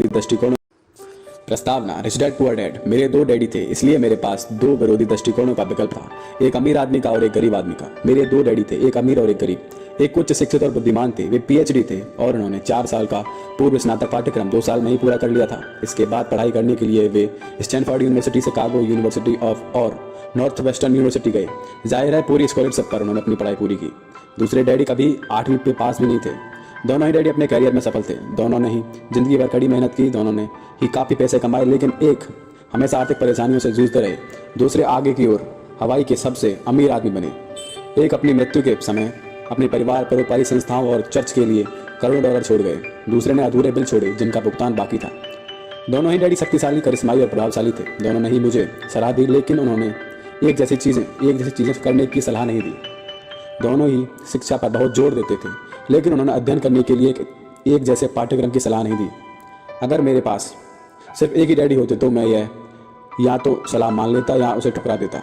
दृष्टिकोण। प्रस्तावना। Rich dad poor dad. मेरे दो डैडी थे, इसलिए मेरे पास दो विरोधी दृष्टिकोणों का विकल्प था, एक अमीर आदमी का और एक गरीब आदमी का। मेरे दो डैडी थे, एक अमीर और एक गरीब। एक उच्च शिक्षित और बुद्धिमान थे, वे पीएचडी थे और उन्होंने 4 साल का पूर्व स्नातक पाठ्यक्रम 2 साल में ही पूरा कर लिया था। इसके बाद पढ़ाई करने के लिए वे Stanford University, Chicago University of और नॉर्थ वेस्टर्न यूनिवर्सिटी गए। जाहिर है पूरी स्कॉलरशिप पर उन्होंने अपनी पढ़ाई पूरी की। दूसरे डैडी कभी 8वीं पे पास भी नहीं थे। दोनों ही डैडी अपने करियर में सफल थे, दोनों ने ही जिंदगी भर कड़ी मेहनत की, दोनों ने ही काफ़ी पैसे कमाए, लेकिन एक हमेशा आर्थिक परेशानियों से जूझते रहे। दूसरे आगे की ओर हवाई के सबसे अमीर आदमी बने। एक अपनी मृत्यु के समय अपने परिवार, परोपकारी संस्थाओं और चर्च के लिए करोड़ों डॉलर छोड़ गए। दूसरे ने अधूरे बिल छोड़े जिनका भुगतान बाकी था। दोनों ही डैडी शक्तिशाली, करिश्माई और प्रभावशाली थे। दोनों ने ही मुझे सलाह दी, लेकिन उन्होंने एक जैसी चीज़ें करने की सलाह नहीं दी। दोनों ही शिक्षा पर बहुत जोर देते थे, लेकिन उन्होंने अध्ययन करने के लिए एक जैसे पाठ्यक्रम की सलाह नहीं दी। अगर मेरे पास सिर्फ एक ही डैडी होते तो मैं यह या तो सलाह मान लेता या उसे ठुकरा देता।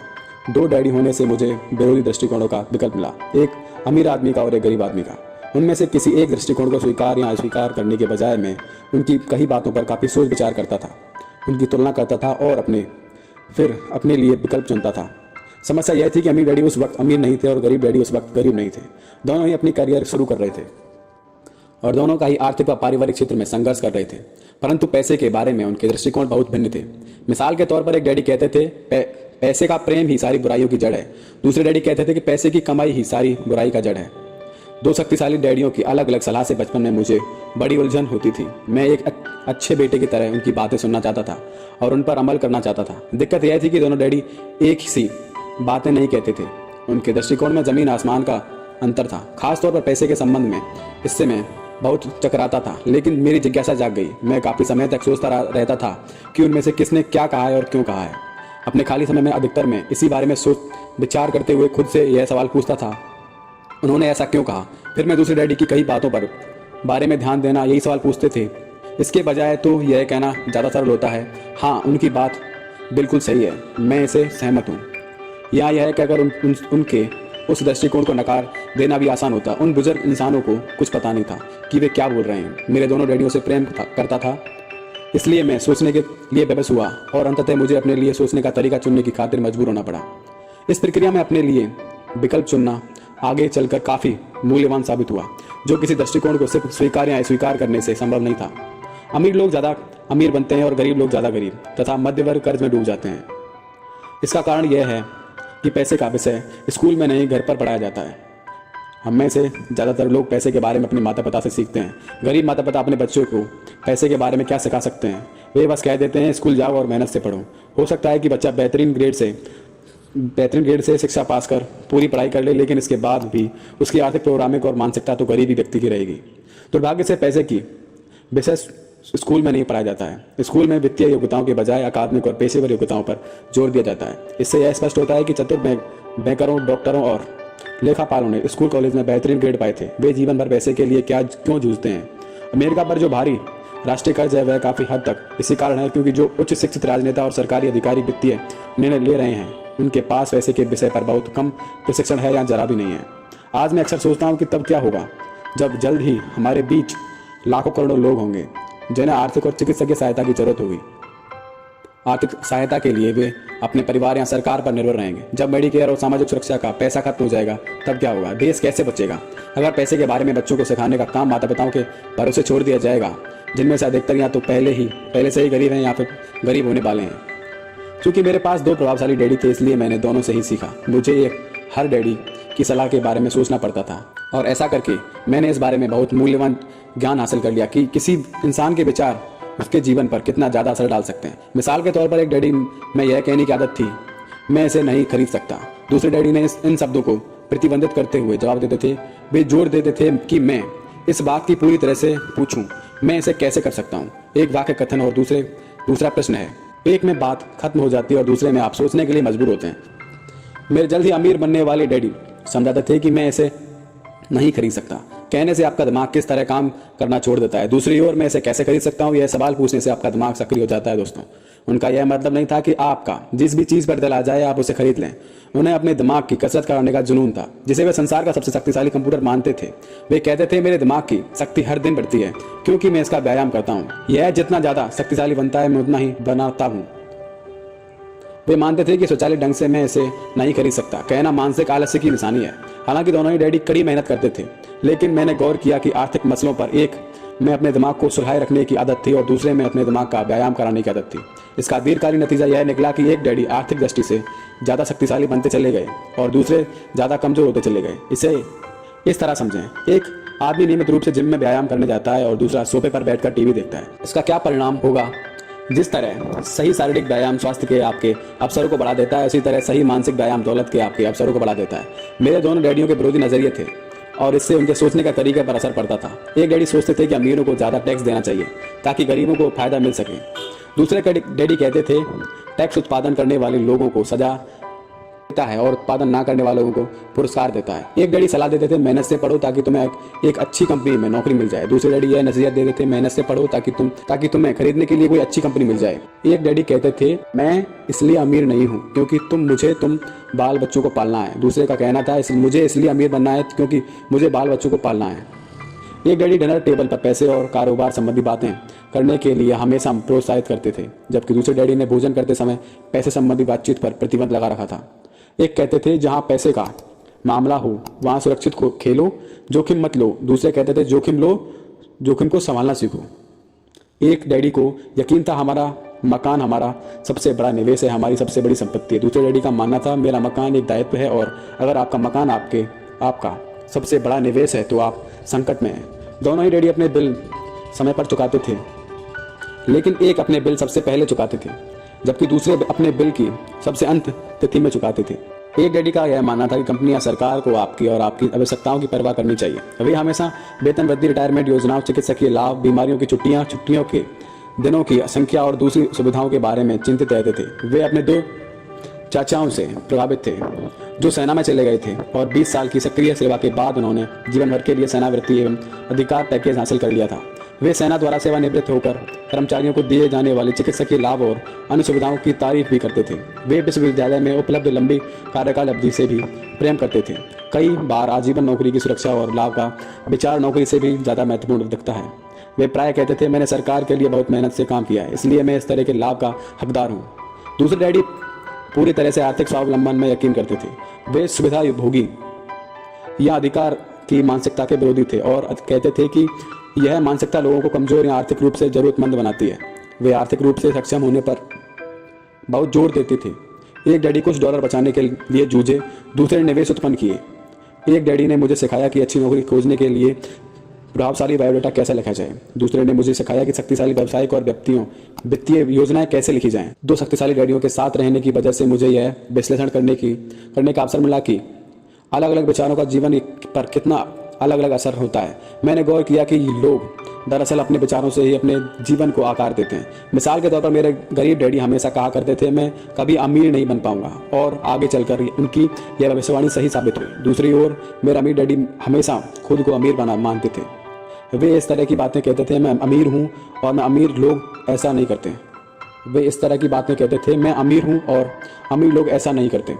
दो डैडी होने से मुझे विरोधी दृष्टिकोणों का विकल्प मिला, एक अमीर आदमी का और एक गरीब आदमी का। उनमें से किसी एक दृष्टिकोण को स्वीकार या अस्वीकार करने के बजाय मैं उनकी कई बातों पर काफ़ी सोच विचार करता था, उनकी तुलना करता था और फिर अपने लिए विकल्प चुनता था। समस्या यह थी कि अमीर डैडी उस वक्त अमीर नहीं थे और गरीब डैडी उस वक्त गरीब नहीं थे। दोनों ही अपनी करियर शुरू कर रहे थे और दोनों का ही आर्थिक व पारिवारिक क्षेत्र में संघर्ष कर रहे थे, परंतु पैसे के बारे में उनके दृष्टिकोण बहुत भिन्न थे। मिसाल के तौर पर एक डैडी कहते थे पैसे का प्रेम ही सारी बुराइयों की जड़ है। दूसरे डैडी कहते थे कि पैसे की कमाई ही सारी बुराई का जड़ है। दो शक्तिशाली डैडियों की अलग अलग सलाह से बचपन में मुझे बड़ी उलझन होती थी। मैं एक अच्छे बेटे की तरह उनकी बातें सुनना चाहता था और उन पर अमल करना चाहता था। दिक्कत यह थी कि दोनों डैडी एक सी बातें नहीं कहते थे। उनके दृष्टिकोण में जमीन आसमान का अंतर था, खासतौर पर पैसे के संबंध में। इससे मैं बहुत चकराता था, लेकिन मेरी जिज्ञासा जाग गई। मैं काफ़ी समय तक सोचता रहता था कि उनमें से किसने क्या कहा है और क्यों कहा है। अपने खाली समय में अधिकतर मैं इसी बारे में सोच विचार करते हुए खुद से यह सवाल पूछता था, उन्होंने ऐसा क्यों कहा। फिर मैं दूसरे डैडी की कई बातों पर बारे में ध्यान देना यही सवाल पूछते थे। इसके बजाय तो यह कहना ज़्यादा सरल होता है, हाँ उनकी बात बिल्कुल सही है, मैं इसे सहमत हूँ। या यह है कि अगर उनके उस दृष्टिकोण को नकार देना भी आसान होता। उन बुजुर्ग इंसानों को कुछ पता नहीं था कि वे क्या बोल रहे हैं। मेरे दोनों डैडियों से प्रेम करता था, इसलिए मैं सोचने के लिए बेबस हुआ और अंततः मुझे अपने लिए सोचने का तरीका चुनने की खातिर मजबूर होना पड़ा। इस प्रक्रिया में अपने लिए विकल्प चुनना आगे चलकर काफ़ी मूल्यवान साबित हुआ, जो किसी दृष्टिकोण को सिर्फ स्वीकार या अस्वीकार करने से संभव नहीं था। अमीर लोग ज़्यादा अमीर बनते हैं और गरीब लोग ज़्यादा गरीब तथा मध्य वर्ग कर्ज में डूब जाते हैं। इसका कारण यह है कि पैसे का विषय स्कूल में नहीं घर पर पढ़ाया जाता है। हम में से ज़्यादातर लोग पैसे के बारे में अपने माता पिता से सीखते हैं। गरीब माता पिता अपने बच्चों को पैसे के बारे में क्या सिखा सकते हैं, वे बस कह देते हैं स्कूल जाओ और मेहनत से पढ़ो। हो सकता है कि बच्चा बेहतरीन ग्रेड से शिक्षा पास कर पूरी पढ़ाई कर ले, लेकिन इसके बाद भी उसकी आर्थिक प्रोग्रामिंग और मानसिकता तो गरीबी व्यक्ति की रहेगी। दुर्भाग्य से पैसे की विषय स्कूल में नहीं पढ़ाया जाता है। स्कूल में वित्तीय योग्यताओं के बजाय अकादमिक और पेशेवर योग्यताओं पर जोर दिया जाता है। इससे यह स्पष्ट होता है कि चतुर बैंकरों, डॉक्टरों और लेखापालों ने स्कूल कॉलेज में बेहतरीन ग्रेड पाए थे, वे जीवन भर पैसे के लिए क्यों जूझते हैं। अमेरिका पर जो भारी राष्ट्रीय कर्ज है वह काफ़ी हद तक इसी कारण है क्योंकि जो उच्च शिक्षित राजनेता और सरकारी अधिकारी वित्तीय निर्णय ले रहे हैं उनके पास पैसे के विषय पर बहुत कम प्रशिक्षण है या जरा भी नहीं है। आज मैं अक्सर सोचता हूँ कि तब क्या होगा जब जल्द ही हमारे बीच लाखों करोड़ों लोग होंगे जिन्हें आर्थिक और चिकित्सकीय सहायता की जरूरत होगी। आर्थिक सहायता के लिए वे अपने परिवार या सरकार पर निर्भर रहेंगे। जब मेडिकेयर और सामाजिक सुरक्षा का पैसा खत्म हो जाएगा तब क्या होगा, देश कैसे बचेगा। अगर पैसे के बारे में बच्चों को सिखाने का काम माता पिताओं के भरोसे छोड़ दिया जाएगा, जिनमें से अधिकतर या तो पहले से ही गरीब हैं या फिर गरीब होने वाले हैं। क्योंकि मेरे पास दो प्रभावशाली डैडी थे, इसलिए मैंने दोनों से ही सीखा। मुझे हर डैडी की सलाह के बारे में सोचना पड़ता था और ऐसा करके मैंने इस बारे में बहुत मूल्यवान ज्ञान हासिल कर लिया कि किसी इंसान के विचार उसके जीवन पर कितना ज़्यादा असर डाल सकते हैं। मिसाल के तौर पर एक डैडी में यह कहने की आदत थी, मैं इसे नहीं खरीद सकता। दूसरे डैडी ने इन शब्दों को प्रतिबंधित करते हुए जवाब देते थे। वे जोर देते थे कि मैं इस बात की पूरी तरह से पूछूं, मैं इसे कैसे कर सकता हूँ। एक वाक्य कथन और दूसरा प्रश्न है। एक में बात खत्म हो जाती है और दूसरे में आप सोचने के लिए मजबूर होते हैं। मेरे जल्द ही अमीर बनने वाले डैडी समझाते थे कि मैं इसे नहीं खरीद सकता कहने से आपका दिमाग किस तरह काम करना छोड़ देता है। दूसरी ओर मैं इसे कैसे खरीद सकता हूँ, यह सवाल पूछने से आपका दिमाग सक्रिय हो जाता है। दोस्तों, उनका यह मतलब नहीं था कि आपका जिस भी चीज़ पर दिल आ जाए आप उसे खरीद लें। उन्हें अपने दिमाग की कसरत कराने का जुनून था, जिसे वे संसार का सबसे शक्तिशाली कंप्यूटर मानते थे। वे कहते थे मेरे दिमाग की शक्ति हर दिन बढ़ती है क्योंकि मैं इसका व्यायाम करता हूँ। यह जितना ज़्यादा शक्तिशाली बनता है मैं उतना ही बनाता हूँ। वे मानते थे कि स्वचालित ढंग से मैं इसे नहीं खरीद सकता कहना मानसिक आलस्य की निशानी है। हालांकि दोनों ही डैडी कड़ी मेहनत करते थे, लेकिन मैंने गौर किया कि आर्थिक मसलों पर एक में अपने दिमाग को सुलझाए रखने की आदत थी और दूसरे में अपने दिमाग का व्यायाम कराने की आदत थी। इसका दीर्घकालीन नतीजा यह निकला कि एक डैडी आर्थिक दृष्टि से ज़्यादा शक्तिशाली बनते चले गए और दूसरे ज़्यादा कमज़ोर होते चले गए। इसे इस तरह समझें, एक आदमी नियमित रूप से जिम में व्यायाम करने जाता है और दूसरा सोफे पर बैठकर टीवी देखता है। इसका क्या परिणाम होगा? जिस तरह सही शारीरिक व्यायाम स्वास्थ्य के आपके अवसरों को बढ़ा देता है, उसी तरह सही मानसिक व्यायाम दौलत के आपके अवसरों को बढ़ा देता है। मेरे दोनों डैडियों के विरोधी नजरिए थे और इससे उनके सोचने का तरीके पर असर पड़ता था। एक डैडी सोचते थे कि अमीरों को ज़्यादा टैक्स देना चाहिए ताकि गरीबों को फायदा मिल सके। दूसरे डैडी कहते थे टैक्स उत्पादन करने वाले लोगों को सजा देता है और उत्पादन ना करने वालों को पुरस्कार देता है। एक डैडी सलाह देते थे मेहनत से पढ़ो ताकि तुम्हें एक अच्छी कंपनी में नौकरी मिल जाए। दूसरे डैडी यह नसीहत देते थे मेहनत से पढ़ो ताकि तुम्हें खरीदने के लिए कोई अच्छी कंपनी मिल जाए। एक डैडी कहते थे मैं इसलिए अमीर नहीं हूँ क्योंकि तुम बाल बच्चों को पालना है। दूसरे का कहना था मुझे इसलिए अमीर बनना है क्योंकि मुझे बाल बच्चों को पालना है। एक डैडी डिनर टेबल पर पैसे और कारोबार संबंधी बातें करने के लिए हमेशा प्रोत्साहित करते थे, जबकि दूसरे डैडी ने भोजन करते समय पैसे संबंधी बातचीत पर प्रतिबंध लगा रखा था। एक कहते थे जहां पैसे का मामला हो वहां सुरक्षित को खेलो, जोखिम मत लो। दूसरे कहते थे जोखिम लो, जोखिम को संभालना सीखो। एक डैडी को यकीन था हमारा मकान हमारा सबसे बड़ा निवेश है, हमारी सबसे बड़ी संपत्ति है। दूसरे डैडी का मानना था मेरा मकान एक दायित्व है और अगर आपका मकान आपका सबसे बड़ा निवेश है तो आप संकट में हैं। दोनों ही डैडी अपने बिल समय पर चुकाते थे, लेकिन एक अपने बिल सबसे पहले चुकाते थे जबकि दूसरे अपने बिल की सबसे अंत तिथि में चुकाते थे। एक डैडी का यह मानना था कि कंपनियां सरकार को आपकी और आपकी आवश्यकताओं की परवाह करनी चाहिए। वे हमेशा वेतन वृद्धि, रिटायरमेंट योजनाओं, चिकित्सकीय लाभ, बीमारियों की छुट्टियों के दिनों की संख्या और दूसरी सुविधाओं के बारे में चिंतित रहते थे। वे अपने दो चाचाओं से प्रभावित थे जो सेना में चले गए थे और 20 साल की सक्रिय सेवा के बाद उन्होंने जीवन भर के लिए सेनावृत्ति एवं अधिकार पैकेज हासिल कर लिया था। वे सेना द्वारा सेवानिवृत्त होकर कर्मचारियों को दिए जाने वाले चिकित्सकीय लाभ और अन्य सुविधाओं की तारीफ भी करते थे। वे विश्वविद्यालय में उपलब्ध लंबी कार्यकाल अवधि से भी प्रेम करते थे। कई बार आजीवन नौकरी की सुरक्षा और लाभ का विचार नौकरी से भी ज़्यादा महत्वपूर्ण दिखता है। वे प्राय कहते थे मैंने सरकार के लिए बहुत मेहनत से काम किया है, इसलिए मैं इस तरह के लाभ का हकदार हूँ। दूसरे डैडी पूरी तरह से आर्थिक स्वावलंबन में यकीन करते थे। वे सुविधा भोगी या अधिकार की मानसिकता के विरोधी थे और कहते थे कि यह मानसिकता लोगों को कमजोर या आर्थिक रूप से जरूरतमंद बनाती है। वे आर्थिक रूप से सक्षम होने पर बहुत जोर देते थे। एक डैडी कुछ डॉलर बचाने के लिए जूझे, दूसरे ने निवेश उत्पन्न किए। एक डैडी ने मुझे सिखाया कि अच्छी नौकरी खोजने के लिए प्रभावशाली बायोडाटा कैसे लिखा जाए। दूसरे ने मुझे सिखाया कि शक्तिशाली व्यावसायिक और वित्तीय योजनाएं कैसे लिखी जाएं। दो शक्तिशाली डैडियों के साथ रहने की वजह से मुझे यह विश्लेषण करने का अवसर मिला कि अलग अलग विचारों का जीवन पर कितना अलग अलग असर होता है। मैंने गौर किया कि लोग दरअसल अपने विचारों से ही अपने जीवन को आकार देते हैं। मिसाल के तौर पर मेरे गरीब डैडी हमेशा कहा करते थे मैं कभी अमीर नहीं बन पाऊंगा और आगे चलकर उनकी यह भविष्यवाणी सही साबित हुई। दूसरी ओर मेरा अमीर डैडी हमेशा खुद को अमीर मानते थे। वे इस तरह की बातें कहते थे मैं अमीर हूँ और मैं अमीर लोग ऐसा नहीं करते। वे इस तरह की बातें कहते थे मैं अमीर हूँ और अमीर लोग ऐसा नहीं करते।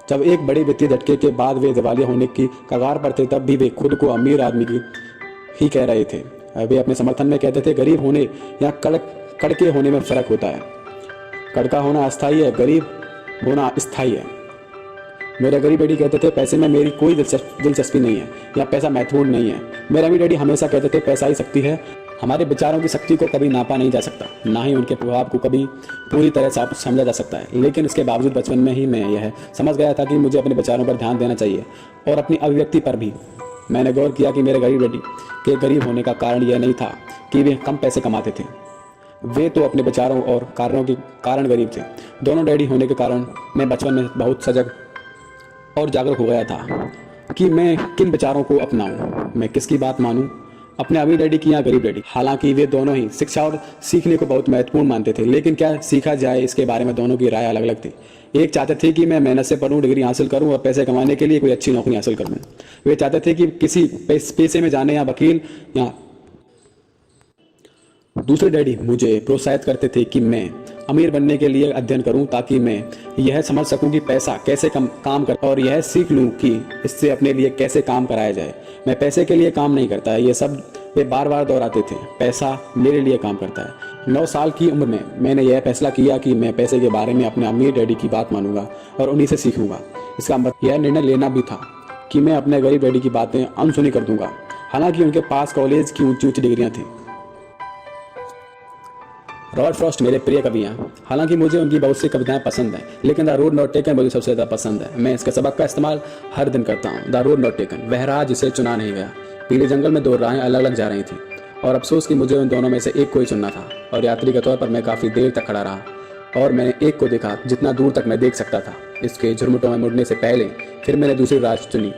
जब एक बड़े वित्तीय झटके के बाद वे दिवालिया होने की कगार पर थे तब भी वे खुद को अमीर आदमी की ही कह रहे थे। वे अपने समर्थन में कहते थे गरीब होने या कड़के होने में फर्क होता है। कड़का होना अस्थायी है, गरीब होना स्थायी है। मेरे गरीब डैडी कहते थे पैसे में मेरी कोई दिलचस्पी नहीं है या पैसा महत्वपूर्ण नहीं है। मेरे अमीर डैडी हमेशा कहते थे पैसा ही शक्ति है। हमारे विचारों की शक्ति को कभी नापा नहीं जा सकता, ना ही उनके प्रभाव को कभी पूरी तरह से समझा जा सकता है। लेकिन इसके बावजूद बचपन में ही मैं यह समझ गया था कि मुझे अपने विचारों पर ध्यान देना चाहिए और अपनी अभिव्यक्ति पर भी। मैंने गौर किया कि मेरे गरीब डैडी के गरीब होने का कारण यह नहीं था कि वे कम पैसे कमाते थे, वे तो अपने विचारों और कारणों के कारण गरीब थे। दोनों डैडी होने के कारण मैं बचपन में बहुत सजग और जागरूक हो गया था कि मैं किन विचारों को अपनाऊं, मैं किसकी बात मानूं, अपने अमीर डैडी की या गरीब डैडी। हालांकि वे दोनों ही शिक्षा और सीखने को बहुत महत्वपूर्ण मानते थे, लेकिन क्या सीखा जाए इसके बारे में दोनों की राय अलग अलग थी। एक चाहते थे कि मैं मेहनत से पढूं, डिग्री हासिल करूं और पैसे कमाने के लिए कोई अच्छी नौकरी हासिल कर लूं। वे चाहते थे कि किसी पेशे में जाने या वकील या दूसरे डैडी मुझे प्रोत्साहित करते थे कि मैं अमीर बनने के लिए अध्ययन करूं ताकि मैं यह समझ सकूं कि पैसा कैसे काम कर और यह सीख लूं कि इससे अपने लिए कैसे काम कराया जाए। मैं पैसे के लिए काम नहीं करता, ये सब वे बार बार दोहराते थे। पैसा मेरे लिए काम करता है। 9 साल की उम्र में मैंने यह फैसला किया कि मैं पैसे के बारे में अपने अमीर डैडी की बात मानूंगा और उन्हीं से सीखूंगा। इसका मतलब यह निर्णय लेना भी था कि मैं अपने गरीब डैडी की बातें अनसुनी कर दूंगा, हालांकि उनके पास कॉलेज की ऊंची ऊंची डिग्रियां थी। रॉबर्ट फ्रॉस्ट मेरे प्रिय कवि हैं, हालांकि मुझे उनकी बहुत सी कविताएं पसंद हैं, लेकिन द रोड नॉट टेकन मुझे सबसे ज़्यादा पसंद है। मैं इसके सबक का इस्तेमाल हर दिन करता हूँ। द रोड नॉट टेकन, वह राह जिसे चुना नहीं गया। पीले जंगल में 2 राहें अलग अलग जा रही थी और अफसोस कि मुझे उन दोनों में से एक को ही चुनना था। और यात्री के तौर पर मैं काफ़ी देर तक खड़ा रहा और मैंने एक को देखा जितना दूर तक मैं देख सकता था। इसके झुरमुटों में मुड़ने से पहले फिर मैंने दूसरी राह चुनी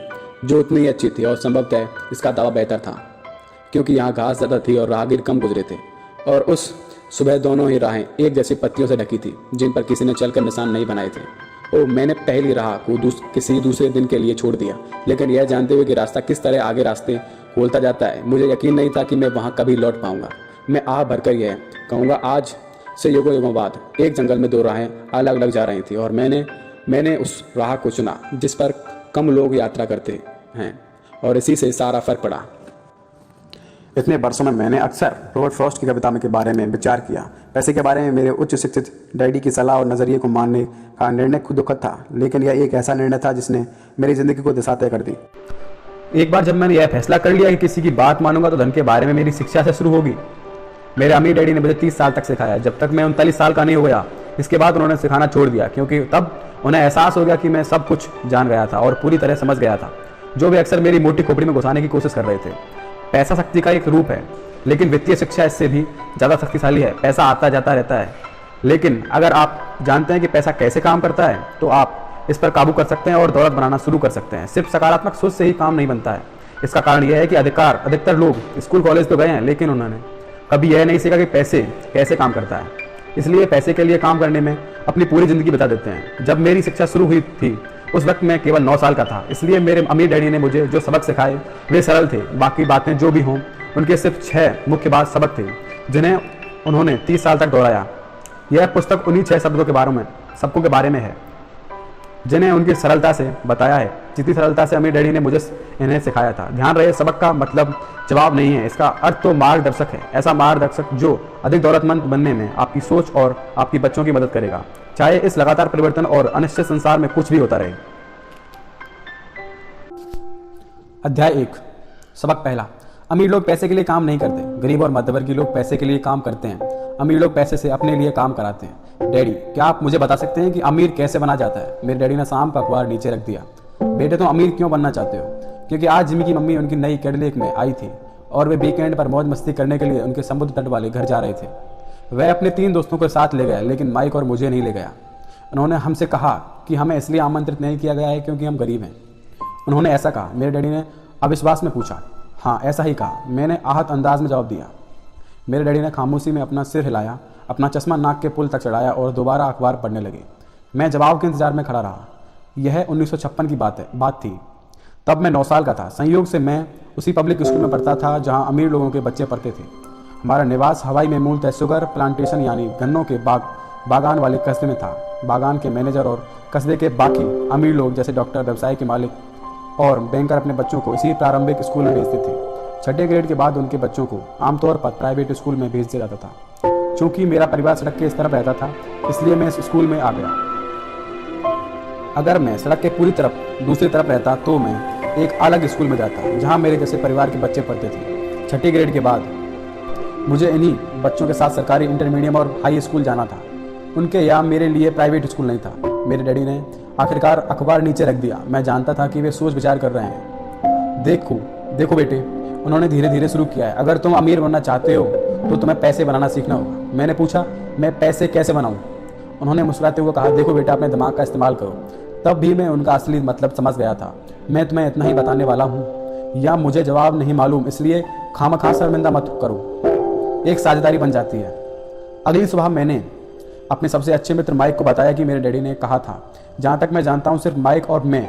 जो उतनी ही अच्छी थी और संभवतः इसका दावा बेहतर था, क्योंकि यहाँ घास ज़्यादा थी और राहगीर कम गुजरे थे। और उस सुबह दोनों ही राहें एक जैसी पत्तियों से ढकी थी जिन पर किसी ने चलकर निशान नहीं बनाए थे। ओह, मैंने पहली राह को किसी दूसरे दिन के लिए छोड़ दिया, लेकिन यह जानते हुए कि रास्ता किस तरह आगे रास्ते खोलता जाता है, मुझे यकीन नहीं था कि मैं वहाँ कभी लौट पाऊंगा। मैं आह भरकर यह कहूँगा, आज से युगों युगों बाद एक जंगल में 2 राहें अलग अलग जा रही थी और मैंने उस राह को चुना जिस पर कम लोग यात्रा करते हैं, और इसी से सारा फर्क पड़ा। इतने वर्षों में मैंने अक्सर रॉबर्ट फ्रॉस्ट की कविता के बारे में विचार किया। पैसे के बारे में मेरे उच्च शिक्षित डैडी की सलाह और नज़रिए को मानने का निर्णय खुद दुखद था, लेकिन यह एक ऐसा निर्णय था जिसने मेरी ज़िंदगी को दिशा तय कर दी। एक बार जब मैंने यह फैसला कर लिया कि किसी की बात मानूंगा तो धन के बारे में मेरी शिक्षा से शुरू होगी। मेरे अमीर डैडी ने मुझे 30 साल तक सिखाया, जब तक मैं 39 साल का नहीं हो गया। इसके बाद उन्होंने सिखाना छोड़ दिया, क्योंकि तब उन्हें एहसास हो गया कि मैं सब कुछ जान गया था और पूरी तरह समझ गया था, जो वे अक्सर मेरी मोटी खोपड़ी में घुसाने की कोशिश कर रहे थे। पैसा शक्ति का एक रूप है, लेकिन वित्तीय शिक्षा इससे भी ज़्यादा शक्तिशाली है। पैसा आता जाता रहता है, लेकिन अगर आप जानते हैं कि पैसा कैसे काम करता है तो आप इस पर काबू कर सकते हैं और दौलत बनाना शुरू कर सकते हैं। सिर्फ सकारात्मक सोच से ही काम नहीं बनता है। इसका कारण यह है कि अधिकतर लोग स्कूल कॉलेज तो गए हैं, लेकिन उन्होंने कभी यह नहीं सीखा कि पैसे कैसे काम करता है, इसलिए पैसे के लिए काम करने में अपनी पूरी ज़िंदगी बिता देते हैं। जब मेरी शिक्षा शुरू हुई थी उस वक्त मैं केवल 9 साल का था, इसलिए मेरे अमीर डैडी ने मुझे जो सबक सिखाए वे सरल थे। बाकी बातें जो भी हों, उनके सिर्फ 6 मुख्य सबक थे जिन्हें उन्होंने 30 साल तक दोहराया। यह पुस्तक उन्हीं 6 सबकों के बारे में है जिन्हें उनकी सरलता से बताया है, जितनी सरलता से अमीर डैडी ने मुझे इन्हें सिखाया था। ध्यान रहे, सबक का मतलब जवाब नहीं है, इसका अर्थ तो मार्गदर्शक है। ऐसा मार्गदर्शक जो अधिक दौलतमंद बनने में आपकी सोच और आपकी बच्चों की मदद करेगा, चाहे इस लगातार परिवर्तन और अनिश्चित संसार में कुछ भी होता रहे। अध्याय 1, सबक पहला। अमीर लोग पैसे के लिए काम नहीं करते, गरीब और मध्यवर्गीय लोग पैसे के लिए काम करते हैं। अमीर लोग पैसे से अपने लिए काम कराते हैं। डैडी, क्या आप मुझे बता सकते हैं कि अमीर कैसे बना जाता है? मेरे डैडी ने शाम का अखबार नीचे रख दिया। बेटे, तुम अमीर क्यों बनना चाहते हो? क्योंकि आज जिमी की मम्मी उनकी नई कैडिलैक में आई थी और वे वीकेंड पर मौज मस्ती करने के लिए उनके समुद्र तट वाले घर जा रहे थे। वह अपने 3 दोस्तों को साथ ले गया, लेकिन माइक और मुझे नहीं ले गया। उन्होंने हमसे कहा कि हमें इसलिए आमंत्रित नहीं किया गया है क्योंकि हम गरीब हैं। उन्होंने ऐसा कहा? मेरे डैडी ने अविश्वास में पूछा। हाँ, ऐसा ही कहा, मैंने आहत अंदाज में जवाब दिया। मेरे डैडी ने खामोशी में अपना सिर हिलाया, अपना चश्मा नाक के पुल तक चढ़ाया और दोबारा अखबार पढ़ने लगे। मैं जवाब के इंतजार में खड़ा रहा। यह 1956 की बात थी। तब मैं 9 साल का था। संयोग से मैं उसी पब्लिक स्कूल में पढ़ता था जहां अमीर लोगों के बच्चे पढ़ते थे। हमारा निवास हवाई में मूलतः शुगर प्लांटेशन यानी गन्नों के बागान वाले कस्बे में था। बागान के मैनेजर और कस्बे के बाकी अमीर लोग जैसे डॉक्टर, व्यवसाय के मालिक और बैंकर अपने बच्चों को इसी प्रारंभिक स्कूल में भेजते थे। 6ठे ग्रेड के बाद उनके बच्चों को आमतौर पर प्राइवेट स्कूल में भेज दिया जाता था। चूंकि मेरा परिवार सड़क के इस तरफ रहता था, इसलिए मैं इस स्कूल में आ गया। अगर मैं सड़क के पूरी तरफ दूसरी तरफ रहता तो मैं एक अलग स्कूल में जाता जहां मेरे जैसे परिवार के बच्चे पढ़ते थे। 6ठी ग्रेड के बाद मुझे इन्हीं बच्चों के साथ सरकारी इंटरमीडियम और हाई स्कूल जाना था। उनके यहाँ मेरे लिए प्राइवेट स्कूल नहीं था। मेरे डैडी ने आखिरकार अखबार नीचे रख दिया। मैं जानता था कि वे सोच विचार कर रहे हैं। देखो बेटे, उन्होंने धीरे धीरे शुरू किया है, अगर तुम अमीर बनना चाहते हो तो तुम्हें पैसे बनाना सीखना होगा। मैंने पूछा, मैं पैसे कैसे बनाऊं? उन्होंने मुस्कुराते हुए कहा, देखो बेटा, अपने दिमाग का इस्तेमाल करो। तब भी मैं उनका असली मतलब समझ गया था। मैं तुम्हें इतना ही बताने वाला हूँ, या मुझे जवाब नहीं मालूम, इसलिए खामखा शर्मिंदा मत करो। एक साझेदारी बन जाती है। अगली सुबह मैंने अपने सबसे अच्छे मित्र माइक को बताया कि मेरे डैडी ने कहा था। जहाँ तक मैं जानता हूँ सिर्फ माइक और मैं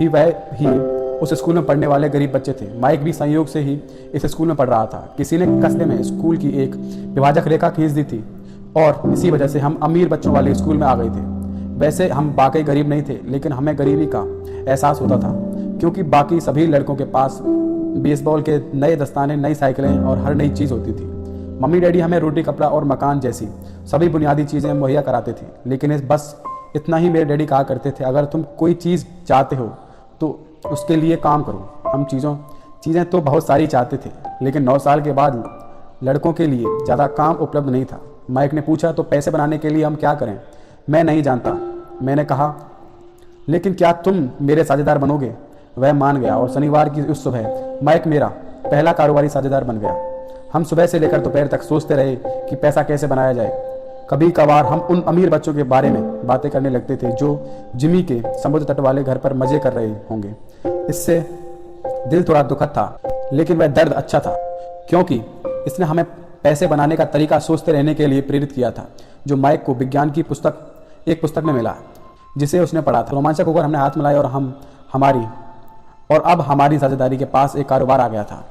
ही वह ही उस स्कूल में पढ़ने वाले गरीब बच्चे थे। माइक भी संयोग से ही इस स्कूल में पढ़ रहा था। किसी ने कस्बे में स्कूल की एक विभाजक रेखा खींच दी थी और इसी वजह से हम अमीर बच्चों वाले स्कूल में आ गए थे। वैसे हम वाकई गरीब नहीं थे, लेकिन हमें गरीबी का एहसास होता था क्योंकि बाकी सभी लड़कों के पास बेसबॉल के नए दस्ताने, नई साइकिलें और हर नई चीज़ होती थी। मम्मी डैडी हमें रोटी, कपड़ा और मकान जैसी सभी बुनियादी चीज़ें मुहैया कराते थे, लेकिन बस इतना ही मेरे डैडी कहा करते थे, अगर तुम कोई चीज़ चाहते हो तो उसके लिए काम करो। हम चीज़ें तो बहुत सारी चाहते थे, लेकिन 9 साल के बाद लड़कों के लिए ज़्यादा काम उपलब्ध नहीं था। माइक ने पूछा, तो पैसे बनाने के लिए हम क्या करें? मैं नहीं जानता, मैंने कहा, लेकिन क्या तुम मेरे साझेदार बनोगे? वह मान गया और शनिवार की उस सुबह माइक मेरा पहला कारोबारी साझेदार बन गया। हम सुबह से लेकर दोपहर तक सोचते रहे कि पैसा कैसे बनाया जाए। कभी कभार हम उन अमीर बच्चों के बारे में बातें करने लगते थे जो जिमी के समुद्र तट वाले घर पर मजे कर रहे होंगे। इससे दिल थोड़ा दुखद था, लेकिन वह दर्द अच्छा था क्योंकि इसने हमें पैसे बनाने का तरीका सोचते रहने के लिए प्रेरित किया था, जो माइक को विज्ञान की एक पुस्तक में मिला जिसे उसने पढ़ा था। रोमांचक होकर हमने हाथ मिलाए और अब हमारी साझेदारी के पास एक कारोबार आ गया था।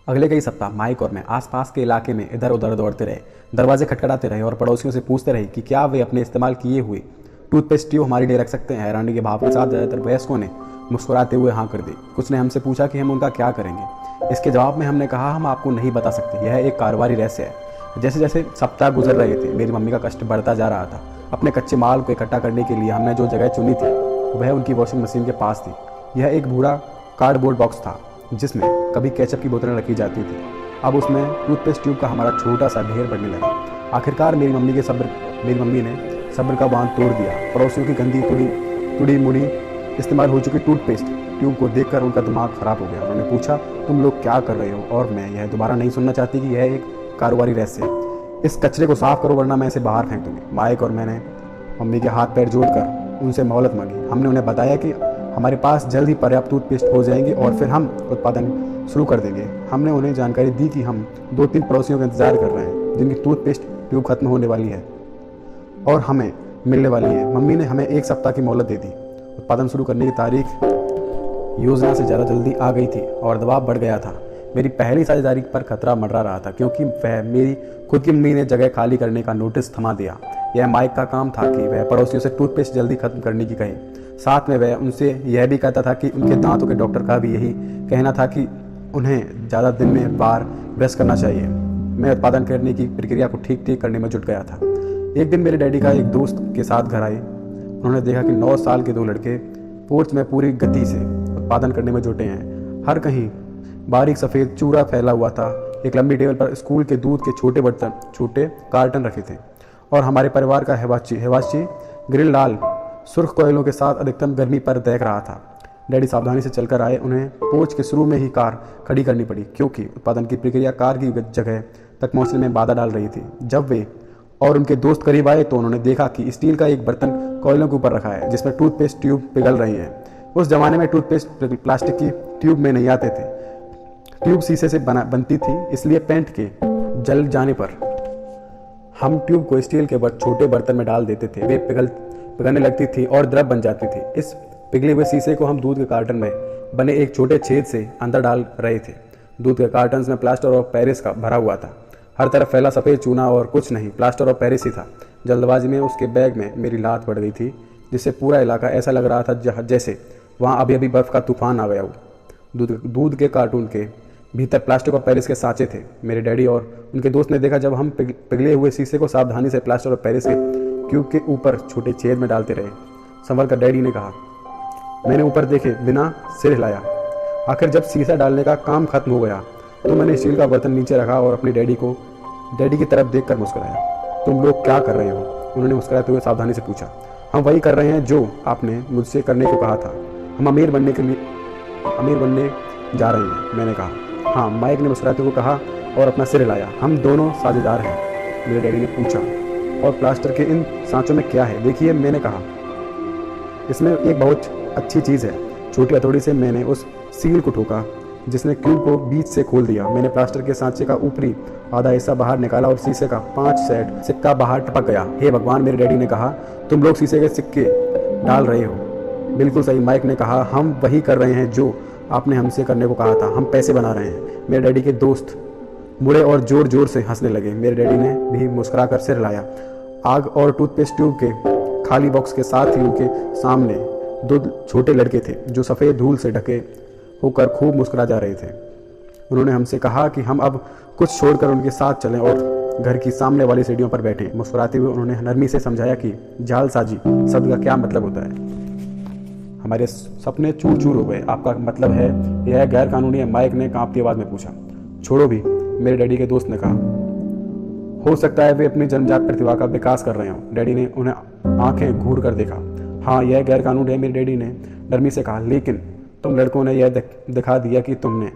अगले कई सप्ताह माइक और मैं आसपास के इलाके में इधर उधर दौड़ते रहे, दरवाजे खटखटाते रहे और पड़ोसियों से पूछते रहे कि क्या वे अपने इस्तेमाल किए हुए टूथपेस्ट ट्यूब हमारे लिए रख सकते हैं। हैरानी के भाव के साथ ज़्यादातर वयस्कों ने मुस्कुराते हुए हाँ कर दी। कुछ ने हमसे पूछा कि हम उनका क्या करेंगे। इसके जवाब में हमने कहा, हम आपको नहीं बता सकते, यह एक कारोबारी रहस्य है। जैसे जैसे सप्ताह गुजर रहे थे, मेरी मम्मी का कष्ट बढ़ता जा रहा था। अपने कच्चे माल को इकट्ठा करने के लिए हमने जो जगह चुनी थी वह उनकी वॉशिंग मशीन के पास थी। यह एक बूढ़ा कार्डबोर्ड बॉक्स था जिसमें कभी केचप की बोतलें रखी जाती थी। अब उसमें टूथपेस्ट ट्यूब का हमारा छोटा सा ढेर बढ़ने लगा। आखिरकार मेरी मम्मी ने सब्र का बांध तोड़ दिया। पड़ोसियों की गंदी तुड़ी मुड़ी इस्तेमाल हो चुकी टूथपेस्ट ट्यूब को देखकर उनका दिमाग खराब हो गया। उन्होंने पूछा, तुम लोग क्या कर रहे हो? और मैं यह दोबारा नहीं सुनना चाहती कि यह एक कारोबारी रहस्य है। इस कचरे को साफ करो वरना मैं इसे बाहर फेंक दूंगी। माइक और मैंने मम्मी के हाथ पैर जोड़कर उनसे मोहलत मांगी। हमने उन्हें बताया कि हमारे पास जल्द ही पर्याप्त टूथपेस्ट हो जाएंगे और फिर हम उत्पादन शुरू कर देंगे। हमने उन्हें जानकारी दी कि हम 2-3 पड़ोसियों का इंतजार कर रहे हैं जिनकी टूथपेस्ट ट्यूब खत्म होने वाली है और हमें मिलने वाली है। मम्मी ने हमें 1 सप्ताह की मोहलत दे दी। उत्पादन शुरू करने की तारीख योजना से ज़्यादा जल्दी आ गई थी और दबाव बढ़ गया था। मेरी पहली साझेदारी पर खतरा मंडरा रहा था क्योंकि वह मेरी खुद की मम्मी ने जगह खाली करने का नोटिस थमा दिया। यह माइक का काम था कि वह पड़ोसियों से टूथपेस्ट जल्दी खत्म करने की कहे। साथ में वह उनसे यह भी कहता था कि उनके दांतों के डॉक्टर का भी यही कहना था कि उन्हें ज़्यादा दिन में बार ब्रश करना चाहिए। मैं उत्पादन करने की प्रक्रिया को ठीक करने में जुट गया था। एक दिन मेरे डैडी का एक दोस्त के साथ घर आए। उन्होंने देखा कि 9 साल के 2 लड़के पोर्च में पूरी गति से उत्पादन करने में जुटे हैं। हर कहीं बारीक सफ़ेद चूरा फैला हुआ था। एक लंबी टेबल पर स्कूल के दूध के छोटे कार्टन रखे थे और हमारे परिवार का हिवाची ग्रिल लाल सुर्ख कोयलों के साथ अधिकतम गर्मी पर देख रहा था। डैडी सावधानी से चलकर आए। उन्हें पोर्च के शुरू में ही कार खड़ी करनी पड़ी क्योंकि उत्पादन की प्रक्रिया कार की जगह तक पहुंचने में बाधा डाल रही थी। जब वे और उनके दोस्त करीब आए तो उन्होंने देखा कि स्टील का एक बर्तन कोयलों के ऊपर रखा है जिसमें टूथपेस्ट ट्यूब पिघल रही है। उस जमाने में टूथपेस्ट प्लास्टिक की ट्यूब में नहीं आते थे। ट्यूब शीशे से बनती थी, इसलिए पेंट के जल जाने पर हम ट्यूब को स्टील के छोटे बर्तन में डाल देते थे। वे पिघलने लगती थी और द्रव बन जाती थी। इस पिघले हुए शीशे को हम दूध के कार्टन में बने एक छोटे छेद से अंदर डाल रहे थे। दूध के कार्टन में प्लास्टर ऑफ पेरिस का भरा हुआ था। हर तरफ फैला सफ़ेद चूना और कुछ नहीं, प्लास्टर ऑफ पेरिस ही था। जल्दबाजी में उसके बैग में मेरी लात पड़ गई थी जिससे पूरा इलाका ऐसा लग रहा था जैसे वहाँ अभी अभी बर्फ़ का तूफान आ गया हो। दूध के कार्टून के भीतर प्लास्टर ऑफ पेरिस के सांचे थे। मेरे डैडी और उनके दोस्त ने देखा जब हम पिघले हुए शीशे को सावधानी से प्लास्टर ऑफ पेरिस के क्यूब के ऊपर छोटे छेद में डालते रहे। संभल कर डैडी ने कहा। मैंने ऊपर देखे बिना सिर हिलाया। आखिर जब शीशा डालने का काम खत्म हो गया तो मैंने स्टील का बर्तन नीचे रखा और अपने डैडी की तरफ देखकर मुस्कुराया। तुम लोग क्या कर रहे हो? उन्होंने मुस्कुराते हुए सावधानी से पूछा। हम वही कर रहे हैं जो आपने मुझसे करने को कहा था। हम अमीर बनने जा रहे हैं, मैंने कहा। हाँ, माइक ने मुस्कुराते हुए कहा और अपना सिर हिलाया। हम दोनों साझेदार हैं, मेरे डैडी ने पूछा। और प्लास्टर के इन सांचों में क्या है? देखिए, मैंने कहा। इसमें एक बहुत अच्छी चीज़ है। छोटी हथौड़ी से मैंने उस सील को ठोका। जिसने क्यूब को बीच से खोल दिया। मैंने प्लास्टर के सांचे का ऊपरी आधा हिस्सा बाहर निकाला और शीशे का 5 सेट सिक्का बाहर टपक गया। हे भगवान, मेरे डैडी ने कहा, तुम लोग शीशे के सिक्के डाल रहे हो। बिल्कुल सही, माइक ने कहा, हम वही कर रहे हैं जो आपने हमसे करने को कहा था, हम पैसे बना रहे हैं। मेरे डैडी के दोस्त मुड़े और जोर जोर से हंसने लगे। मेरे डैडी ने भी मुस्कुराकर सिर हिलाया। आग और टूथपेस्ट ट्यूब के खाली बॉक्स के साथ ही उनके सामने 2 छोटे लड़के थे जो सफ़ेद धूल से ढके होकर खूब मुस्कुरा जा रहे थे। उन्होंने हमसे कहा कि हम अब कुछ छोड़कर उनके साथ चलें और घर की सामने वाली सीढ़ियों पर बैठें। मुस्कुराते हुए उन्होंने नरमी से समझाया कि जालसाजी शब्द का क्या मतलब होता है। हमारे सपने चूर चूर हो गए। आपका मतलब है यह गैर कानूनी है? माइक ने कांपती आवाज़ में पूछा। छोड़ो भी, मेरे डैडी के दोस्त ने कहा। हो सकता है वे अपनी जन्मजात प्रतिभा का विकास कर रहे हों। डैडी ने उन्हें आंखें घूर कर देखा। हाँ, यह गैर कानूनी है, मेरे डैडी ने नरमी से कहा, लेकिन तुम लड़कों ने यह दिखा दिया कि तुमने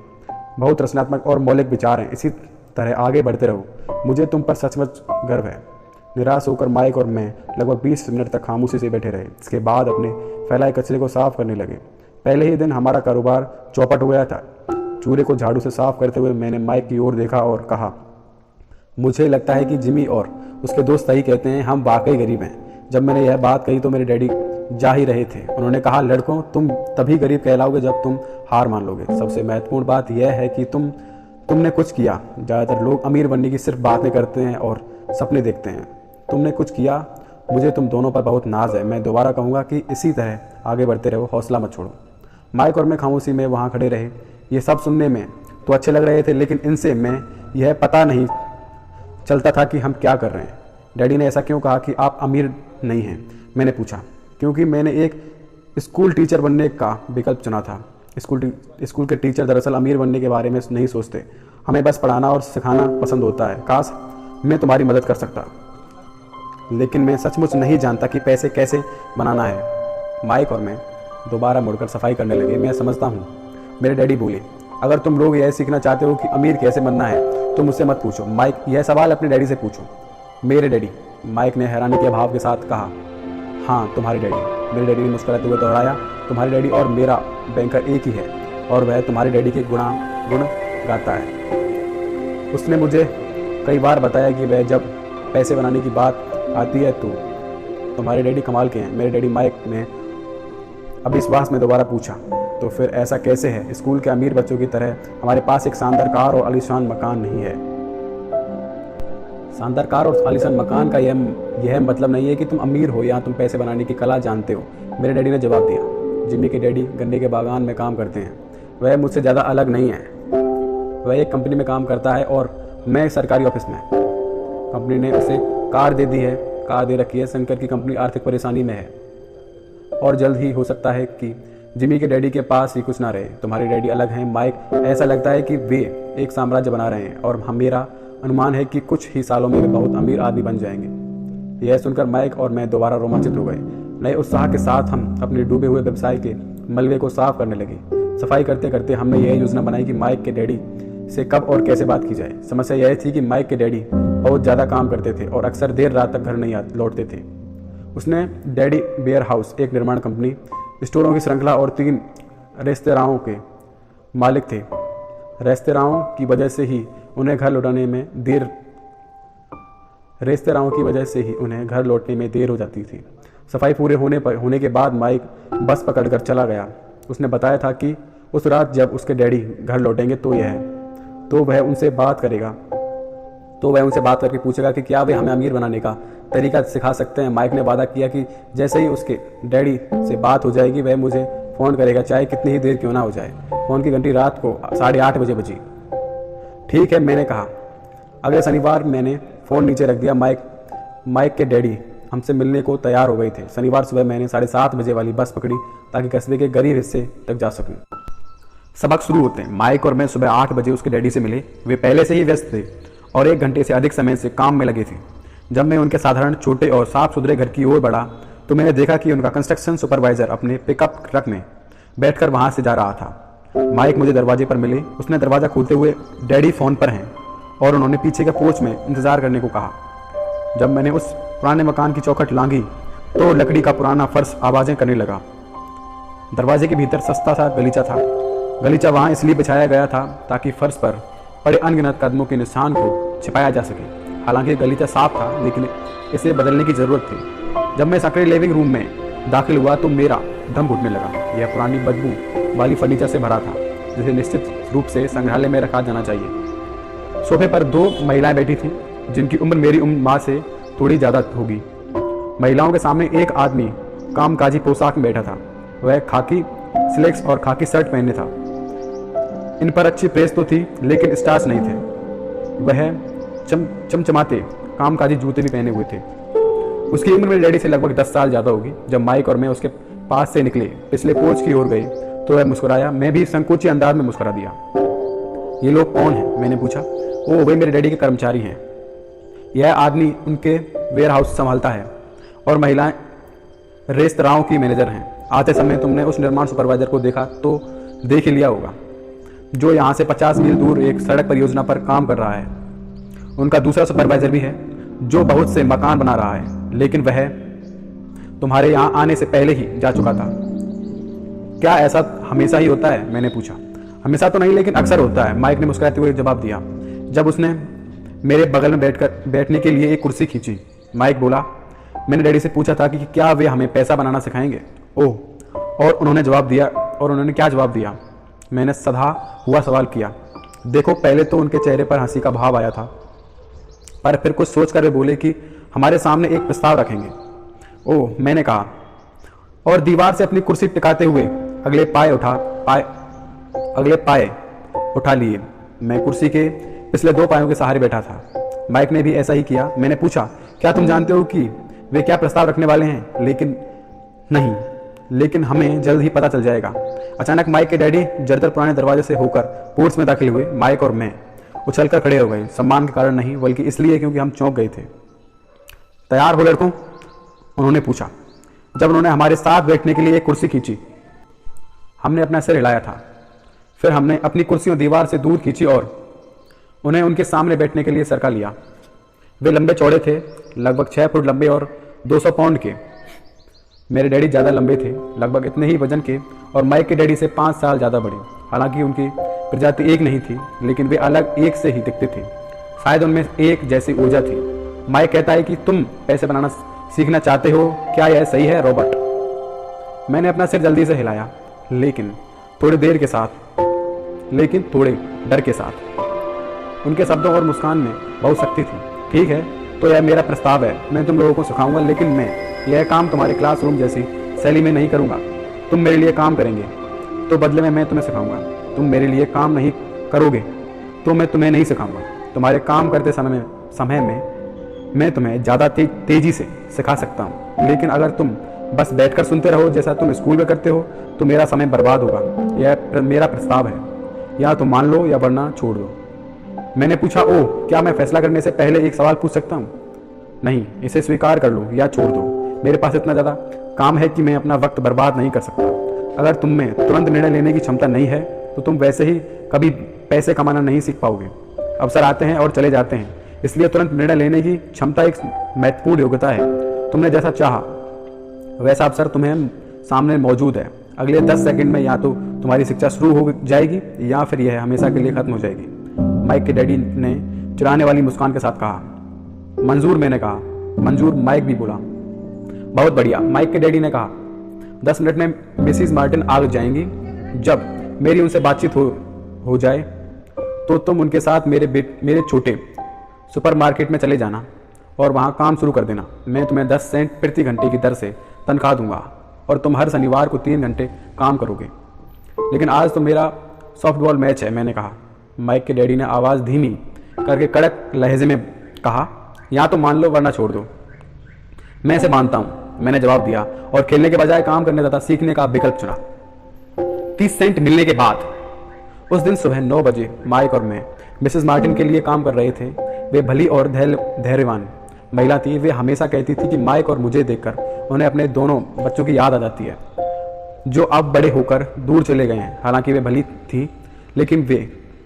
बहुत रचनात्मक और मौलिक विचार हैं। इसी तरह आगे बढ़ते रहो। मुझे तुम पर सचमुच गर्व है। निराश होकर माइक और मैं लगभग 20 मिनट तक खामोशी से बैठे रहे। इसके बाद अपने फैलाए कचरे को साफ करने लगे। पहले ही दिन हमारा कारोबार चौपट हो गया था। चूल्हे को झाड़ू से साफ करते हुए मैंने माइक की ओर देखा और कहा, मुझे लगता है कि जिमी और उसके दोस्त सही कहते हैं, हम वाकई गरीब हैं। जब मैंने यह बात कही तो मेरे डैडी जा ही रहे थे। उन्होंने कहा, लड़कों, तुम तभी गरीब कहलाओगे जब तुम हार मान लोगे। सबसे महत्वपूर्ण बात यह है कि तुमने कुछ किया। ज़्यादातर लोग अमीर बनने की सिर्फ बातें करते हैं और सपने देखते हैं। तुमने कुछ किया। मुझे तुम दोनों पर बहुत नाज है। मैं दोबारा कहूँगा कि इसी तरह आगे बढ़ते रहो, हौसला मत छोड़ो। माइक और मैं खामोशी में वहाँ खड़े रहे। ये सब सुनने में तो अच्छे लग रहे थे, लेकिन इनसे मैं यह पता नहीं चलता था कि हम क्या कर रहे हैं। डैडी ने ऐसा क्यों कहा कि आप अमीर नहीं हैं? मैंने पूछा। क्योंकि मैंने एक स्कूल टीचर बनने का विकल्प चुना था। स्कूल के टीचर दरअसल अमीर बनने के बारे में नहीं सोचते। हमें बस पढ़ाना और सिखाना पसंद होता है। काश मैं तुम्हारी मदद कर सकता, लेकिन मैं सचमुच नहीं जानता कि पैसे कैसे बनाना है। माइक और मैं दोबारा मुड़कर सफाई करने लगे। मैं समझता हूँ, मेरे डैडी बोले, अगर तुम लोग यह सीखना चाहते हो कि अमीर कैसे बनना है तो मुझसे मत पूछो। माइक, यह सवाल अपने डैडी से पूछो। मेरे डैडी? माइक ने हैरानी के भाव के साथ कहा। हाँ, तुम्हारे डैडी। मेरे डैडी ने मुस्कुराते हुए दोहराया। तुम्हारे डैडी और मेरा बैंकर एक ही है और वह तुम्हारे डैडी के गुण गाता है। उसने मुझे कई बार बताया कि वह जब पैसे बनाने की बात आती है तो तुम्हारे डैडी कमाल के हैं। मेरे डैडी, माइक ने अविश्वास में दोबारा पूछा। तो फिर ऐसा कैसे है? स्कूल के अमीर बच्चों की तरह हमारे पास एक शानदार कार और आलीशान मकान नहीं है। शानदार कार और आलीशान मकान का यह मतलब नहीं है कि तुम अमीर हो या तुम पैसे बनाने की कला जानते हो, मेरे डैडी ने जवाब दिया। जिमी के डैडी गन्ने के बागान में काम करते हैं। वह मुझसे ज़्यादा अलग नहीं है। वह एक कंपनी में काम करता है और मैं सरकारी ऑफिस में। कंपनी ने उसे कार दे दी है, कार दे रखी है। शंकर की कंपनी आर्थिक परेशानी में है और जल्द ही हो सकता है कि जिमी के डैडी के पास ही कुछ ना रहे। तुम्हारे डैडी अलग हैं माइक। ऐसा लगता है कि वे एक साम्राज्य बना रहे हैं और मेरा अनुमान है कि कुछ ही सालों में वे बहुत अमीर आदमी बन जाएंगे। यह सुनकर माइक और मैं दोबारा रोमांचित हो गए। नए उत्साह के साथ हम अपने डूबे हुए व्यवसाय के मलबे को साफ करने लगे। सफाई करते करते हमने यह योजना बनाई कि माइक के डैडी से कब और कैसे बात की जाए। समस्या यह थी कि माइक के डैडी बहुत ज़्यादा काम करते थे और अक्सर देर रात तक घर नहीं लौटते थे। उसने डैडी वेयर हाउस, एक निर्माण कंपनी, स्टोरों की श्रृंखला और 3 रेस्तराओं के मालिक थे। रेस्तराओं की वजह से ही उन्हें घर लौटने में देर हो जाती थी। सफाई पूरे होने के बाद माइक बस पकड़कर चला गया। उसने बताया था कि उस रात जब उसके डैडी घर लौटेंगे तो वह उनसे बात करके पूछेगा कि क्या वे हमें अमीर बनाने का तरीका सिखा सकते हैं। माइक ने वादा किया कि जैसे ही उसके डैडी से बात हो जाएगी वह मुझे फ़ोन करेगा, चाहे कितनी ही देर क्यों ना हो जाए। फ़ोन की घंटी रात को 8:30 बजे बजी। ठीक है, मैंने कहा। अगले शनिवार मैंने फ़ोन नीचे रख दिया। माइक के डैडी हमसे मिलने को तैयार हो गए थे। शनिवार सुबह मैंने 7:30 बजे वाली बस पकड़ी ताकि कस्बे के गरीब हिस्से तक जा सकूं। सबक शुरू होते हैं। माइक और मैं सुबह 8 बजे उसके डैडी से मिले। वे पहले से ही व्यस्त थे और 1 घंटे से अधिक समय से काम में लगे थे। जब मैं उनके साधारण छोटे और साफ सुथरे घर की ओर बढ़ा तो मैंने देखा कि उनका कंस्ट्रक्शन सुपरवाइजर अपने पिकअप ट्रक में बैठकर वहां से जा रहा था। माइक मुझे दरवाजे पर मिले। उसने दरवाजा खोलते हुए, डैडी फ़ोन पर हैं, और उन्होंने पीछे के पोर्च में इंतजार करने को कहा। जब मैंने उस पुराने मकान की चौखट लांघी तो लकड़ी का पुराना फर्श आवाज़ें करने लगा। दरवाजे के भीतर सस्ता सा गलीचा था गलीचा वहाँ इसलिए बिछाया गया था ताकि फर्श पर पड़े अनगिनत कदमों के निशान को छिपाया जा सके। हालांकि गलीचा साफ था, लेकिन इसे बदलने की जरूरत थी। जब मैं संकरे लिविंग रूम में दाखिल हुआ तो मेरा दम घुटने लगा। यह पुरानी बदबू वाली फर्नीचर से भरा था, जिसे निश्चित रूप से संग्रहालय में रखा जाना चाहिए। सोफे पर 2 महिलाएं बैठी थीं, जिनकी उम्र मेरी माँ से थोड़ी ज़्यादा होगी। महिलाओं के सामने एक आदमी कामकाजी पोशाक में बैठा था। वह खाकी स्लेक्स और खाकी शर्ट पहने था। इन पर अच्छी प्रेस तो थी, लेकिन स्टार्च नहीं थे। वह चमचमाते कामकाजी जूते भी पहने हुए थे। उसकी उम्र मेरे डैडी से लगभग 10 साल ज़्यादा होगी। जब माइक और मैं उसके पास से निकले, पिछले पोर्च की ओर गए, तो वह मुस्कुराया। मैं भी संकोची अंदाज में मुस्कुरा दिया। ये लोग कौन हैं? मैंने पूछा। वो वे मेरे डैडी के कर्मचारी हैं। यह आदमी उनके वेयर हाउस संभालता है और महिलाएं रेस्तराओं की मैनेजर हैं। आते समय तुमने उस निर्माण सुपरवाइजर को देखा तो देख ही लिया होगा, जो यहाँ से 50 मील दूर एक सड़क परियोजना पर काम कर रहा है। उनका दूसरा सुपरवाइजर भी है, जो बहुत से मकान बना रहा है, लेकिन वह तुम्हारे यहाँ आने से पहले ही जा चुका था। क्या ऐसा हमेशा ही होता है? मैंने पूछा। हमेशा तो नहीं, लेकिन अक्सर होता है, माइक ने मुस्कुराते हुए जवाब दिया, जब उसने मेरे बगल में बैठने के लिए एक कुर्सी खींची। माइक बोला, मैंने डैडी से पूछा था कि क्या वे हमें पैसा बनाना सिखाएंगे। ओह, और उन्होंने जवाब दिया। और उन्होंने क्या जवाब दिया? मैंने सधा हुआ सवाल किया। देखो, पहले तो उनके चेहरे पर हंसी का भाव आया था, पर फिर कुछ सोचकर वे बोले कि हमारे सामने एक प्रस्ताव रखेंगे। ओह, मैंने कहा, और दीवार से अपनी कुर्सी टिकाते हुए अगले पाए उठा लिए। मैं कुर्सी के पिछले 2 पायों के सहारे बैठा था। माइक ने भी ऐसा ही किया। मैंने पूछा, क्या तुम जानते हो कि वे क्या प्रस्ताव रखने वाले हैं? लेकिन हमें जल्द ही पता चल जाएगा। अचानक माइक के डैडी जर्जर पुराने दरवाजे से होकर पोर्च में दाखिल हुए। माइक और मैं उछलकर खड़े हो गए, सम्मान के कारण नहीं, बल्कि इसलिए क्योंकि हम चौंक गए थे। तैयार हो लड़कों? उन्होंने पूछा, जब उन्होंने हमारे साथ बैठने के लिए एक कुर्सी खींची। हमने अपना सिर हिलाया था। फिर हमने अपनी कुर्सियों दीवार से दूर खींची और उन्हें उनके सामने बैठने के लिए सरका लिया। वे लंबे चौड़े थे, लगभग 6 फुट लंबे और 200 पाउंड के। मेरे डैडी ज़्यादा लंबे थे, लगभग इतने ही वजन के, और माइक के डैडी से 5 साल ज़्यादा बड़े। हालांकि उनकी प्रजाति एक नहीं थी, लेकिन वे अलग एक से ही दिखते थे। शायद उनमें एक जैसी ऊर्जा थी। माइक कहता है कि तुम पैसे बनाना सीखना चाहते हो, क्या यह सही है रॉबर्ट? मैंने अपना सिर जल्दी से हिलाया, लेकिन थोड़े डर के साथ। उनके शब्दों और मुस्कान में बहुत शक्ति थी। ठीक है, तो यह मेरा प्रस्ताव है। मैं तुम लोगों को सिखाऊंगा, लेकिन मैं यह काम तुम्हारे क्लासरूम जैसी शैली में नहीं करूंगा। तुम मेरे लिए काम करेंगे तो बदले में मैं तुम्हें सिखाऊंगा। तुम मेरे लिए काम नहीं करोगे तो मैं तुम्हें नहीं सिखाऊंगा। तुम्हारे काम करते समय में मैं तुम्हें ज़्यादा तेजी से सिखा सकता हूँ, लेकिन अगर तुम बस बैठकर सुनते रहो जैसा तुम स्कूल में करते हो तो मेरा समय बर्बाद होगा। यह मेरा प्रस्ताव है, या तो मान लो या वरना छोड़ दो। मैंने पूछा, ओह, क्या मैं फैसला करने से पहले एक सवाल पूछ सकता हूँ? नहीं, इसे स्वीकार कर लो या छोड़ दो। मेरे पास इतना ज़्यादा काम है कि मैं अपना वक्त बर्बाद नहीं कर सकता। अगर तुम में तुरंत निर्णय लेने की क्षमता नहीं है तो तुम वैसे ही कभी पैसे कमाना नहीं सीख पाओगे। अवसर आते हैं और चले जाते हैं, इसलिए तुरंत निर्णय लेने की क्षमता एक महत्वपूर्ण योग्यता है। तुमने जैसा चाहा वैसा अवसर तुम्हें सामने मौजूद है। अगले 10 सेकंड में या तो तुम्हारी शिक्षा शुरू हो जाएगी या फिर यह हमेशा के लिए खत्म हो जाएगी। माइक के डैडी ने चिढ़ाने वाली मुस्कान के साथ कहा। मंजूर, मैंने कहा। मंजूर, माइक भी बोला। बहुत बढ़िया, माइक के डैडी ने कहा। 10 मिनट में मिसिस मार्टिन आ जाएंगी। जब मेरी उनसे बातचीत हो जाए तो तुम उनके साथ मेरे छोटे सुपरमार्केट में चले जाना और वहाँ काम शुरू कर देना। मैं तुम्हें 10 सेंट प्रति घंटे की दर से तनख्वाह दूंगा और तुम हर शनिवार को 3 घंटे काम करोगे। लेकिन आज तो मेरा सॉफ्टबॉल मैच है, मैंने कहा। माइक के डैडी ने आवाज़ धीमी करके कड़क लहजे में कहा, या तो मान लो वरना छोड़ दो। मैं इसे मानता हूँ, मैंने जवाब दिया और खेलने के बजाय काम करने तथा सीखने का विकल्प चुना। 30 सेंट मिलने के बाद उस दिन सुबह 9 बजे माइक और मैं मिसेस मार्टिन के लिए काम कर रहे थे। वे भली और धैर्यवान महिला थी। वे हमेशा कहती थी कि माइक और मुझे देखकर उन्हें अपने दोनों बच्चों की याद आ जाती है, जो अब बड़े होकर दूर चले गए हैं। हालांकि वे भली थी, लेकिन वे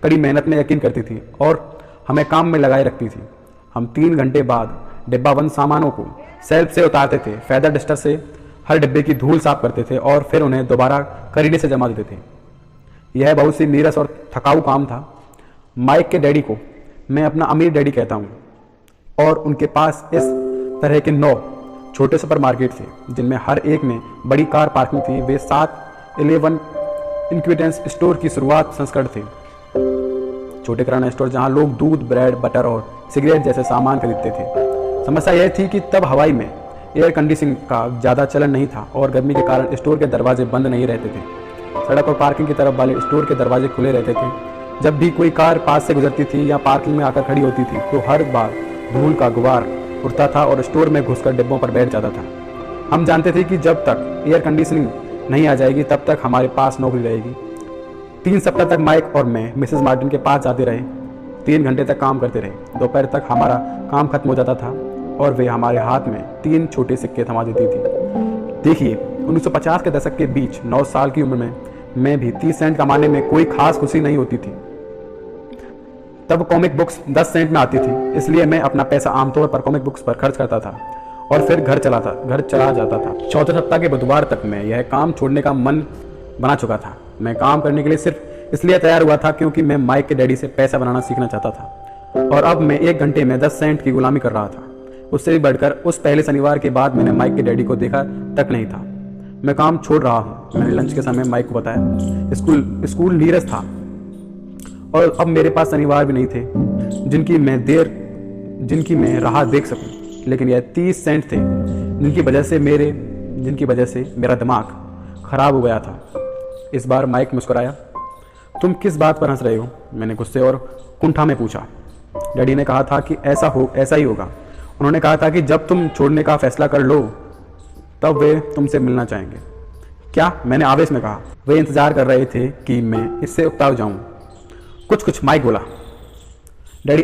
कड़ी मेहनत में यकीन करती थी और हमें काम में लगाए रखती थी। हम 3 घंटे बाद डिब्बाबंद सामानों को सेल्फ से उतारते थे, फेदर डस्टर से हर डिब्बे की धूल साफ करते थे और फिर उन्हें दोबारा करीने से जमा देते थे। यह बहुत सी नीरस और थकाऊ काम था। माइक के डैडी को मैं अपना अमीर डैडी कहता हूँ, और उनके पास इस तरह के 9 छोटे सुपरमार्केट थे जिनमें हर एक में बड़ी कार पार्किंग थी। वे 7-11 इन्क्विटेंस स्टोर की शुरुआत संस्करण थे, छोटे किराना स्टोर जहां लोग दूध, ब्रेड, बटर और सिगरेट जैसे सामान खरीदते थे। समस्या यह थी कि तब हवाई में एयर कंडीशनिंग का ज़्यादा चलन नहीं था और गर्मी के कारण स्टोर के दरवाजे बंद नहीं रहते थे। सड़क और पार्किंग की तरफ वाले स्टोर के दरवाजे खुले रहते थे। जब भी कोई कार पास से गुजरती थी या पार्किंग में आकर खड़ी होती थी तो हर बार धूल का गुबार उड़ता था और स्टोर में घुसकर डिब्बों पर बैठ जाता था। हम जानते थे कि जब तक एयर कंडीशनिंग नहीं आ जाएगी तब तक हमारे पास नौकरी रहेगी। 3 सप्ताह तक माइक और मैं मिसेस मार्टिन के पास जाते रहे। 3 घंटे तक काम करते रहे। दोपहर तक हमारा काम खत्म हो जाता था और वे हमारे हाथ में 3 छोटे सिक्के थमा देती थी। देखिए, 1950 के दशक के बीच 9 साल की उम्र में मैं भी 30 सेंट कमाने में कोई खास खुशी नहीं होती थी। तब कॉमिक बुक्स 10 सेंट में आती थी, इसलिए मैं अपना पैसा आमतौर पर कॉमिक बुक्स पर खर्च करता था और फिर घर चला जाता था। चौथे सप्ताह के बुधवार तक मैं यह काम छोड़ने का मन बना चुका था। मैं काम करने के लिए सिर्फ इसलिए तैयार हुआ था क्योंकि मैं माइक के डैडी से पैसा बनाना सीखना चाहता था, और अब मैं 1 घंटे में 10 सेंट की गुलामी कर रहा था। उससे भी बढ़कर उस पहले शनिवार के बाद मैंने माइक के डैडी को देखा तक नहीं था। मैं काम छोड़ रहा हूँ, मैंने लंच के समय माइक को बताया। स्कूल नीरस था और अब मेरे पास शनिवार भी नहीं थे जिनकी मैं राह देख सकूं। लेकिन यह 30 सेंट थे जिनकी वजह से मेरा दिमाग खराब हो गया था। इस बार माइक मुस्कुराया। तुम किस बात पर हंस रहे हो? मैंने गुस्से और कुंठा में पूछा। डैडी ने कहा था कि ऐसा ही होगा। उन्होंने कहा था कि जब तुम छोड़ने का फैसला कर लो तब वे तुमसे मिलना चाहेंगे। क्या? मैंने आवेश में कहा। वे इंतजार कर रहे थे कि मैं इससे उकता जाऊं। कुछ माइक बोला। डैडी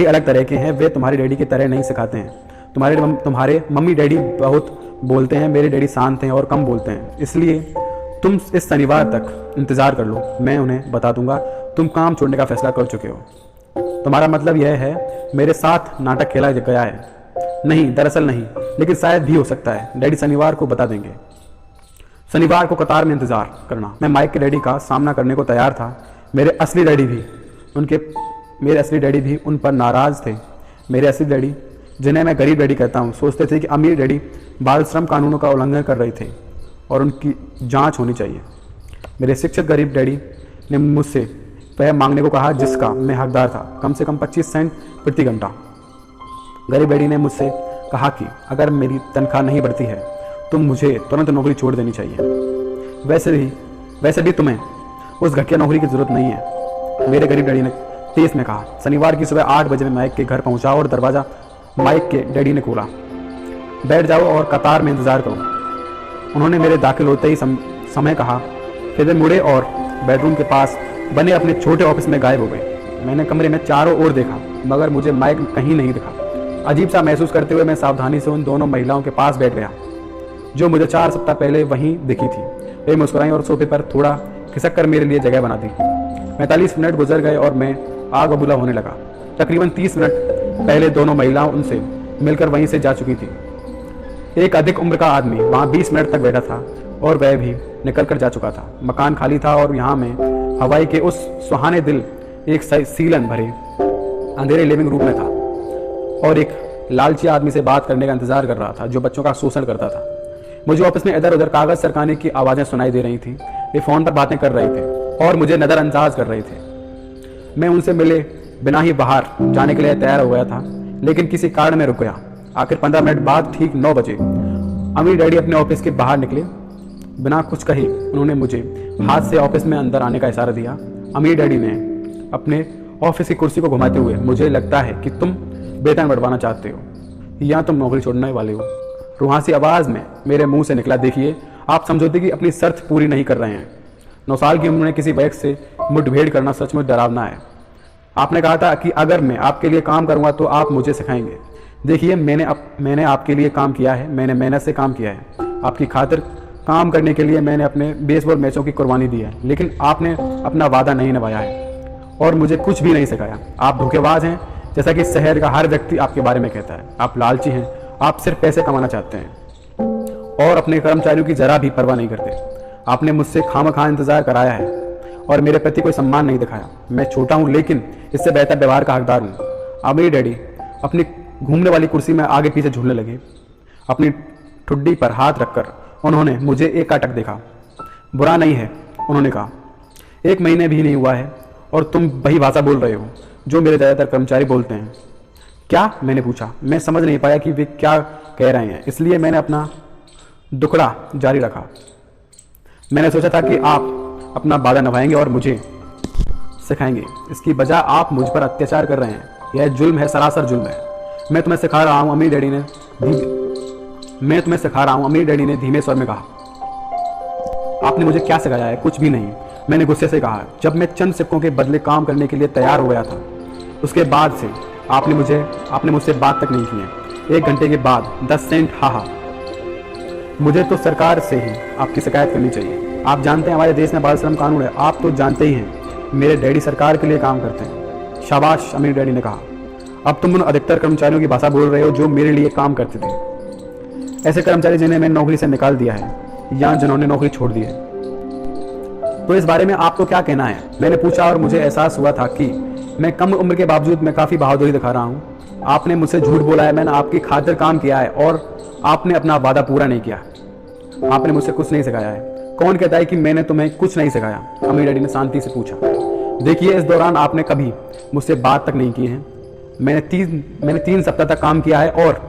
अलग तरह के हैं। वे तुम्हारे डैडी की तरह नहीं सिखाते हैं। तुम्हारे मम्मी डैडी बहुत बोलते हैं, मेरे डैडी शांत हैं और कम बोलते हैं। इसलिए तुम इस शनिवार तक इंतजार कर लो, मैं उन्हें बता दूंगा तुम काम छोड़ने का फैसला कर चुके हो। तुम्हारा मतलब यह है मेरे साथ नाटक खेला गया है? नहीं, दरअसल नहीं, लेकिन शायद भी हो सकता है। डैडी शनिवार को बता देंगे। शनिवार को कतार में इंतजार करना। मैं माइक के डैडी का सामना करने को तैयार था। मेरे असली डैडी भी उन पर नाराज थे। मेरे असली डैडी, जिन्हें मैं गरीब डैडी कहता हूँ, सोचते थे कि अमीर डैडी बाल श्रम कानूनों का उल्लंघन कर रहे थे और उनकी जांच होनी चाहिए। मेरे शिक्षित गरीब डैडी ने मुझसे वह मांगने को कहा जिसका मैं हकदार था, कम से कम 25 सेंट प्रति घंटा। गरीब डैडी ने मुझसे कहा कि अगर मेरी तनख्वाह नहीं बढ़ती है तो मुझे तुरंत नौकरी छोड़ देनी चाहिए। वैसे भी तुम्हें उस घटिया नौकरी की जरूरत नहीं है, मेरे गरीब डैडी ने तेज में कहा। शनिवार की सुबह 8 बजे में माइक के घर पहुंचा और दरवाजा माइक के डैडी ने खोला। बैठ जाओ और कतार में इंतजार करो, उन्होंने मेरे दाखिल होते ही समय कहा। फिर वे मुड़े और बेडरूम के पास बने अपने छोटे ऑफिस में गायब हो गए। मैंने कमरे में चारों ओर देखा मगर मुझे माइक कहीं नहीं दिखा। अजीब सा महसूस करते हुए मैं सावधानी से उन दोनों महिलाओं के पास बैठ गया जो मुझे 4 सप्ताह पहले वहीं दिखी थी। वे मुस्कुराई और सोफे पर थोड़ा खिसक कर मेरे लिए जगह बना दी। 45 मिनट गुजर गए और मैं आग बबूला होने लगा। तकरीबन 30 मिनट पहले दोनों महिलाओं उनसे मिलकर वहीं से जा चुकी थी। एक अधिक उम्र का आदमी वहाँ 20 मिनट तक बैठा था और वह भी निकल कर जा चुका था। मकान खाली था और यहाँ में हवाई के उस सुहाने दिल एक सीलन भरे अंधेरे लिविंग रूम में था और एक लालची आदमी से बात करने का इंतजार कर रहा था जो बच्चों का शोषण करता था। मुझे ऑफिस में इधर उधर कागज सरकाने की आवाजें सुनाई दे रही थी। वे फोन पर बातें कर रहे थे और मुझे नजरअंदाज कर रहे थे। मैं उनसे मिले बिना ही बाहर जाने के लिए तैयार हो गया था, लेकिन किसी कारण में रुक गया। आखिर 15 मिनट बाद ठीक 9 बजे अमीर डैडी अपने ऑफिस के बाहर निकले। बिना कुछ कहे उन्होंने मुझे हाथ से ऑफिस में अंदर आने का इशारा दिया। अमीर डैडी ने अपने ऑफिस की कुर्सी को घुमाते हुए, मुझे लगता है कि तुम वेतन बढ़वाना चाहते हो या तुम नौकरी छोड़ने वाले हो, रूहासी आवाज में मेरे मुंह से निकला। देखिए, आप समझौते की अपनी शर्त पूरी नहीं कर रहे हैं। 9 साल की उम्र में किसी वयस्क से मुठभेड़ करना सचमुच डरावना है। आपने कहा था कि अगर मैं आपके लिए काम करूंगा तो आप मुझे सिखाएंगे। देखिए, मैंने आपके लिए काम किया है, मैंने मेहनत से काम किया है। आपकी खातिर काम करने के लिए मैंने अपने बेसबॉल मैचों की कुर्बानी दी है, लेकिन आपने अपना वादा नहीं निभाया है और मुझे कुछ भी नहीं सिखाया। आप धोखेबाज हैं, जैसा कि शहर का हर व्यक्ति आपके बारे में कहता है। आप लालची हैं, आप सिर्फ पैसे कमाना चाहते हैं और अपने कर्मचारियों की जरा भी परवाह नहीं करते। आपने मुझसे खामखा इंतजार कराया है और मेरे प्रति कोई सम्मान नहीं दिखाया। मैं छोटा हूँ लेकिन इससे बेहतर व्यवहार का हकदार हूँ। अमीर डैडी अपनी घूमने वाली कुर्सी में आगे पीछे झूलने लगे। अपनी ठुड्डी पर हाथ रखकर उन्होंने मुझे एकाटक देखा। बुरा नहीं है, उन्होंने कहा, 1 महीने भी नहीं हुआ है और तुम वही भाषा बोल रहे हो जो मेरे ज़्यादातर कर्मचारी बोलते हैं। क्या? मैंने पूछा। मैं समझ नहीं पाया कि वे क्या कह रहे हैं, इसलिए मैंने अपना दुखड़ा जारी रखा। मैंने सोचा था कि आप अपना वादा निभाएंगे और मुझे सिखाएंगे। इसकी बजाय आप मुझ पर अत्याचार कर रहे हैं। यह जुल्म है, सरासर जुल्म है। मैं तुम्हें सिखा रहा हूँ, अमीर डैडी ने धीमे स्वर में कहा। आपने मुझे क्या सिखाया है? कुछ भी नहीं, मैंने गुस्से से कहा। जब मैं चंद सिक्कों के बदले काम करने के लिए तैयार हो गया था, उसके बाद से आपने मुझसे बात तक नहीं की है। 1 घंटे के बाद 10 सेंट, हा। मुझे तो सरकार से ही आपकी शिकायत करनी चाहिए। आप जानते हैं हमारे देश में बाल श्रम कानून है। आप तो जानते ही हैं मेरे डैडी सरकार के लिए काम करते हैं। शाबाश, अमीर डैडी ने कहा। अब तुम उन अधिकतर कर्मचारियों की भाषा बोल रहे हो जो मेरे लिए काम करते थे। ऐसे कर्मचारी जिन्हें मैं नौकरी से निकाल दिया है या जिन्होंने नौकरी छोड़ दी है। तो इस बारे में आपको क्या कहना है? मैंने पूछा और मुझे एहसास हुआ था कि मैं कम उम्र के बावजूद मैं काफ़ी बहादुरी दिखा रहा हूँ। आपने मुझसे झूठ बोला है, मैंने आपकी खातिर काम किया है और आपने अपना वादा पूरा नहीं किया। आपने मुझसे कुछ नहीं सिखाया है। कौन कहता है कि मैंने तुम्हें कुछ नहीं सिखाया? अमीर डैडी ने शांति से पूछा। देखिए, इस दौरान आपने कभी मुझसे बात तक नहीं की है। मैंने 3 सप्ताह तक काम किया है और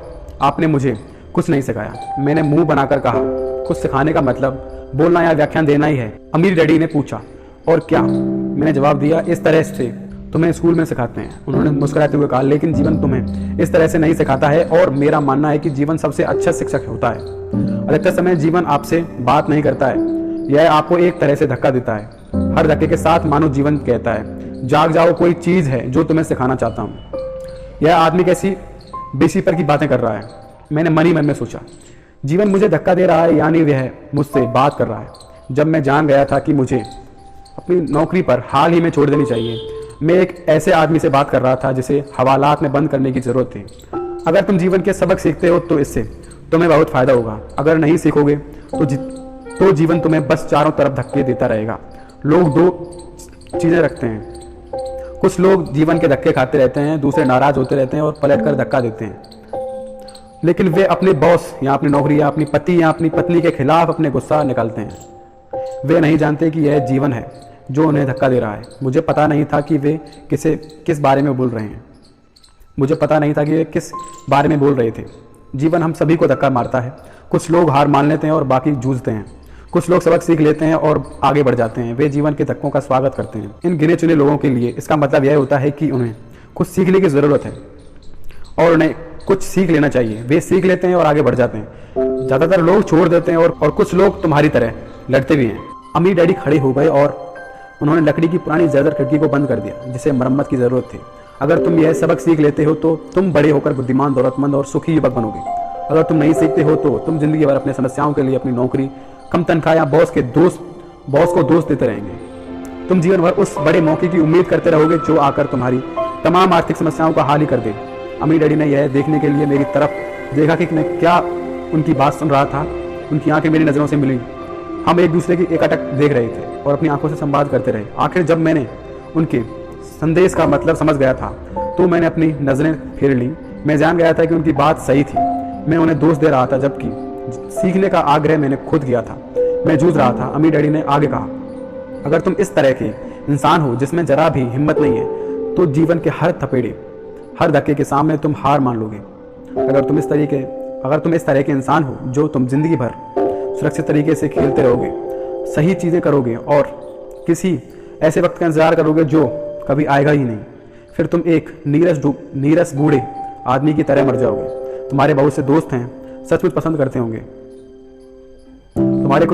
आपने मुझे कुछ नहीं सिखाया। मैंने मुंह बनाकर कहा, कुछ सिखाने का मतलब बोलना या व्याख्यान देना ही है। अमीर डैडी ने पूछा, और क्या? मैंने जवाब दिया, इस तरह से तुम्हें स्कूल में सिखाते हैं। उन्होंने मुस्कुराते हुए कहा, लेकिन जीवन तुम्हें इस तरह से नहीं सिखाता है और मेरा मानना है कि जीवन सबसे अच्छा शिक्षक होता है। अधिकतर समय जीवन आपसे बात नहीं करता है, यह आपको एक तरह से धक्का देता है। हर धक्के के साथ मानो जीवन कहता है, जाग जाओ, कोई चीज़ है जो तुम्हें सिखाना चाहता हूँ। यह आदमी कैसी बेसी पर की बातें कर रहा है। मैंने मन ही मन में सोचा, जीवन मुझे धक्का दे रहा है, यानी वह मुझसे बात कर रहा है। जब मैं जान गया था कि मुझे अपनी नौकरी पर हाल ही में छोड़ देनी चाहिए, मैं एक ऐसे आदमी से बात कर रहा था जिसे हवालात में बंद करने की जरूरत थी। अगर तुम जीवन के सबक सीखते हो तो इससे तुम्हें बहुत फायदा होगा। अगर नहीं सीखोगे तो जीवन तुम्हें बस चारों तरफ धक्के देता रहेगा। लोग 2 चीजें रखते हैं, कुछ लोग जीवन के धक्के खाते रहते हैं, दूसरे नाराज होते रहते हैं और पलट कर धक्का देते हैं, लेकिन वे अपने बॉस या अपनी नौकरी या अपनी पति या अपनी पत्नी के खिलाफ अपने गुस्सा निकालते हैं। वे नहीं जानते कि यह जीवन है जो उन्हें धक्का दे रहा है। मुझे पता नहीं था कि वे किस बारे में बोल रहे हैं। मुझे पता नहीं था कि वे किस बारे में बोल रहे थे। जीवन हम सभी को धक्का मारता है। कुछ लोग हार मान लेते हैं और बाकी जूझते हैं। कुछ लोग सबक सीख लेते हैं और आगे बढ़ जाते हैं। वे जीवन के धक्कों का स्वागत करते हैं। इन गिने चुने लोगों के लिए इसका मतलब यह होता है कि उन्हें कुछ सीखने की ज़रूरत है और उन्हें कुछ सीख लेना चाहिए। वे सीख लेते हैं और आगे बढ़ जाते हैं। ज़्यादातर लोग छोड़ देते हैं और कुछ लोग तुम्हारी तरह लड़ते भी हैं। अमीर डैडी खड़े हो गए और उन्होंने लकड़ी की पुरानी जर्जर खिड़की को बंद कर दिया जिसे मरम्मत की ज़रूरत थी। अगर तुम यह सबक सीख लेते हो तो तुम बड़े होकर बुद्धिमान, दौलतमंद और सुखी युवक बनोगे। अगर तुम नहीं सीखते हो तो तुम जिंदगी भर अपने समस्याओं के लिए अपनी नौकरी, कम तनख्वाह या बॉस को दोष देते रहेंगे। तुम जीवन भर उस बड़े मौके की उम्मीद करते रहोगे जो आकर तुम्हारी तमाम आर्थिक समस्याओं का हाल ही कर दे। अमीर डैडी ने यह देखने के लिए मेरी तरफ देखा कि मैं क्या उनकी बात सुन रहा था। उनकी आंखें मेरी नज़रों से मिली। हम एक दूसरे की एकाटक देख रहे थे और अपनी आंखों से संवाद करते रहे। आखिर जब मैंने उनके संदेश का मतलब समझ गया था तो मैंने अपनी नज़रें फेर ली। मैं जान गया था कि उनकी बात सही थी। मैं उन्हें दोष दे रहा था जबकि सीखने का आग्रह मैंने खुद किया था। मैं जूझ रहा था। अमीर डैडी ने आगे कहा, अगर तुम इस तरह के इंसान हो जिसमें जरा भी हिम्मत नहीं है तो जीवन के हर थपेड़े, हर धक्के के सामने तुम हार मान लोगे। अगर तुम इस तरह के इंसान हो जो तुम जिंदगी भर सुरक्षित तरीके से खेलते रहोगे, सही चीज़ें करोगे और किसी ऐसे वक्त का इंतजार करोगे जो कभी आएगा ही नहीं, फिर तुम एक नीरस बूढ़े आदमी की तरह मर जाओगे। तुम्हारे बहुत से दोस्त हैं, सचमुच पसंद करते होंगे। तुम्हारे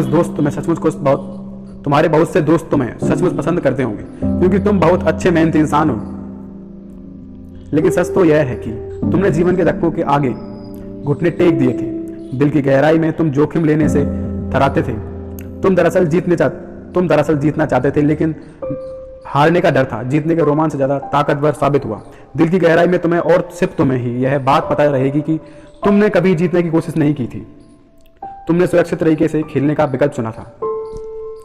बहुत से दोस्त तुम्हें सचमुच पसंद करते होंगे क्योंकि तुम बहुत अच्छे मेहनती इंसान हो। लेकिन सच तो यह है कि तुमने जीवन के धक्कों के आगे घुटने टेक दिए थे। दिल की गहराई में तुम जोखिम लेने से थराते थे। तुम दरअसल जीतना चाहते थे, लेकिन हारने का डर था। जीतने के रोमांच से ज्यादा ताकतवर साबित हुआ। दिल की गहराई में तुम्हें और सिर्फ तुम्हें ही यह बात पता रहेगी कि तुमने कभी जीतने की कोशिश नहीं की थी। तुमने सुरक्षित तरीके से खेलने का विकल्प चुना था।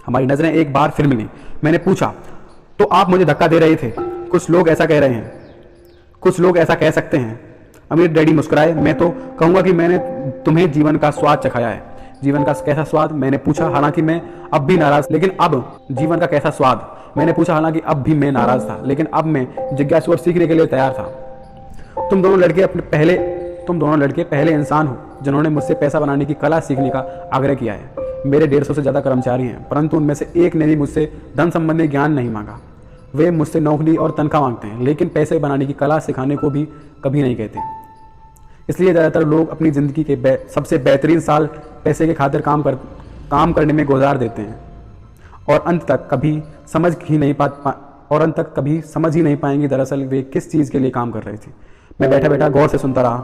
हमारी नजरें एक बार फिर मिली। मैंने पूछा, तो आप मुझे धक्का दे रहे थे? कुछ लोग ऐसा कह रहे हैं, कुछ लोग ऐसा कह सकते हैं। अमीर डैडी मुस्कुराए। मैं तो कहूंगा कि मैंने तुम्हें जीवन का स्वाद चखाया है। जीवन का कैसा स्वाद? मैंने पूछा, हालांकि मैं अब भी नाराज, लेकिन अब जीवन का कैसा स्वाद? मैंने पूछा, हालांकि अब भी मैं नाराज था, लेकिन अब मैं जिज्ञासु और सीखने के लिए तैयार था। तुम दोनों लड़के पहले इंसान हो जिन्होंने मुझसे पैसा बनाने की कला सीखने का आग्रह किया है। मेरे 150 से ज़्यादा कर्मचारी हैं, परंतु उनमें से एक ने भी मुझसे धन संबंधी ज्ञान नहीं मांगा। वे मुझसे नौकरी और तनख्वाह मांगते हैं, लेकिन पैसे बनाने की कला सिखाने को भी कभी नहीं कहते। इसलिए ज़्यादातर लोग अपनी ज़िंदगी के सबसे बेहतरीन साल पैसे के खातिर काम करने में गुजार देते हैं और अंत तक कभी समझ ही नहीं पाएंगे दरअसल वे किस चीज़ के लिए काम कर रहे थे। मैं बैठा बैठा गौर से सुनता रहा।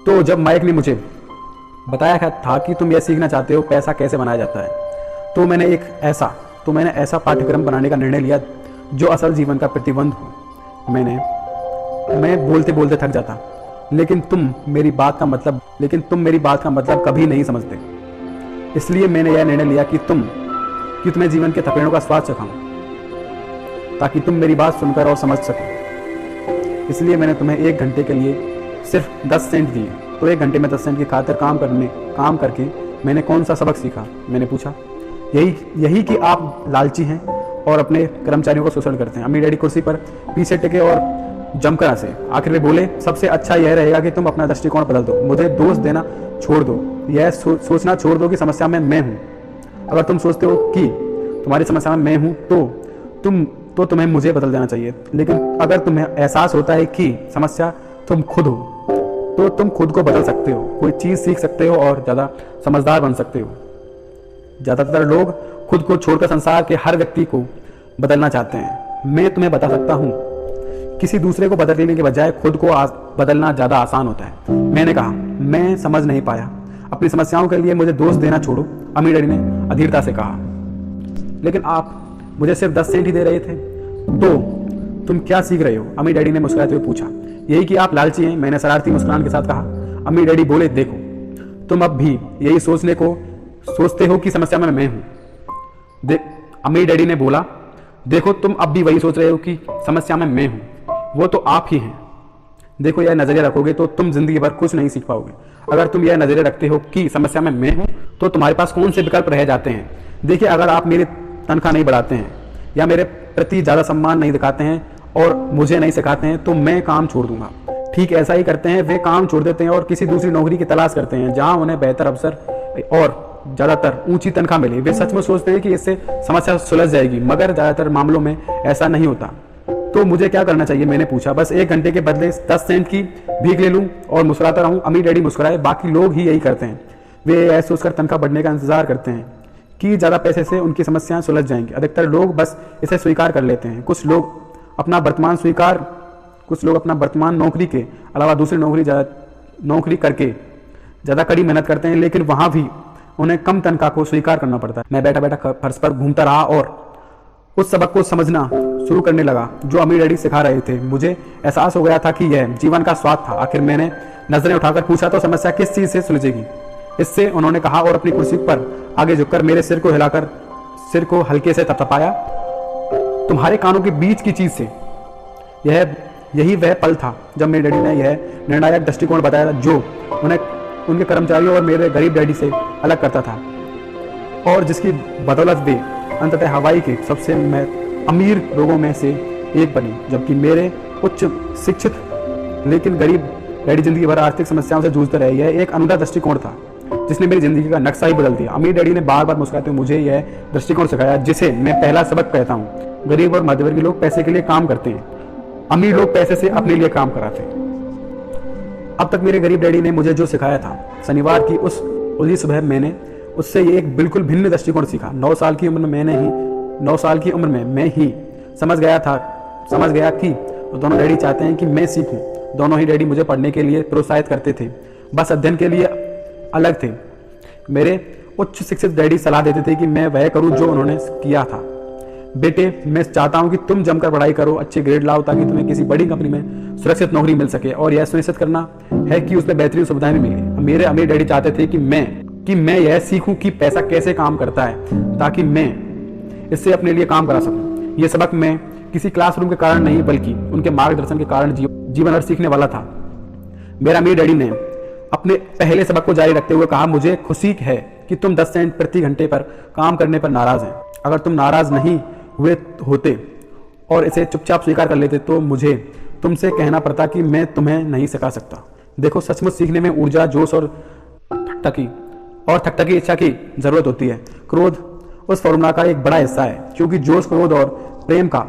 तो जब माइक ने मुझे बताया था कि तुम यह सीखना चाहते हो पैसा कैसे बनाया जाता है, तो मैंने ऐसा पाठ्यक्रम बनाने का निर्णय लिया जो असल जीवन का प्रतिबंध हो। मैं बोलते बोलते थक जाता, लेकिन तुम मेरी बात का मतलब कभी नहीं समझते। इसलिए मैंने यह निर्णय लिया कि तुम्हें जीवन के थपेड़ों का स्वाद चखाऊं, ताकि तुम मेरी बात सुनकर और समझ सको। इसलिए मैंने तुम्हें 1 घंटे के लिए सिर्फ 10 सेंट दिए। तो 1 घंटे में 10 सेंट की खातिर काम करके मैंने कौन सा सबक सीखा? मैंने पूछा, यही कि आप लालची हैं और अपने कर्मचारियों को शोषण करते हैं। अमीर डैडी कुर्सी पर पीछे टिके और जमकर हंसे। आखिर वे बोले, सबसे अच्छा यह रहेगा कि तुम अपना दृष्टिकोण बदल दो, मुझे दोष देना छोड़ दो, यह सोचना छोड़ दो कि समस्या में मैं हूँ। अगर तुम सोचते हो कि तुम्हारी समस्या में मैं हूँ तो तुम्हें मुझे बदल देना चाहिए। लेकिन अगर तुम्हें एहसास होता है कि समस्या तुम खुद हो तो तुम खुद को बदल सकते हो, कोई चीज़ सीख सकते हो और ज़्यादा समझदार बन सकते हो। ज़्यादातर लोग खुद को छोड़कर संसार के हर व्यक्ति को बदलना चाहते हैं। मैं तुम्हें बता सकता हूँ, किसी दूसरे को बदलने के बजाय खुद को बदलना ज़्यादा आसान होता है। मैंने कहा, मैं समझ नहीं पाया। अपनी समस्याओं के लिए मुझे दोष देना छोड़ो, अमीर डैडी ने अधीरता से कहा। लेकिन आप मुझे सिर्फ 10 सेंट ही दे रहे थे, तो तुम क्या सीख रहे हो? अमीर डैडी ने मुस्कुराते हुए पूछा। यही कि आप लालची हैं, मैंने शरारती मुस्कुरान के साथ कहा। अमीर डैडी बोले, देखो, तुम अब भी यही सोचते हो कि समस्या में मैं हूं। अमीर डैडी ने बोला, देखो, तुम अब भी वही सोच रहे हो कि समस्या में मैं हूं, वो तो आप ही हैं। देखो, यह नजरिया रखोगे तो तुम जिंदगी भर कुछ नहीं सीख पाओगे। अगर तुम यह नजरिया रखते हो कि समस्या में मैं हूं, तो तुम्हारे पास कौन से विकल्प रह जाते हैं? देखिए, अगर आप मेरी तनख्वाह नहीं बढ़ाते हैं या मेरे प्रति ज्यादा सम्मान नहीं दिखाते हैं और मुझे नहीं सिखाते हैं, तो मैं काम छोड़ दूंगा। ठीक ऐसा ही करते हैं, वे काम छोड़ देते हैं और किसी दूसरी नौकरी की तलाश करते हैं जहां उन्हें बेहतर अवसर और ज्यादातर ऊंची तनख्वाह मिले। वे सच में सोचते हैं कि इससे समस्या सुलझ जाएगी, मगर ज्यादातर मामलों में ऐसा नहीं होता। तो मुझे क्या करना चाहिए? मैंने पूछा। बस 1 घंटे के बदले 10 सेंट की भीख ले लूं और मुस्कुराता रहूं? अमीर डैडी मुस्कुराए। बाकी लोग ही यही करते हैं, वे ऐसा सोचकर तनख्वाह बढ़ने का इंतजार करते हैं कि ज्यादा पैसे से उनकी समस्याएं सुलझ जाएंगी। अधिकतर लोग बस इसे स्वीकार कर लेते हैं। कुछ लोग अपना वर्तमान नौकरी के अलावा दूसरी नौकरी करके ज़्यादा कड़ी मेहनत करते हैं, लेकिन वहाँ भी उन्हें कम तनख्वाह को स्वीकार करना पड़ता है। मैं बैठा बैठा फर्श पर घूमता रहा और उस सबक को समझना शुरू करने लगा जो अमीर डैडी सिखा रहे थे। मुझे एहसास हो गया था कि यह जीवन का स्वाद था। आखिर मैंने नजरें उठाकर पूछा, तो समस्या किस चीज़ से सुलझेगी? इससे, उन्होंने कहा और अपनी कुर्सी पर आगे झुककर मेरे सिर को हिलाकर सिर को हल्के से थपथपाया। तुम्हारे कानों के बीच की चीज से। यही वह पल था जब मेरे डैडी ने यह निर्णायक दृष्टिकोण बताया जो उन्हें उनके कर्मचारियों और मेरे गरीब डैडी से अलग करता था और जिसकी बदौलत वे अंततः हवाई के सबसे अमीर लोगों में से एक बनी, जबकि मेरे उच्च शिक्षित लेकिन गरीब डैडी जिंदगी भर आर्थिक समस्याओं से जूझते रहे। यह एक अनूठा दृष्टिकोण था जिसने मेरी जिंदगी का नक्शा ही बदल दिया। अमीर डैडी ने बार बार मुस्कुराते हुए मुझे यह दृष्टिकोण सिखाया जिसे मैं पहला सबक कहता हूँ। गरीब और मध्यवर्गीय लोग पैसे के लिए काम करते हैं, अमीर लोग पैसे से अपने लिए काम कराते हैं। अब तक मेरे गरीब डैडी ने मुझे जो सिखाया था, शनिवार की उस उसी सुबह मैंने उससे ये एक बिल्कुल भिन्न दृष्टिकोण सीखा। 9 साल की उम्र में मैं ही समझ गया कि दोनों डैडी चाहते हैं कि मैं सीखूं। दोनों ही डैडी मुझे पढ़ने के लिए प्रोत्साहित करते थे, बस अध्ययन के लिए अलग थे। मेरे उच्च शिक्षित डैडी सलाह देते थे कि मैं वह करूं जो उन्होंने किया था। बेटे, मैं चाहता हूं कि तुम जमकर पढ़ाई करो, अच्छे ग्रेड लाओ ताकि तुम्हें किसी बड़ी कंपनी में सुरक्षित नौकरी मिल सके और यह सुनिश्चित करना है कि उसमें बेहतरीन सुविधाएं भी मिले। मेरे अमीर डैडी चाहते थे कि मैं कि मैं यह सीखूं कि पैसा कैसे काम करता है, ताकि मैं इससे अपने लिए काम करा सकूं। यह सबक मैं किसी क्लासरूम के कारण नहीं बल्कि उनके मार्गदर्शन के कारण जीवन भर सीखने वाला था। मेरा अमीर डैडी ने अपने पहले सबक को जारी रखते हुए कहा, मुझे खुशी है कि तुम 10 सेंट प्रति घंटे पर काम करने पर नाराज हैं। अगर तुम नाराज नहीं हुए होते और इसे चुपचाप स्वीकार कर लेते तो मुझे तुमसे कहना पड़ता कि मैं तुम्हें नहीं सिखा सकता। देखो, सचमुच सीखने में ऊर्जा, जोश और ठकठकी इच्छा की जरूरत होती है। क्रोध उस फॉर्मूला का एक बड़ा हिस्सा है, क्योंकि जोश, क्रोध और प्रेम का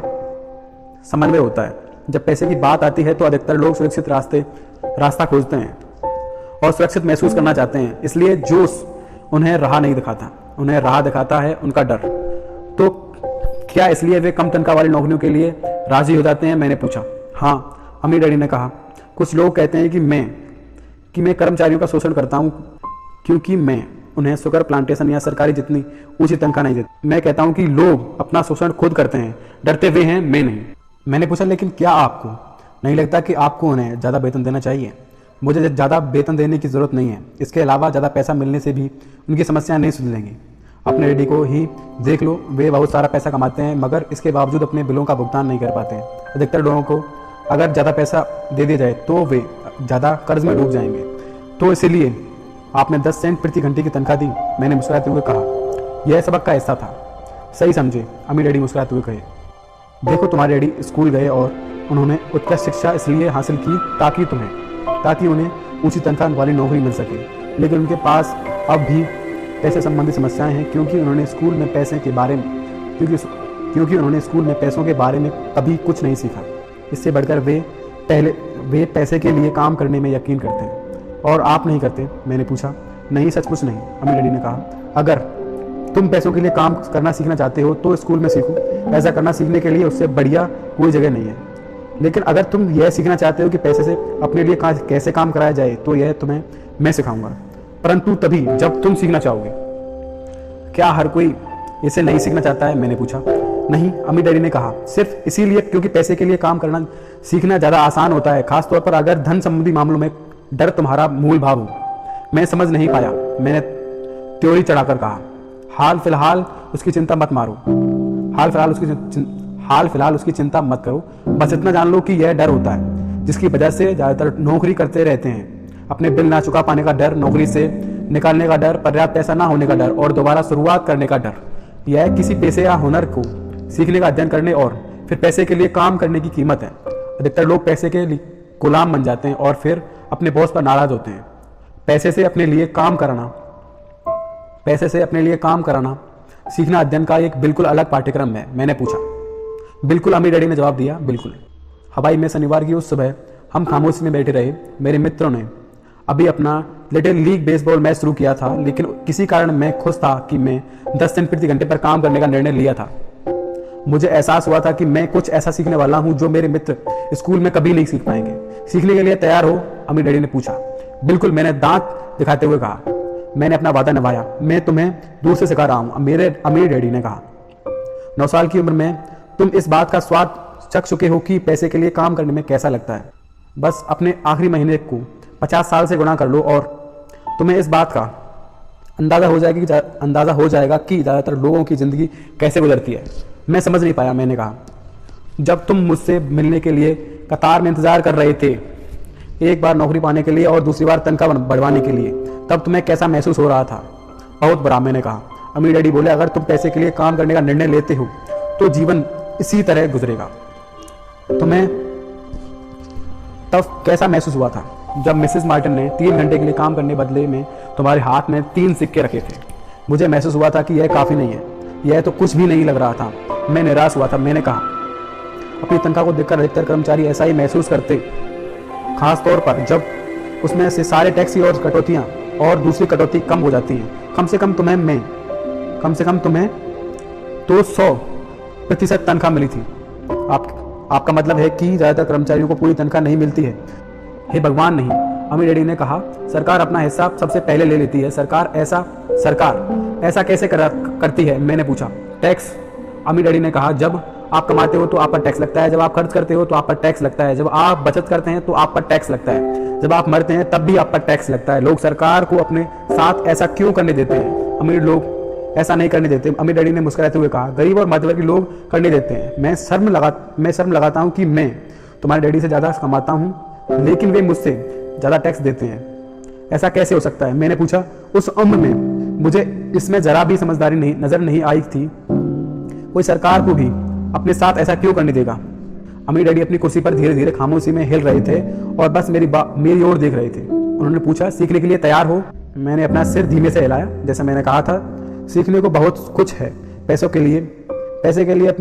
समन्वय होता है। जब पैसे की बात आती है तो अधिकतर लोग सुरक्षित रास्ता खोजते हैं और सुरक्षित महसूस करना चाहते हैं, इसलिए जोश उन्हें राह नहीं दिखाता, उन्हें राह दिखाता है उनका डर। तो क्या इसलिए वे कम तनख्वाह वाली नौकरियों के लिए राजी हो जाते हैं? मैंने पूछा। हाँ, अमीर डैडी ने कहा, कुछ लोग कहते हैं कि मैं कर्मचारियों का शोषण करता हूं क्योंकि मैं उन्हें शुगर प्लांटेशन या सरकारी जितनी ऊंची तनख्वाह नहीं देता। मैं कहता हूं कि लोग अपना शोषण खुद करते हैं, डरते हुए हैं, मैं नहीं। मैंने पूछा, लेकिन क्या आपको नहीं लगता कि आपको उन्हें ज़्यादा वेतन देना चाहिए? मुझे ज़्यादा वेतन देने की ज़रूरत नहीं है, इसके अलावा ज़्यादा पैसा मिलने से भी उनकी समस्याएं नहीं सुलझेंगी। अपने डैडी को ही देख लो, वे बहुत सारा पैसा कमाते हैं मगर इसके बावजूद अपने बिलों का भुगतान नहीं कर पाते हैं। अधिकतर लोगों को अगर ज़्यादा पैसा दे दिया जाए तो वे ज़्यादा कर्ज में डूब जाएंगे। तो इसीलिए आपने 10 सेंट प्रति घंटे की तनख्वाह दी, मैंने मुस्कुराते हुए कहा। यह सबक का हिस्सा था। सही समझे, अमीर डैडी मुस्कुराते हुए कहे। देखो, तुम्हारे डैडी स्कूल गए और उन्होंने उत्कृष्ट शिक्षा इसलिए हासिल की ताकि उन्हें ऊंची तनख्वाह वाली नौकरी मिल सके, लेकिन उनके पास अब भी पैसे संबंधी समस्याएं हैं क्योंकि उन्होंने स्कूल में पैसों के बारे में कभी कुछ नहीं सीखा। इससे बढ़कर वे पैसे के लिए काम करने में यकीन करते हैं। और आप नहीं करते? मैंने पूछा। नहीं, सच कुछ नहीं, अमीर डैडी ने कहा। अगर तुम पैसों के लिए काम करना सीखना चाहते हो तो स्कूल में सीखो। ऐसा करना सीखने के लिए उससे बढ़िया कोई जगह नहीं है। लेकिन अगर तुम यह सीखना चाहते हो कि पैसे से अपने लिए कैसे काम कराया जाए तो यह तुम्हें मैं सिखाऊंगा, परंतु तभी जब तुम सीखना चाहोगे। क्या हर कोई इसे नहीं सीखना चाहता है? मैंने पूछा। नहीं, अमीर डैडी ने कहा, सिर्फ इसीलिए क्योंकि पैसे के लिए काम करना सीखना ज़्यादा आसान होता है, खासतौर पर अगर धन संबंधी मामलों में डर तुम्हारा मूल भाव हो। मैं समझ नहीं पाया, मैंने त्योरी चढ़ाकर कहा। हाल फिलहाल उसकी चिंता मत करो, बस इतना जान लो कि यह डर होता है जिसकी वजह से ज़्यादातर नौकरी करते रहते हैं। अपने बिल ना चुका पाने का डर, नौकरी से निकालने का डर, पर्याप्त पैसा ना होने का डर और दोबारा शुरुआत करने का डर। यह किसी पेशे या हुनर को सीखने का अध्ययन करने और फिर पैसे के लिए काम करने की कीमत है। अधिकतर लोग पैसे के लिए गुलाम बन जाते हैं और फिर अपने बॉस पर नाराज होते हैं। पैसे से अपने लिए काम कराना सीखना अध्ययन का एक बिल्कुल अलग पाठ्यक्रम है। मैंने पूछा। बिल्कुल, अमीर डैडी ने जवाब दिया, बिल्कुल। हवाई में शनिवार की उस सुबह हम खामोशी में बैठे रहे। मेरे मित्रों ने अभी अपना लिटिल लीग बेसबॉल मैच शुरू किया था, लेकिन किसी कारण मैं खुश था कि मैं 10 सेंट प्रति घंटे पर काम करने का निर्णय लिया था। मुझे एहसास हुआ था कि मैं कुछ ऐसा सीखने वाला हूं जो मेरे मित्र स्कूल में कभी नहीं सीख पाएंगे। सीखने के लिए तैयार हो? अमीर डैडी ने पूछा। बिल्कुल, मैंने दांत दिखाते हुए कहा। मैंने अपना वादा निभाया, मैं तुम्हें दूर से सिखा रहा हूं, अमीर डैडी ने कहा। 9 साल की उम्र में तुम इस बात का स्वाद चख चुके हो कि पैसे के लिए काम करने में कैसा लगता है। बस अपने आखिरी महीने को 50 साल से गुणा कर लो और तुम्हें इस बात का अंदाजा हो जाएगा कि ज़्यादातर लोगों की ज़िंदगी कैसे गुजरती है। मैं समझ नहीं पाया, मैंने कहा। जब तुम मुझसे मिलने के लिए कतार में इंतजार कर रहे थे, एक बार नौकरी पाने के लिए और दूसरी बार तनख्वाह बढ़वाने के लिए, तब तुम्हें कैसा महसूस हो रहा था? बहुत बुरा, मैंने कहा। अमीर डैडी बोले, अगर तुम पैसे के लिए काम करने का निर्णय लेते हो तो जीवन इसी तरह गुजरेगा। तुम्हें तब कैसा महसूस हुआ था जब मिसेस मार्टिन ने 3 घंटे के लिए काम करने बदले में तुम्हारे हाथ में 3 सिक्के रखे थे? मुझे महसूस हुआ था कि यह काफ़ी नहीं है, यह तो कुछ भी नहीं लग रहा था। मैं निराश हुआ था। मैंने कहा, अपनी तनख्वाह को देखकर अधिकतर कर्मचारी ऐसा ही महसूस करते, खास तौर पर जब उसमें से सारे टैक्सी और कटौतियाँ और दूसरी कटौती कम हो जाती हैं। कम से कम तुम्हें तो 100% तनख्वाह मिली थी। आपका मतलब है कि ज़्यादातर कर्मचारियों को पूरी तनख्वाह नहीं मिलती है? हे भगवान, नहीं, अमीर डैडी ने कहा। सरकार अपना हिस्सा सबसे पहले ले लेती है। सरकार ऐसा कैसे करती है? मैंने पूछा। टैक्स, अमीर डैडी ने कहा। जब आप कमाते हो तो आप पर टैक्स लगता है, जब आप खर्च करते हो तो आप पर टैक्स लगता है, जब आप बचत करते हैं तो आप पर टैक्स लगता है, जब आप मरते हैं तब भी आप पर टैक्स लगता है। लोग सरकार को अपने साथ ऐसा क्यों करने देते हैं? अमीर लोग ऐसा नहीं करने देते। अमीर डैडी ने मुस्कुराते हुए कहा, गरीब और मध्यवर्गीय लोग करने देते हैं। मैं शर्म लगाता हूँ कि मैं तुम्हारे डैडी से ज़्यादा कमाता हूँ, लेकिन वे मुझसे ज़्यादा टैक्स देते हैं। ऐसा कैसे हो सकता है? मैंने पूछा। उस उम्र में मुझे इसमें ज़रा भी समझदारी नज़र नहीं आई थी। कोई सरकार को भी अपने साथ ऐसा क्यों करने देगा? अमीर डैडी अपनी कुर्सी पर धीरे धीरे खामोशी में हिल रहे थे और बस मेरी ओर देख रहे थे। उन्होंने पूछा, सीखने के लिए तैयार हो? मैंने अपना सिर धीमे से हिलाया। जैसा मैंने कहा था, सीखने को बहुत कुछ है। पैसे के लिए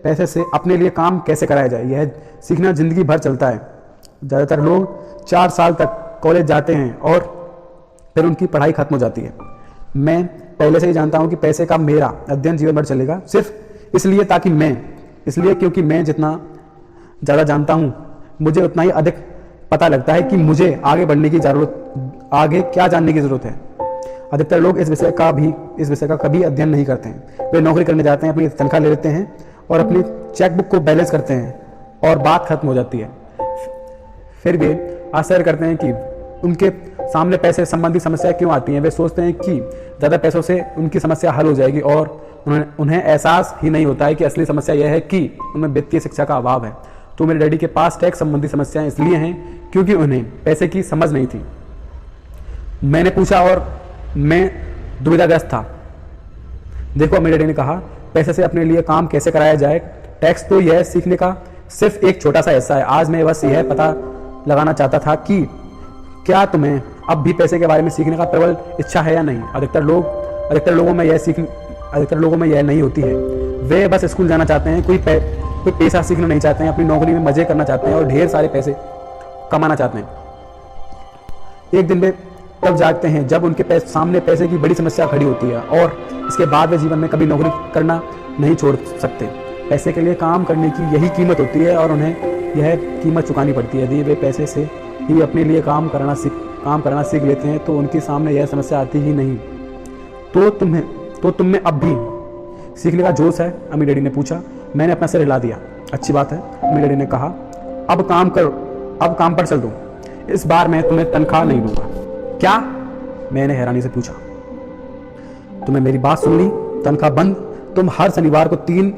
पैसे से अपने लिए काम कैसे कराया जाए, यह सीखना जिंदगी भर चलता है। ज़्यादातर लोग 4 साल तक कॉलेज जाते हैं और फिर उनकी पढ़ाई खत्म हो जाती है। मैं पहले से ही जानता हूँ कि पैसे का मेरा अध्ययन जीवन भर चलेगा, सिर्फ इसलिए क्योंकि मैं जितना ज़्यादा जानता हूँ मुझे उतना ही अधिक पता लगता है कि मुझे आगे क्या जानने की ज़रूरत है। अधिकतर लोग इस विषय का कभी अध्ययन नहीं करते हैं। वे नौकरी करने जाते हैं, अपनी तनख्वाह ले लेते हैं और अपनी चेकबुक को बैलेंस करते हैं और बात खत्म हो जाती है। फिर वे आश्चर्य करते हैं कि उनके सामने पैसे संबंधी समस्या क्यों आती हैं। वे सोचते हैं कि ज़्यादा पैसों से उनकी समस्या हल हो जाएगी और उन्हें एहसास ही नहीं होता है कि असली समस्या यह है कि उनमें वित्तीय शिक्षा का अभाव है। तो मेरे डैडी के पास टैक्स संबंधी समस्याएं इसलिए हैं क्योंकि उन्हें पैसे की समझ नहीं थी। मैंने पूछा और मैं दुविधाग्रस्त था। देखो, मेरे डैडी ने कहा, पैसे से अपने लिए काम कैसे कराया जाए, टैक्स तो यह सीखने का सिर्फ एक छोटा सा हिस्सा है। आज मैं बस यह पता लगाना चाहता था कि क्या तुम्हें अब भी पैसे के बारे में सीखने का प्रबल इच्छा है या नहीं। अधिकतर लोगों में यह नहीं होती है। वे बस स्कूल जाना चाहते हैं, कोई पैसा सीखना नहीं चाहते हैं, अपनी नौकरी में मजे करना चाहते हैं और ढेर सारे पैसे कमाना चाहते हैं। एक दिन वे तब जागते हैं जब उनके सामने पैसे की बड़ी समस्या खड़ी होती है और इसके बाद वे जीवन में कभी नौकरी करना नहीं छोड़ सकते। पैसे के लिए काम करने की यही कीमत होती है और उन्हें यह कीमत चुकानी पड़ती है। यदि वे पैसे से ही अपने लिए काम करना सीख लेते हैं तो उनके सामने यह समस्या आती ही नहीं। तो तुम में अब भी सीखने का जोश है? अमीर डैडी ने पूछा। मैंने अपना सिर हिला दिया। अच्छी बात है, अमीर डैडी ने कहा। अब काम पर चल दो। इस बार मैं तुम्हें तनख्वाह नहीं दूंगा। क्या? मैंने हैरानी से पूछा। तुम्हें मेरी बात सुन ली? तनख्वाह बंद। तुम हर शनिवार को 3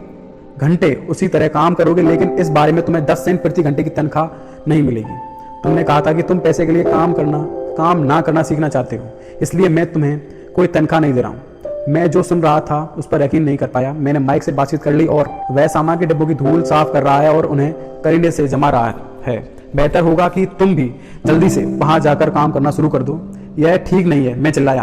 घंटे उसी तरह काम करोगे, लेकिन इस बारे में तुम्हें 10 सेंट प्रति घंटे की तनख्वाह नहीं मिलेगी। तुमने कहा था कि तुम पैसे के लिए काम ना करना सीखना चाहते हो, इसलिए मैं तुम्हें कोई तनख्वाह नहीं दे रहा हूँ। मैं जो सुन रहा था उस पर यकीन नहीं कर पाया। मैंने माइक से बातचीत कर ली और वह सामान के डिब्बों की धूल साफ कर रहा है और उन्हें करीने से जमा रहा है। बेहतर होगा कि तुम भी जल्दी से वहां जाकर काम करना शुरू कर दो। यह ठीक नहीं है, मैं चिल्लाया।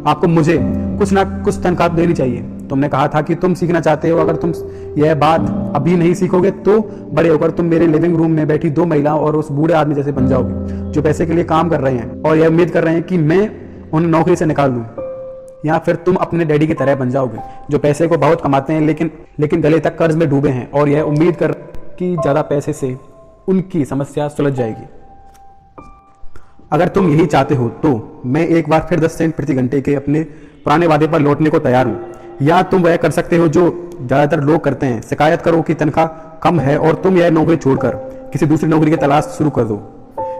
आपको मुझे कुछ ना कुछ तनख्वाह देनी चाहिए। तुमने कहा था कि तुम सीखना चाहते हो। अगर तुम यह बात अभी नहीं सीखोगे तो बड़े होकर तुम मेरे लिविंग रूम में बैठी 2 महिलाओं और उस बूढ़े आदमी जैसे बन जाओगे जो पैसे के लिए काम कर रहे हैं और यह उम्मीद कर रहे हैं कि मैं उन्हें नौकरी से निकाल दूं। या फिर तुम अपने डैडी की तरह बन जाओगे जो पैसे को बहुत कमाते हैं लेकिन गले तक कर्ज में डूबे हैं और यह उम्मीद कर कि ज्यादा पैसे से उनकी समस्या सुलझ जाएगी। अगर तुम यही चाहते हो तो मैं एक बार फिर 10 सेंट प्रति घंटे के अपने पुराने वादे पर लौटने को तैयार हूँ। या तुम वह कर सकते हो जो ज्यादातर लोग करते हैं, शिकायत करो कि तनख्वाह कम है और तुम यह नौकरी छोड़कर किसी दूसरी नौकरी की तलाश शुरू कर दो।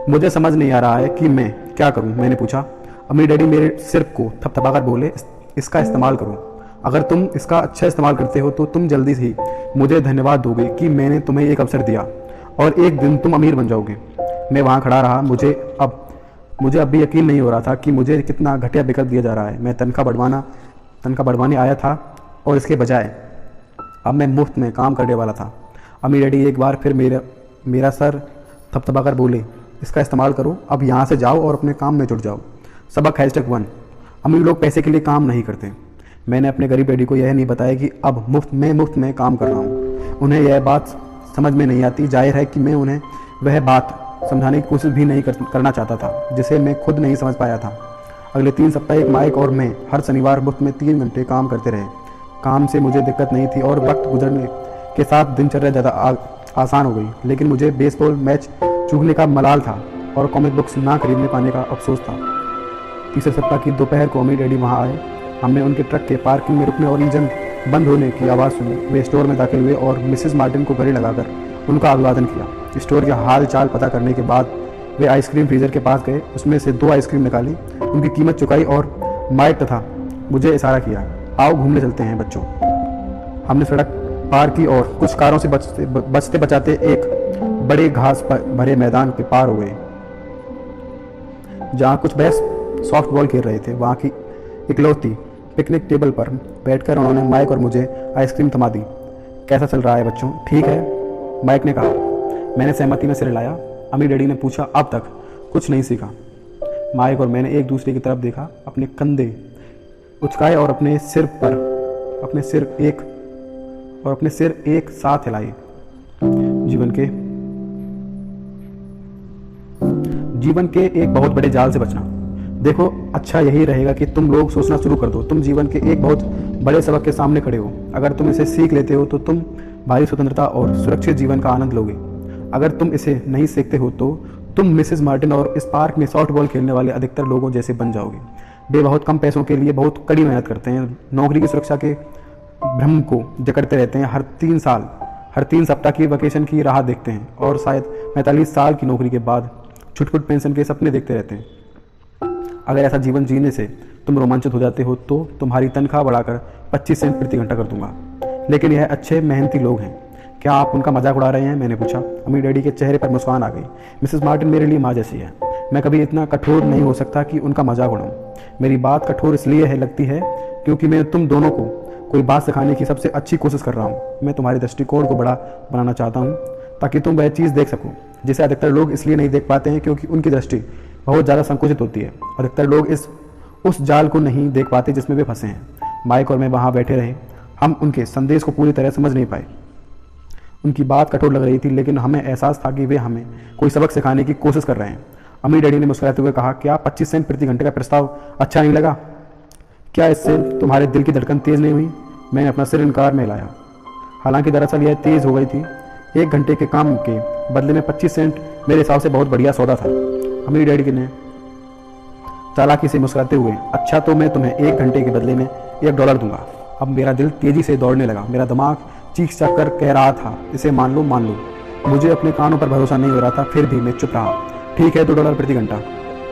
मुझे समझ नहीं आ रहा है कि मैं क्या करूं, मैंने पूछा। अमीर डैडी मेरे सिर को थपथपाकर बोले, इसका इस्तेमाल करो। अगर तुम इसका अच्छा इस्तेमाल करते हो तो तुम जल्दी से ही मुझे धन्यवाद दोगे कि मैंने तुम्हें एक अवसर दिया और एक दिन तुम अमीर बन जाओगे। मैं वहाँ खड़ा रहा। मुझे अब भी यकीन नहीं हो रहा था कि मुझे कितना घटिया विकल्प दिया जा रहा है। मैं तनख्वाह बढ़वाने आया था और इसके बजाय अब मैं मुफ्त में काम करने वाला था। अमीर डैडी एक बार फिर मेरा सर थपथपाकर बोले, इसका इस्तेमाल करो। अब यहाँ से जाओ और अपने काम में जुट जाओ। सबक #1 अमीर लोग पैसे के लिए काम नहीं करते। मैंने अपने गरीब डैडी को यह नहीं बताया कि अब मुफ्त में काम कर रहा हूँ। उन्हें यह बात समझ में नहीं आती। जाहिर है कि मैं उन्हें वह बात समझाने की कोशिश भी नहीं करना चाहता था जिसे मैं खुद नहीं समझ पाया था। अगले 3 सप्ताह एक माइक और मैं हर शनिवार मुफ्त में 3 घंटे काम करते रहे। काम से मुझे दिक्कत नहीं थी और वक्त गुजरने के साथ दिनचर्या ज़्यादा आसान हो गई। लेकिन मुझे बेसबॉल मैच चूकने का मलाल था और कॉमिक बुक्स ना खरीदने पाने का अफसोस था। तीसरे सप्ताह की दोपहर को अमीर डैडी वहाँ आए। हमने उनके ट्रक के पार्किंग में रुकने और इंजन बंद होने की आवाज़ सुनी। वे स्टोर में दाखिल हुए और मिसेस मार्टिन को गले लगाकर उनका अभिवादन किया। स्टोर के हाल चाल पता करने के बाद वे आइसक्रीम फ्रीजर के पास गए, उसमें से 2 आइसक्रीम निकाली, उनकी कीमत चुकाई और माइक तथा मुझे इशारा किया, आओ घूमने चलते हैं बच्चों। हमने सड़क पार की और कुछ कारों से बचते बचाते एक बड़े घास भरे मैदान के पार हो गए, जहाँ कुछ बॉयज सॉफ्ट बॉल खेल रहे थे। वहाँ की इकलौती पिकनिक टेबल पर बैठकर उन्होंने माइक और मुझे आइसक्रीम थमा दी। कैसा चल रहा है बच्चों? ठीक है, माइक ने कहा। मैंने सहमति में सिर हिलाया। अम्मी डैडी ने पूछा, अब तक कुछ नहीं सीखा? माइक और मैंने एक दूसरे की तरफ देखा, अपने कंधे उचकाए और अपने सिर एक साथ हिलाए। जीवन के एक बहुत बड़े जाल से बचना। देखो, अच्छा यही रहेगा कि तुम लोग सोचना शुरू कर दो। तुम जीवन के एक बहुत बड़े सबक के सामने खड़े हो। अगर तुम इसे सीख लेते हो तो तुम भारी स्वतंत्रता और सुरक्षित जीवन का आनंद लोगे। अगर तुम इसे नहीं सीखते हो तो तुम मिसेस मार्टिन और इस पार्क में सॉफ्ट बॉल खेलने वाले अधिकतर लोगों जैसे बन जाओगे। वे बहुत कम पैसों के लिए बहुत कड़ी मेहनत करते हैं, नौकरी की सुरक्षा के भ्रम को जकड़ते रहते हैं, हर 3 सप्ताह की वैकेशन की राह देखते हैं और शायद 45 साल की नौकरी के बाद छुटपुट पेंशन के सपने देखते रहते हैं। अगर ऐसा जीवन जीने से तुम रोमांचित हो जाते हो तो तुम्हारी तनख्वाह बढ़ाकर 25 सेंट प्रति घंटा कर दूंगा। लेकिन यह अच्छे मेहनती लोग हैं, क्या आप उनका मजाक उड़ा रहे हैं? मैंने पूछा। अम्मी डैडी के चेहरे पर मुस्कान आ गई। मिसेस मार्टिन मेरे लिए माँ जैसी है। मैं कभी इतना कठोर नहीं हो सकता कि उनका मजाक उड़ाऊं। मेरी बात कठोर इसलिए है लगती है क्योंकि मैं तुम दोनों को कोई बात सिखाने की सबसे अच्छी कोशिश कर रहा हूँ। मैं तुम्हारे दृष्टिकोण को बड़ा बनाना चाहता हूँ ताकि तुम वह चीज़ देख सको जिसे अधिकतर लोग इसलिए नहीं देख पाते हैं क्योंकि उनकी दृष्टि बहुत ज़्यादा संकुचित होती है। अधिकतर लोग उस जाल को नहीं देख पाते जिसमें वे फंसे हैं। माइक और मैं वहाँ बैठे रहे। हम उनके संदेश को पूरी तरह समझ नहीं पाए। उनकी बात कठोर लग रही थी, लेकिन हमें एहसास था कि वे हमें कोई सबक सिखाने की कोशिश कर रहे हैं। अम्मी डैडी ने मुस्कुराते हुए कहा, क्या 25 सेंट प्रति घंटे का प्रस्ताव अच्छा नहीं लगा? क्या इससे तुम्हारे दिल की धड़कन तेज़ नहीं हुई? मैंने अपना सिर इनकार में हिलाया। हालांकि दरअसल यह तेज़ हो गई थी। 1 घंटे के काम के बदले में 25 सेंट मेरे हिसाब से बहुत बढ़िया सौदा था। अम्मी डैडी ने चालाकी से मुस्कुराते हुए, अच्छा तो मैं तुम्हें 1 घंटे के बदले में $1 दूंगा। अब मेरा दिल तेजी से दौड़ने लगा। मेरा दिमाग चीख चाक कर कह रहा था, इसे मान लो। मुझे अपने कानों पर भरोसा नहीं हो रहा था, फिर भी मैं चुप रहा। ठीक है, $2 प्रति घंटा।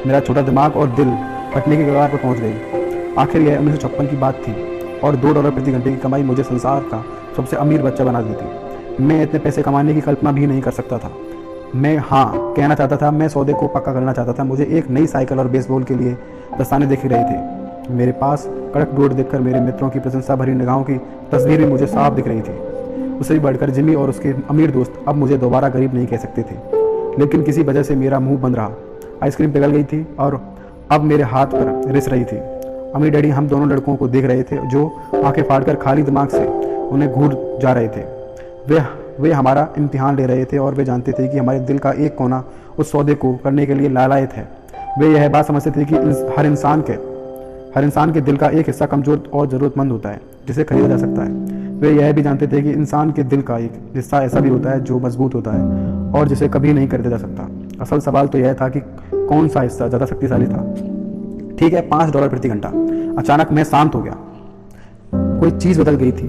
मेरा छोटा दिमाग और दिल फटने की कगार पर पहुंच गई। आखिर यह 1956 की बात थी और $2 प्रति घंटे की कमाई मुझे संसार का सबसे अमीर बच्चा बना देती। मैं इतने पैसे कमाने की कल्पना भी नहीं कर सकता था। मैं हाँ कहना चाहता था, मैं सौदे को पक्का करना चाहता था। मुझे एक नई साइकिल और बेसबॉल के लिए दस्ताने दिख रहे थे। मेरे पास कड़क बोर्ड देखकर मेरे मित्रों की प्रशंसा भरी निगाहों की तस्वीर भी मुझे साफ दिख रही थी। उससे भी बढ़कर जिमी और उसके अमीर दोस्त अब मुझे दोबारा गरीब नहीं कह सकते थे। लेकिन किसी वजह से मेरा मुंह बंद रहा। आइसक्रीम पिघल गई थी और अब मेरे हाथ पर रिस रही थी। अम्मी डैडी हम दोनों लड़कों को देख रहे थे जो आंखें फाड़कर खाली दिमाग से उन्हें घूर जा रहे थे। वे हमारा इम्तिहान ले रहे थे और वे जानते थे कि हमारे दिल का एक कोना उस सौदे को करने के लिए लालायित है। वे यह बात समझते थे कि हर इंसान के दिल का एक हिस्सा कमज़ोर और ज़रूरतमंद होता है जिसे खरीदा जा सकता है। वे यह भी जानते थे कि इंसान के दिल का एक हिस्सा ऐसा भी होता है जो मजबूत होता है और जिसे कभी नहीं खरीदा जा सकता। असल सवाल तो यह था कि कौन सा हिस्सा ज़्यादा शक्तिशाली था। ठीक है, $5 प्रति घंटा। अचानक मैं शांत हो गया। कोई चीज़ बदल गई थी।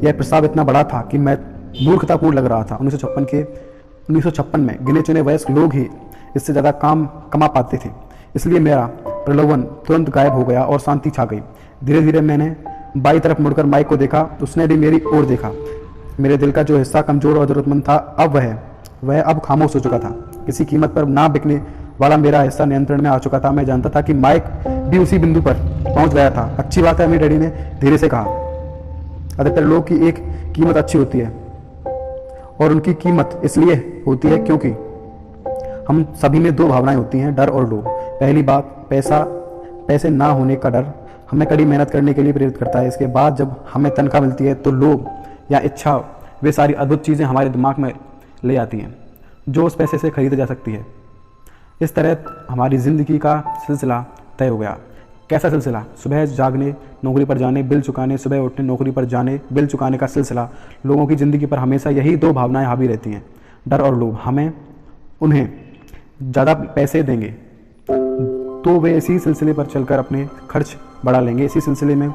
यह प्रस्ताव इतना बड़ा था कि मैं मूर्खतापूर्ण लग रहा था। 1956 में गिने चुने वयस्क लोग ही इससे ज़्यादा काम कमा पाते थे। इसलिए मेरा प्रलोभन तुरंत गायब हो गया और शांति छा गई। धीरे धीरे मैंने बाई तरफ मुड़कर माइक को देखा। उसने भी मेरी ओर देखा। मेरे दिल का जो हिस्सा कमज़ोर और ज़रूरतमंद था अब वह अब खामोश हो चुका था। किसी कीमत पर ना बिकने वाला मेरा हिस्सा नियंत्रण में आ चुका था। मैं जानता था कि माइक भी उसी बिंदु पर पहुंच गया था। अच्छी बात है, मेरे डैडी ने धीरे से कहा। अधिकतर लोग की एक कीमत अच्छी होती है और उनकी कीमत इसलिए होती है क्योंकि हम सभी में 2 भावनाएं होती हैं, डर और लोभ। पहली बात, पैसे ना होने का डर हमें कड़ी मेहनत करने के लिए प्रेरित करता है। इसके बाद जब हमें तनख्वाह मिलती है तो लोभ या इच्छा, वे सारी अद्भुत चीज़ें हमारे दिमाग में ले आती हैं जो उस पैसे से खरीदा जा सकती है। इस तरह हमारी ज़िंदगी का सिलसिला तय हो गया। कैसा सिलसिला? सुबह जागने, नौकरी पर जाने, बिल चुकाने, सुबह उठने, नौकरी पर जाने, बिल चुकाने का सिलसिला। लोगों की ज़िंदगी पर हमेशा यही 2 भावनाएं हावी रहती हैं, डर और लोभ। हमें उन्हें ज़्यादा पैसे देंगे तो वे इसी सिलसिले पर चलकर अपने खर्च बढ़ा लेंगे। इसी सिलसिले में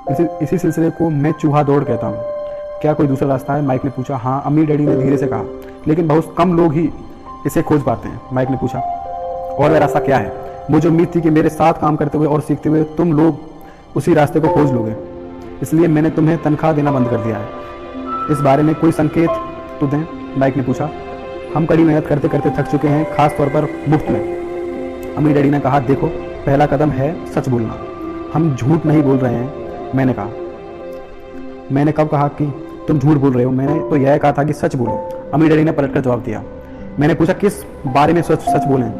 इसी सिलसिले को मैं चूहा दौड़ कहता हूँ। क्या कोई दूसरा रास्ता है? माइक ने पूछा। हाँ, अम्मी डैडी ने धीरे से कहा, लेकिन बहुत कम लोग ही इसे खोज पाते हैं। माइक ने पूछा, और वह रास्ता क्या है? मुझे उम्मीद थी कि मेरे साथ काम करते हुए और सीखते हुए तुम लोग उसी रास्ते को खोज लोगे, इसलिए मैंने तुम्हें तनख्वाह देना बंद कर दिया है। इस बारे में कोई संकेत तो दें? माइक ने पूछा। हम कड़ी मेहनत करते करते थक चुके हैं, खास तौर पर मुफ्त में। अम्मी डैडी ने कहा, देखो, पहला कदम है सच बोलना। हम झूठ नहीं बोल रहे हैं। मैंने कहा, मैंने कब कहा कि तुम झूठ बोल रहे हो? मैंने तो यह कहा था कि सच बोलो। अम्मी डैडी ने पलटकर जवाब दिया। मैंने पूछा, किस बारे में सच बोलें?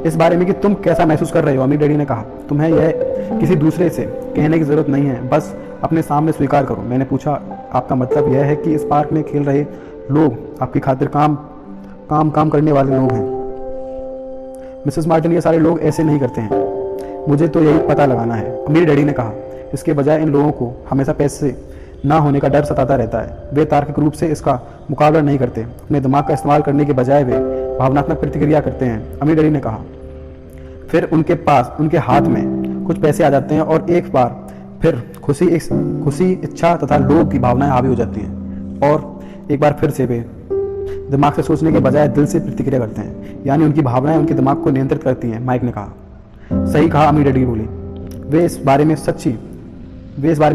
इस बारे में कि तुम कैसा महसूस कर रहे हो। अम्मी डैडी ने कहा, तुम्हें यह किसी दूसरे से कहने की जरूरत नहीं है, बस अपने सामने स्वीकार करो। मैंने पूछा, आपका मतलब यह है कि इस पार्क में खेल रहे लोग आपकी खातिर काम करने वाले लोग हैं? मिसेस मार्टिन, ये सारे लोग ऐसे नहीं करते हैं, मुझे तो यही पता लगाना है। अम्मी डैडी ने कहा, इसके बजाय इन लोगों को हमेशा पैसे ना होने का डर सताता रहता है। वे तार्किक रूप से इसका मुकाबला नहीं करते, अपने दिमाग का इस्तेमाल करने के बजाय वे भावनात्मक प्रतिक्रिया करते हैं। अम्मी डैडी ने कहा, फिर उनके हाथ में कुछ पैसे आ जाते हैं और एक बार फिर खुशी, इच्छा तथा लोभ की भावनाएं हावी हो जाती हैं, और एक बार फिर से वे दिमाग से सोचने के बजाय दिल से प्रतिक्रिया करते हैं, यानी उनकी भावनाएं उनके दिमाग को नियंत्रित करती हैं। माइक ने कहा। सही कहा, अम्मी डैडी बोली। वे इस बारे में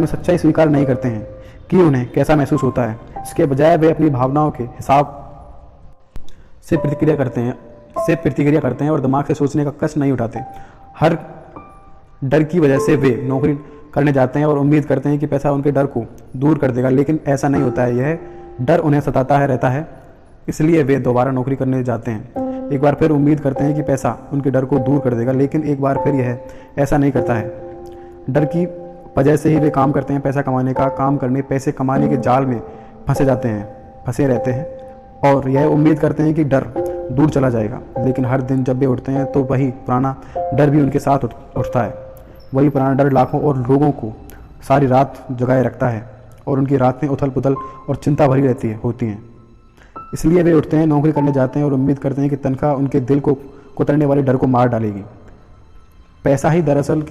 सच्चाई स्वीकार नहीं करते हैं कि उन्हें कैसा महसूस होता है। इसके बजाय वे अपनी भावनाओं के हिसाब से प्रतिक्रिया करते हैं और दिमाग से सोचने का कष्ट नहीं उठाते। हर डर की वजह से वे नौकरी करने जाते हैं और उम्मीद करते हैं कि पैसा उनके डर को दूर कर देगा, लेकिन ऐसा नहीं होता है। यह डर उन्हें सताता रहता है, इसलिए वे दोबारा नौकरी करने जाते हैं। एक बार फिर उम्मीद करते हैं कि पैसा उनके डर को दूर कर देगा, लेकिन एक बार फिर यह ऐसा नहीं करता है। डर की वजह से ही वे काम करते हैं, पैसे कमाने के जाल में फंसे रहते हैं और यह उम्मीद करते हैं कि डर दूर चला जाएगा, लेकिन हर दिन जब वे उठते हैं तो वही पुराना डर भी उनके साथ उठता है। वही पुराना डर लाखों और लोगों को सारी रात जगाए रखता है और उनकी रातें उथल पुथल और चिंता भरी होती हैं। इसलिए वे उठते हैं, नौकरी करने जाते हैं और उम्मीद करते हैं कि तनख्वाह उनके दिल को कुतरने वाले डर को मार डालेगी। पैसा ही दरअसल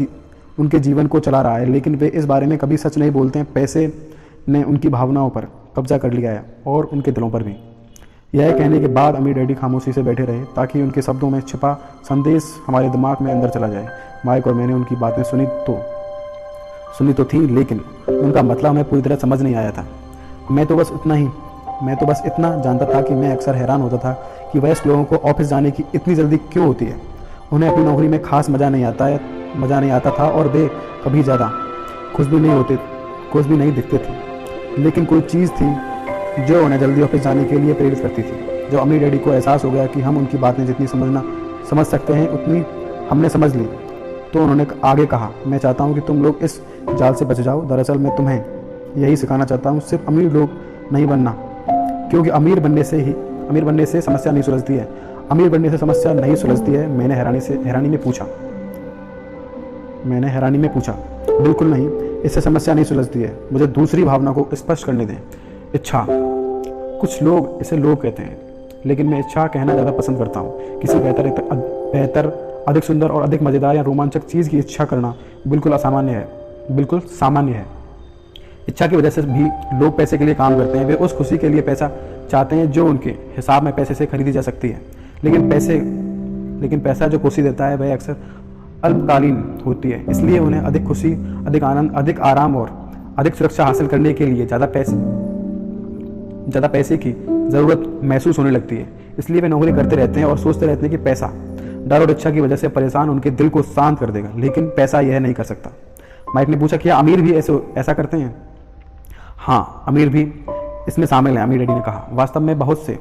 उनके जीवन को चला रहा है, लेकिन वे इस बारे में कभी सच नहीं बोलते हैं। पैसे ने उनकी भावनाओं पर कब्जा कर लिया है और उनके दिलों पर भी। यह कहने के बाद अम्मी डैडी खामोशी से बैठे रहे ताकि उनके शब्दों में छिपा संदेश हमारे दिमाग में अंदर चला जाए। माइक और मैंने उनकी बातें सुनी तो थी, लेकिन उनका मतलब हमें पूरी तरह समझ नहीं आया था। मैं तो बस इतना जानता था कि मैं अक्सर हैरान होता था कि वयस्क लोगों को ऑफिस जाने की इतनी जल्दी क्यों होती है। उन्हें अपनी नौकरी में खास मज़ा नहीं आता था और वे कभी ज़्यादा खुश भी नहीं दिखते थे, लेकिन कोई चीज़ थी जो उन्हें जल्दी ऑफिस जाने के लिए प्रेरित करती थी। जब अम्मी डैडी को एहसास हो गया कि हम उनकी बातें जितनी समझ सकते हैं उतनी हमने समझ ली, तो उन्होंने आगे कहा, मैं चाहता हूँ कि तुम लोग इस जाल से बच जाओ। दरअसल मैं तुम्हें यही सिखाना चाहता हूँ, सिर्फ अमीर लोग नहीं बनना, क्योंकि अमीर बनने से समस्या नहीं सुलझती है। मैंने हैरानी में पूछा, बिल्कुल नहीं, इससे समस्या नहीं सुलझती है। मुझे दूसरी भावना को स्पष्ट करने दें। इच्छा। कुछ लोग इसे लोभ कहते हैं, लेकिन मैं इच्छा कहना ज़्यादा पसंद करता हूँ। किसी बेहतर, अधिक सुंदर और अधिक मज़ेदार या रोमांचक चीज़ की इच्छा करना बिल्कुल सामान्य है। इच्छा की वजह से भी लोग पैसे के लिए काम करते हैं। वे उस खुशी के लिए पैसा चाहते हैं जो उनके हिसाब में पैसे से खरीदी जा सकती है, लेकिन पैसा जो खुशी देता है वह अक्सर अल्पकालीन होती है। इसलिए उन्हें अधिक खुशी, अधिक आनंद, अधिक आराम और अधिक सुरक्षा हासिल करने के लिए ज़्यादा पैसे की ज़रूरत महसूस होने लगती है। इसलिए वे नौकरी करते रहते हैं और सोचते रहते हैं कि पैसा डर और इच्छा की वजह से परेशान उनके दिल को शांत कर देगा, लेकिन पैसा यह नहीं कर सकता। माइक ने पूछा, क्या अमीर भी ऐसा करते हैं? हाँ, अमीर भी इसमें शामिल है, अमीर डैडी ने कहा। वास्तव में बहुत से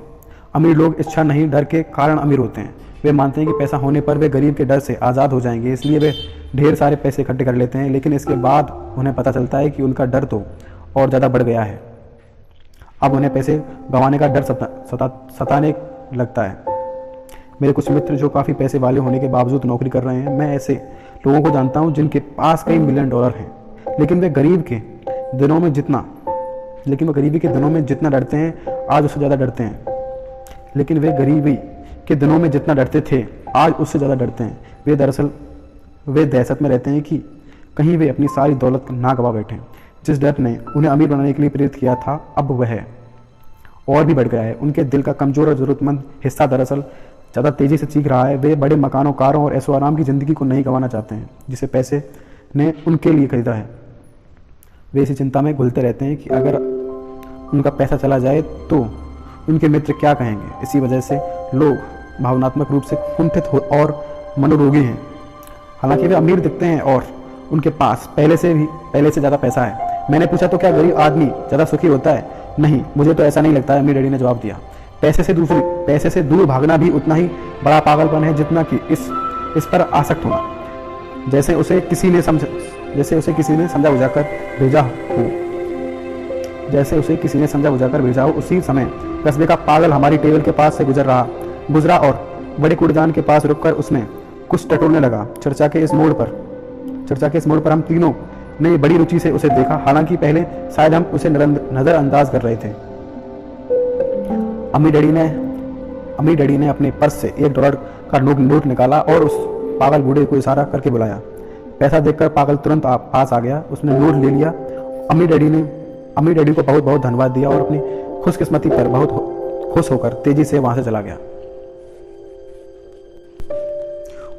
अमीर लोग इच्छा नहीं, डर के कारण अमीर होते हैं। वे मानते हैं कि पैसा होने पर वे गरीब के डर से आज़ाद हो जाएंगे, इसलिए वे ढेर सारे पैसे इकट्ठे कर लेते हैं, लेकिन इसके बाद उन्हें पता चलता है कि उनका डर तो और ज़्यादा बढ़ गया है। अब उन्हें पैसे गंवाने का डर सताने लगता है। मेरे कुछ मित्र जो काफ़ी पैसे वाले होने के बावजूद नौकरी कर रहे हैं, मैं ऐसे लोगों को जानता हूं जिनके पास कई मिलियन डॉलर हैं, लेकिन वे गरीबी के दिनों में जितना डरते हैं, आज उससे ज़्यादा डरते हैं। लेकिन वे गरीबी के दिनों में जितना डरते थे, आज उससे ज़्यादा डरते हैं। वे दहशत में रहते हैं कि कहीं वे अपनी सारी दौलत ना गवा बैठें। जिस डर ने उन्हें अमीर बनाने के लिए प्रेरित किया था, अब वह और भी बढ़ गया है। उनके दिल का कमज़ोर और ज़रूरतमंद हिस्सा दरअसल ज़्यादा तेज़ी से चीख रहा है। वे बड़े मकानों, कारों और ऐशो आराम की ज़िंदगी को नहीं गंवाना चाहते हैं जिसे पैसे ने उनके लिए खरीदा है। वे इसी चिंता में घुलते रहते हैं कि अगर उनका पैसा चला जाए तो उनके मित्र क्या कहेंगे। इसी वजह से लोग भावनात्मक रूप से कुंठित और मनोरोगी हैं। हालांकि वे अमीर दिखते हैं और उनके पास पहले से ज़्यादा पैसा है। मैंने पूछा, तो क्या गरीब आदमी ज़्यादा सुखी होता है? नहीं, मुझे तो ऐसा नहीं लगता है, अमीर डैडी ने जवाब दिया। पैसे से दूर भागना भी उतना ही बड़ा पागलपन है जितना कि इस पर आसक्त होना। जैसे उसे किसी ने समझा बुझाकर भेजा हो। उसी समय कस्बे का पागल हमारी टेबल के पास से गुजरा और बड़े कूड़ेदान के पास रुककर उसमें कुछ टटोलने लगा। चर्चा के इस मोड़ पर हम तीनों ने बड़ी रुचि से उसे देखा। हालांकि पहले शायद हम उसे नजरअंदाज कर रहे थे। अम्मी डैडी ने अपने पर्स से $1 का नोट निकाला और उस पागल बूढ़े को इशारा करके बुलाया। पैसा देखकर पागल तुरंत पास आ गया। उसने नोट ले लिया। अम्मी डैडी को बहुत बहुत धन्यवाद दिया और अपनी खुशकिस्मती पर बहुत खुश होकर तेजी से वहां से चला गया।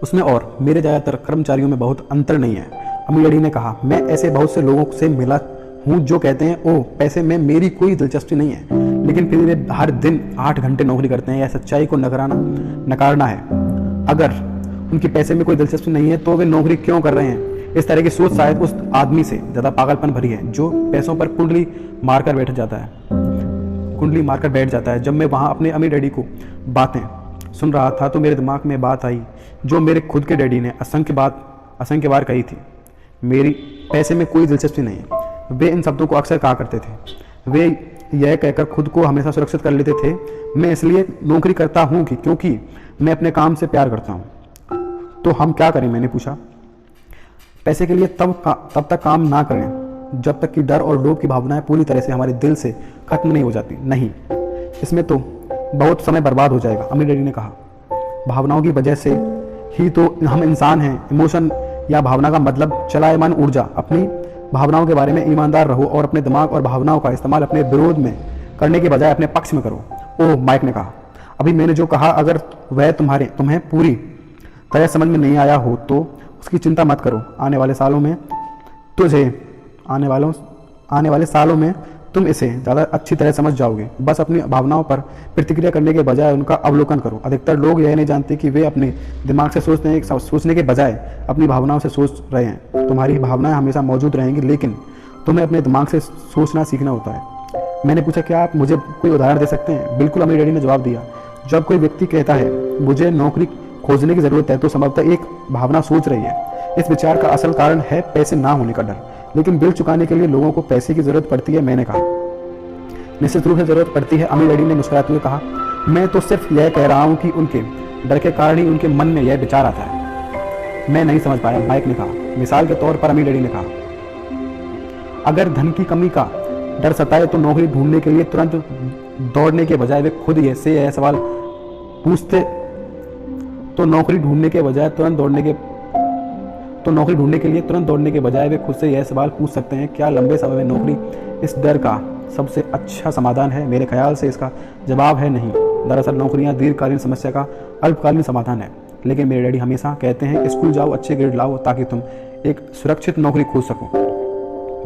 उसमें और मेरे ज़्यादातर कर्मचारियों में बहुत अंतर नहीं है, अम्मी डैडी ने कहा। मैं ऐसे बहुत से लोगों से मिला हूँ जो कहते हैं, ओह, पैसे में मेरी कोई दिलचस्पी नहीं है, लेकिन फिर वे हर दिन 8 घंटे नौकरी करते हैं। यह सच्चाई को नकारना है। अगर उनकी पैसे में कोई दिलचस्पी नहीं है तो वे नौकरी क्यों कर रहे हैं? इस तरह की सोच शायद उस आदमी से ज़्यादा पागलपन भरी है जो पैसों पर कुंडली मारकर बैठ जाता है। जब मैं वहाँ अपने अम्मी डैडी को बातें सुन रहा था तो मेरे दिमाग में बात आई जो मेरे खुद के डैडी ने असंख्य बार कही थी, मेरी पैसे में कोई दिलचस्पी नहीं है। वे इन शब्दों को अक्सर कहा करते थे। वे यह कहकर खुद को हमेशा सुरक्षित कर लेते थे, मैं इसलिए नौकरी करता हूँ क्योंकि मैं अपने काम से प्यार करता हूँ। तो हम क्या करें? मैंने पूछा। पैसे के लिए तब तक काम ना करें जब तक कि डर और लोभ की भावनाएं पूरी तरह से हमारे दिल से खत्म नहीं हो जाती। नहीं, इसमें तो बहुत समय बर्बाद हो जाएगा, अम्मी डैडी ने कहा। भावनाओं की वजह से ही तो हम इंसान हैं। इमोशन या भावना का मतलब चलायमान ऊर्जा। अपनी भावनाओं के बारे में ईमानदार रहो और अपने दिमाग और भावनाओं का इस्तेमाल अपने विरोध में करने के बजाय अपने पक्ष में करो। ओह, माइक ने कहा, अभी मैंने जो कहा अगर वह तुम्हें पूरी तरह समझ में नहीं आया हो तो उसकी चिंता मत करो। आने वाले सालों में तुम इसे ज़्यादा अच्छी तरह समझ जाओगे। बस अपनी भावनाओं पर प्रतिक्रिया करने के बजाय उनका अवलोकन करो। अधिकतर लोग यह नहीं जानते कि वे अपने दिमाग से सोचने के बजाय अपनी भावनाओं से सोच रहे हैं। तुम्हारी भावनाएं हमेशा मौजूद रहेंगी, लेकिन तुम्हें अपने दिमाग से सोचना सीखना होता है। मैंने पूछा, क्या आप मुझे कोई उदाहरण दे सकते हैं? बिल्कुल, अम्मी डैडी ने जवाब दिया। जब कोई व्यक्ति कहता है मुझे नौकरी खोजने की ज़रूरत है तो संभवतः एक भावना सोच रही है। इस विचार का असल कारण है पैसे ना होने का डर। लेकिन बिल चुकाने के लिए लोगों को पैसे की ज़रूरत पड़ती है, मैंने कहा। निश्चित रूप से ज़रूरत पड़ती है, अम्मी डैडी ने मुस्कुराते हुए कहा। मैं तो सिर्फ यह कह रहा हूँ कि उनके डर के कारण ही उनके मन में यह विचार आता है। मैं नहीं समझ पाया, माइक ने कहा। मिसाल के तौर पर अम्मी डैडी ने कहा, अगर धन की कमी का डर सताए तो नौकरी ढूंढने के लिए तुरंत दौड़ने के बजाय वे खुद से यह सवाल पूछते नौकरी ढूंढने के लिए तुरंत दौड़ने के बजाय वे खुद से यह सवाल पूछ सकते हैं, क्या लंबे समय में नौकरी इस डर का सबसे अच्छा समाधान है? मेरे ख्याल से इसका जवाब है नहीं। दरअसल नौकरियां दीर्घकालीन समस्या का अल्पकालीन समाधान है। लेकिन मेरे डैडी हमेशा कहते हैं, स्कूल जाओ, अच्छे ग्रेड लाओ ताकि तुम एक सुरक्षित नौकरी खोज सको।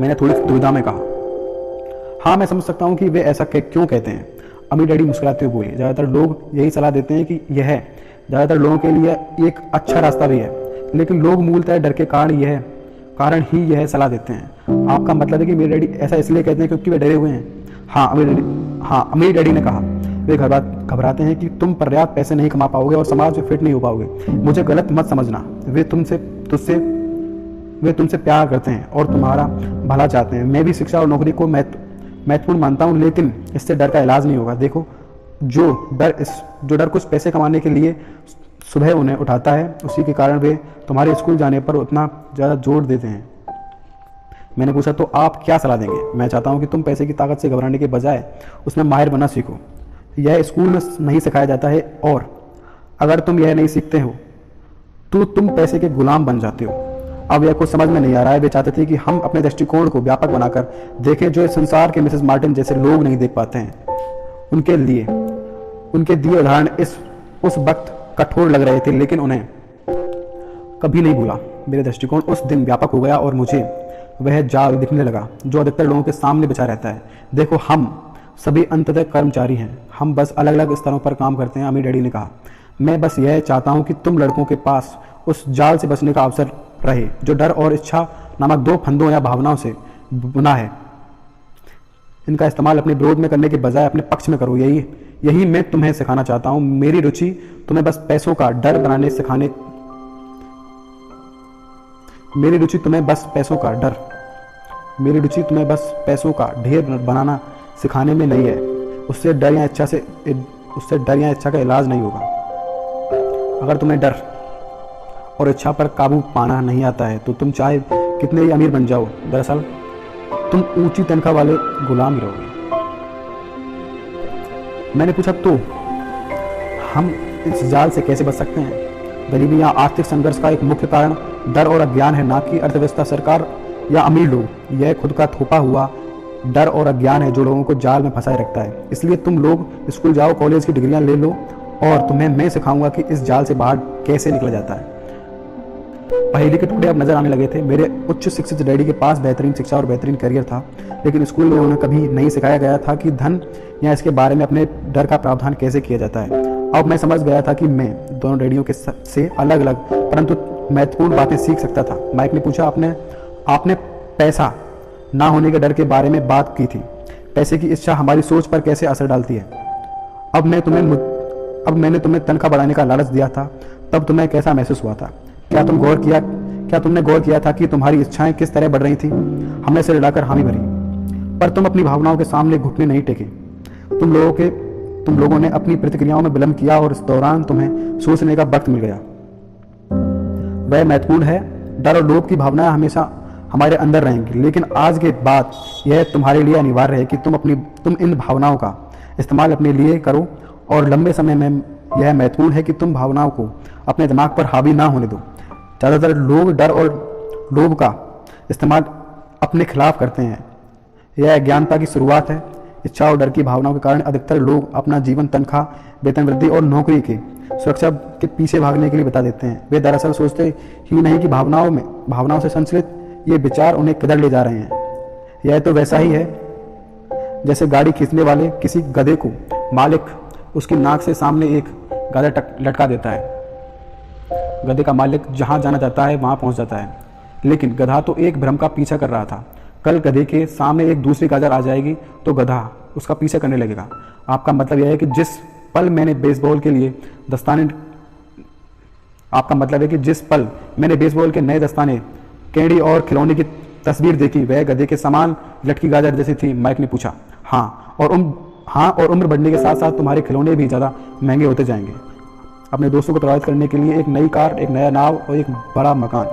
मैंने थोड़ी दुविधा में कहा, हाँ, मैं समझ सकता हूँ कि वे ऐसा क्यों कहते हैं। अम्मी डैडी मुस्कुराते हुए बोले, ज़्यादातर लोग यही सलाह देते हैं कि यह ज़्यादातर लोगों के लिए एक अच्छा रास्ता भी है, लेकिन लोग मूलतः डर के कारण ही यह सलाह देते हैं। आपका मतलब है कि मेरे डैडी ऐसा इसलिए कहते हैं क्योंकि वे डरे हुए हैं? हाँ, अम्मी डैडी ने कहा। वे घबराते हैं कि तुम पर्याप्त पैसे नहीं कमा पाओगे और समाज में फिट नहीं हो पाओगे। मुझे गलत मत समझना, वे तुमसे प्यार करते हैं और तुम्हारा भला चाहते हैं। मैं भी शिक्षा और नौकरी को महत्वपूर्ण मानता हूँ, लेकिन इससे डर का इलाज नहीं होगा। देखो, जो डर कुछ पैसे कमाने के लिए सुबह उन्हें उठाता है, उसी के कारण वे तुम्हारे स्कूल जाने पर उतना ज़्यादा जोर देते हैं। मैंने पूछा, तो आप क्या सलाह देंगे? मैं चाहता हूँ कि तुम पैसे की ताकत से घबराने के बजाय उसमें माहिर बनना सीखो। यह स्कूल में नहीं सिखाया जाता है और अगर तुम यह नहीं सीखते हो तो तुम पैसे के गुलाम बन जाते हो अब यह कुछ समझ में नहीं आ रहा है। वे चाहते थे कि हम अपने दृष्टिकोण को व्यापक बनाकर देखें, जो इस संसार के मिसेस मार्टिन जैसे लोग नहीं देख पाते हैं। उनके दिए उदाहरण उस वक्त कठोर लग रहे थे, लेकिन उन्हें कभी नहीं भूला। मेरे दृष्टिकोण उस दिन व्यापक हो गया और मुझे वह जाल दिखने लगा जो अधिकतर लोगों के सामने बिछा रहता है। देखो, हम सभी अंततः कर्मचारी हैं, हम बस अलग अलग स्तरों पर काम करते हैं। अमीर डैडी ने कहा, मैं बस यह चाहता हूं कि तुम लड़कों के पास उस जाल से बचने का अवसर रहे जो डर और इच्छा नामक दो फंदों या भावनाओं से बुना है। इनका इस्तेमाल अपने विरोध में करने के बजाय अपने पक्ष में करो। यही मैं तुम्हें सिखाना चाहता हूं। मेरी रुचि तुम्हें बस पैसों का ढेर बनाना सिखाने में नहीं है। उससे डर या इच्छा का इलाज नहीं होगा। अगर तुम्हें डर और इच्छा पर काबू पाना नहीं आता है तो तुम चाहे कितने ही अमीर बन जाओ, दरअसल तुम ऊंची तनख्वाह वाले गुलाम ही रहोगे। मैंने पूछा, तो हम इस जाल से कैसे बच सकते हैं? गरीबी या आर्थिक संघर्ष का एक मुख्य कारण डर और अज्ञान है, ना कि अर्थव्यवस्था, सरकार या अमीर लोग। यह खुद का थोपा हुआ डर और अज्ञान है जो लोगों को जाल में फंसाए रखता है। इसलिए तुम लोग स्कूल जाओ, कॉलेज की डिग्रियां ले लो और तुम्हें मैं सिखाऊंगा कि इस जाल से बाहर कैसे निकला जाता है। पहेली के टुकड़े अब नजर आने लगे थे। मेरे उच्च शिक्षित डैडी के पास बेहतरीन शिक्षा और बेहतरीन करियर था, लेकिन स्कूल में उन्हें कभी नहीं सिखाया गया था कि धन या इसके बारे में अपने डर का प्रावधान कैसे किया जाता है। अब मैं समझ गया था कि मैं दोनों डैडियों के से अलग अलग परंतु महत्वपूर्ण बातें सीख सकता था। माइक ने पूछा, आपने पैसा ना होने के डर के बारे में बात की थी। पैसे की इच्छा हमारी सोच पर कैसे असर डालती है? अब मैंने तुम्हें तनख्वाह बढ़ाने का लालच दिया था, तब तुम्हें कैसा महसूस हुआ था? क्या तुमने गौर किया था कि तुम्हारी इच्छाएं किस तरह बढ़ रही थी? हमने सिर हिलाकर हामी भरी, पर तुम अपनी भावनाओं के सामने घुटने नहीं टेके। तुम लोगों ने अपनी प्रतिक्रियाओं में विलंब किया और इस दौरान तुम्हें सोचने का वक्त मिल गया। वह महत्वपूर्ण है। डर और लोभ की भावनाएं हमेशा हमारे अंदर रहेंगी, लेकिन आज के बाद यह तुम्हारे लिए अनिवार्य है कि तुम इन भावनाओं का इस्तेमाल अपने लिए करो, और लंबे समय में यह महत्वपूर्ण है कि तुम भावनाओं को अपने दिमाग पर हावी ना होने दो। ज़्यादातर लोग डर और लोभ का इस्तेमाल अपने खिलाफ करते हैं। यह अज्ञानता की शुरुआत है। इच्छा और डर की भावनाओं के कारण अधिकतर लोग अपना जीवन तनख्वाह, वेतन वृद्धि और नौकरी की सुरक्षा के पीछे भागने के लिए बता देते हैं। वे दरअसल सोचते ही नहीं कि भावनाओं से संचालित ये विचार उन्हें किधर ले जा रहे हैं। यह तो वैसा ही है जैसे गाड़ी खींचने वाले किसी गधे को मालिक उसकी नाक से सामने एक गाजर लटका देता है। गधे का मालिक जहां जाना चाहता है वहां पहुंच जाता है, लेकिन गधा तो एक भ्रम का पीछा कर रहा था। कल गधे के सामने एक दूसरी गाजर आ जाएगी तो गधा उसका पीछा करने लगेगा। आपका मतलब यह है कि जिस पल मैंने बेसबॉल के नए दस्ताने, कैंडी और खिलौने की तस्वीर देखी, वह गधे के समान लटकी गाजर जैसी थी। माइक ने पूछा, हाँ, और उम्र बढ़ने के साथ साथ तुम्हारे खिलौने भी ज़्यादा महंगे होते जाएंगे। अपने दोस्तों को प्रभावित करने के लिए एक नई कार, एक नया नाव और एक बड़ा मकान।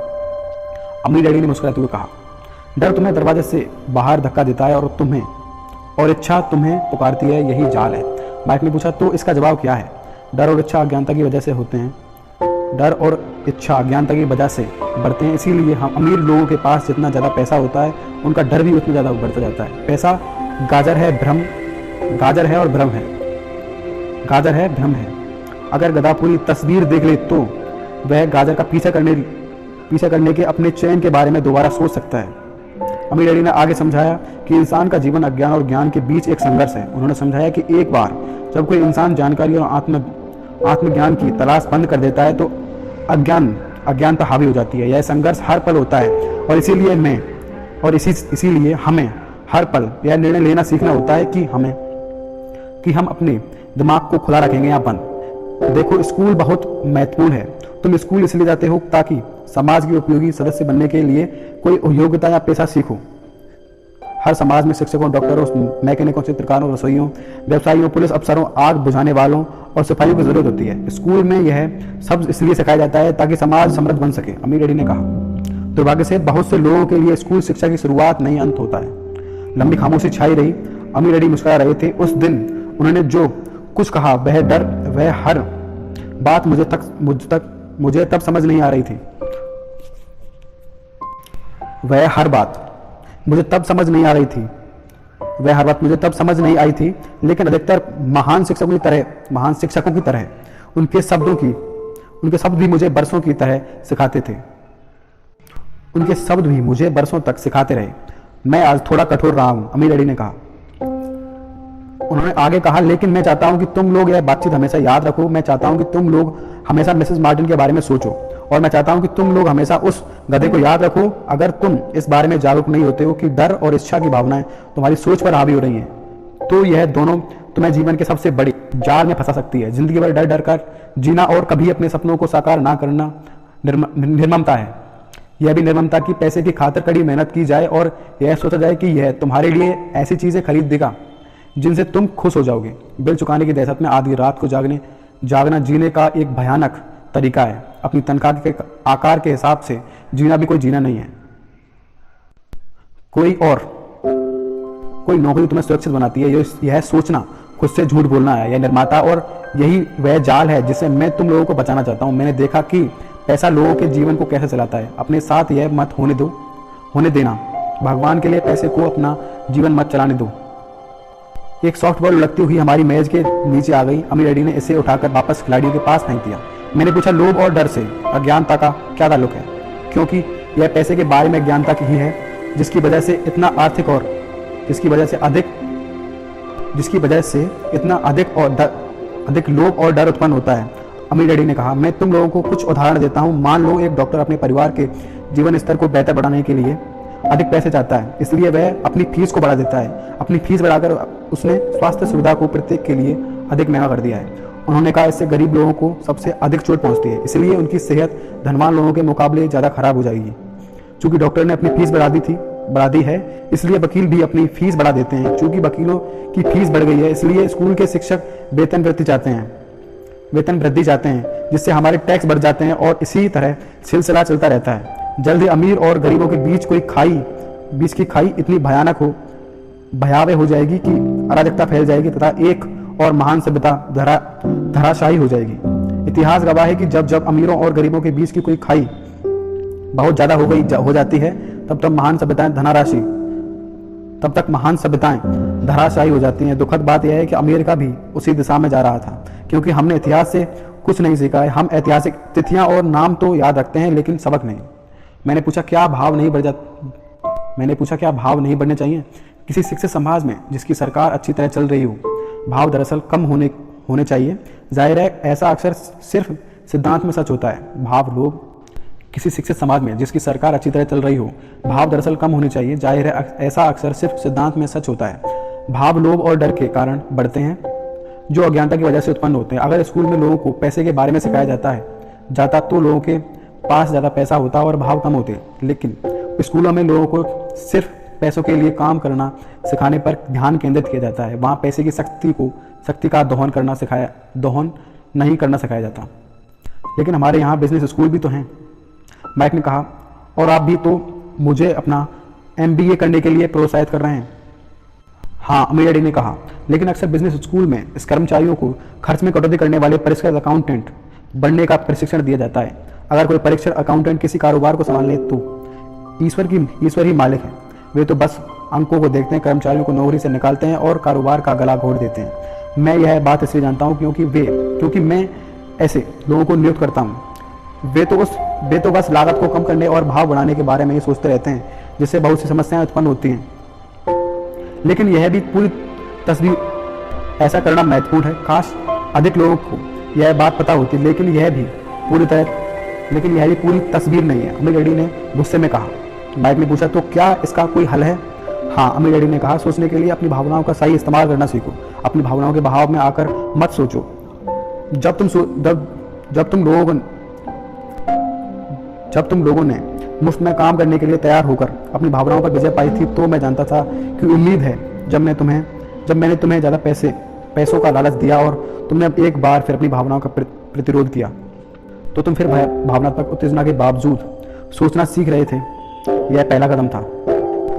अमीर डैडी ने मुस्कुराते हुए कहा, डर तुम्हें दरवाजे से बाहर धक्का देता है और इच्छा तुम्हें पुकारती है, यही जाल है। माइक ने पूछा, तो इसका जवाब क्या है? डर और इच्छा अज्ञानता की वजह से होते हैं। डर और इच्छा अज्ञानता की वजह से बढ़ते हैं, इसीलिए हम अमीर लोगों के पास जितना ज़्यादा पैसा होता है उनका डर भी उतना ज़्यादा बढ़ता जाता है। पैसा गाजर है और भ्रम है। अगर गधा पूरी तस्वीर देख ले तो वह गाजर का पीछा करने के अपने चयन के बारे में दोबारा सोच सकता है। अमीर डैडी ने आगे समझाया कि इंसान का जीवन अज्ञान और ज्ञान के बीच एक संघर्ष है। उन्होंने समझाया कि एक बार जब कोई इंसान जानकारी और आत्मज्ञान की तलाश बंद कर देता है तो अज्ञानता हावी हो जाती है। यह संघर्ष हर पल होता है और इसीलिए हमें हर पल यह निर्णय लेना सीखना होता है कि हम अपने दिमाग को खुला रखेंगे या बंद। देखो, स्कूल बहुत महत्वपूर्ण है। तुम स्कूल इसलिए जाते हो ताकि समाज के उपयोगी सदस्य बनने के लिए कोई योग्यता या पेशा सीखो। हर समाज में शिक्षकों, डॉक्टरों, मैकेनिकों, चित्रकारों, रसोइयों, व्यवसायियों, पुलिस अफसरों, आग बुझाने वालों और सिपाहियों की जरूरत होती है। स्कूल में यह सब इसलिए सिखाया जाता है ताकि समाज समृद्ध बन सके। अमीर डैडी ने कहा, दुर्भाग्य से बहुत से लोगों के लिए स्कूल शिक्षा की शुरुआत नहीं अंत होता है। लंबी खामोशी छाई रही। अमीर डैडी मुस्कुरा रहे थे। उस दिन उन्होंने जो कुछ कहा वह हर बात मुझे तब समझ नहीं आ रही थी। वह हर बात मुझे तब समझ नहीं आ रही थी वह हर बात मुझे तब समझ नहीं आई थी, लेकिन अधिकतर महान शिक्षकों की तरह उनके शब्द भी मुझे बरसों की तरह सिखाते थे। उनके शब्द भी मुझे बरसों तक सिखाते रहे। मैं आज थोड़ा कठोर रहा हूं, अम्मी डैडी ने कहा। उन्होंने आगे कहा, लेकिन मैं चाहता हूं कि तुम लोग यह बातचीत हमेशा याद रखो। मैं चाहता हूं कि तुम लोग हमेशा मिसेस मार्टिन के बारे में सोचो, और मैं चाहता हूं कि तुम लोग हमेशा उस गधे को याद रखो। अगर तुम इस बारे में जागरूक नहीं होते हो कि डर और इच्छा की भावनाएं तुम्हारी सोच पर हावी हो रही हैं, तो यह दोनों तुम्हें जीवन के सबसे बड़ी जाल में फंसा सकती है। जिंदगी भर डर डर कर जीना और कभी अपने सपनों को साकार ना करना निर्ममता है। यह भी निर्ममता की पैसे की खातिर कड़ी मेहनत की जाए और यह सोचा जाए कि यह तुम्हारे लिए ऐसी चीजें खरीद देगा जिनसे तुम खुश हो जाओगे। बिल चुकाने की दहशत में आधी रात को जागना जीने का एक भयानक तरीका है। अपनी तनख्वाह के आकार के हिसाब से जीना भी कोई जीना नहीं है। कोई नौकरी तुम्हें सुरक्षित बनाती है, यह सोचना खुद से झूठ बोलना है। यह निर्माता और यही वह जाल है जिसे मैं तुम लोगों को बचाना चाहता हूं। मैंने देखा कि पैसा लोगों के जीवन को कैसे चलाता है। अपने साथ यह मत होने देना। भगवान के लिए पैसे को अपना जीवन मत चलाने दो। एक सॉफ्टबॉल लुढ़कती हुई हमारी मेज के नीचे आ गई। अम्मी डैडी ने इसे उठाकर वापस खिलाड़ियों के पास फेंक दिया। मैंने पूछा, लोभ और डर से अज्ञानता का क्या ताल्लुक है? क्योंकि यह पैसे के बारे में अज्ञानता ही है जिसकी वजह से इतना अधिक लोभ और डर उत्पन्न होता है। अम्मी डैडी ने कहा, मैं तुम लोगों को कुछ उदाहरण देता हूँ। मान लो एक डॉक्टर अपने परिवार के जीवन स्तर को बेहतर बढ़ाने के लिए अधिक पैसे चाहता है, इसलिए वह अपनी फीस को बढ़ा देता है। अपनी फीस बढ़ाकर उसने स्वास्थ्य सुविधा को प्रत्येक के लिए अधिक महंगा कर दिया है। उन्होंने कहा, इससे गरीब लोगों को सबसे अधिक चोट पहुंचती है, इसलिए उनकी सेहत धनवान लोगों के मुकाबले ज़्यादा खराब हो जाएगी। चूंकि डॉक्टर ने अपनी फीस बढ़ा दी है, इसलिए वकील भी अपनी फीस बढ़ा देते हैं। चूंकि वकीलों की फीस बढ़ गई है, इसलिए स्कूल के शिक्षक वेतन वृद्धि चाहते हैं, जिससे हमारे टैक्स बढ़ जाते हैं और इसी तरह सिलसिला चलता रहता है। जल्द ही अमीर और गरीबों के बीच की खाई इतनी भयावह हो जाएगी कि अराजकता फैल जाएगी तथा एक और महान सभ्यता धराशायी हो जाएगी। इतिहास गवाह है कि जब अमीरों और गरीबों के बीच की कोई खाई बहुत ज्यादा हो जाती है, तब तक महान सभ्यताएं धराशायी हो जाती हैं। दुखद बात यह है कि अमेरिका भी उसी दिशा में जा रहा था, क्योंकि हमने इतिहास से कुछ नहीं सीखा है। हम ऐतिहासिक तिथियां और नाम तो याद रखते हैं, लेकिन सबक नहीं। मैंने पूछा, क्या भाव नहीं बढ़ने चाहिए किसी शिक्षित समाज में जिसकी सरकार अच्छी तरह चल रही हो? भाव दरअसल कम होने चाहिए। जाहिर है ऐसा अक्सर सिर्फ सिद्धांत में सच होता है। किसी शिक्षित समाज में जिसकी सरकार अच्छी तरह चल रही हो, भाव दरअसल कम होने चाहिए। जाहिर है ऐसा अक्सर सिर्फ सिद्धांत में सच होता है। भाव लोभ और डर के कारण बढ़ते हैं, जो अज्ञानता की वजह से उत्पन्न होते हैं। अगर स्कूल में लोगों को पैसे के बारे में सिखाया जाता तो लोगों के पास ज़्यादा पैसा होता और भाव कम होते। लेकिन स्कूलों में लोगों को सिर्फ पैसों के लिए काम करना सिखाने पर ध्यान केंद्रित किया जाता है। वहाँ पैसे की शक्ति का दोहन नहीं करना सिखाया जाता। लेकिन हमारे यहाँ बिजनेस स्कूल भी तो हैं, माइक ने कहा, और आप भी तो मुझे अपना MBA करने के लिए प्रोत्साहित कर रहे हैं। हाँ, अम्मी डैडी ने कहा, लेकिन अक्सर बिजनेस स्कूल में इस कर्मचारियों को खर्च में कटौती करने वाले परिष्कृत अकाउंटेंट बनने का प्रशिक्षण दिया जाता है। अगर कोई परिष्कृत अकाउंटेंट किसी कारोबार को संभाल ले तो ईश्वर ही मालिक है। वे तो बस अंकों को देखते हैं, कर्मचारियों को नौकरी से निकालते हैं और कारोबार का गला घोट देते हैं। मैं यह बात इसलिए जानता हूँ क्योंकि मैं ऐसे लोगों को नियुक्त करता हूँ। वे तो बस लागत को कम करने और भाव बढ़ाने के बारे में ही सोचते रहते हैं, जिससे बहुत सी समस्याएं उत्पन्न होती हैं। लेकिन यह भी पूरी तस्वीर ऐसा करना महत्वपूर्ण है। काश अधिक लोगों को यह बात पता होती, लेकिन यह भी पूरी तस्वीर नहीं है, अम्मी डैडी ने गुस्से में कहा। माइक ने पूछा, तो क्या इसका कोई हल है? हाँ, अम्मी डैडी ने कहा, सोचने के लिए अपनी भावनाओं का सही इस्तेमाल करना सीखो। अपनी भावनाओं के बहाव में आकर मत सोचो। जब तुम लोगों ने मुफ्त में काम करने के लिए तैयार होकर अपनी भावनाओं पर विजय पाई थी, तो मैं जानता था कि उम्मीद है जब मैंने तुम्हें ज़्यादा पैसों का लालच दिया और तुमने अब एक बार फिर अपनी भावनाओं का प्रतिरोध किया, तो तुम फिर भावनात्मक उत्तेजना के बावजूद सोचना सीख रहे थे। यह पहला कदम था।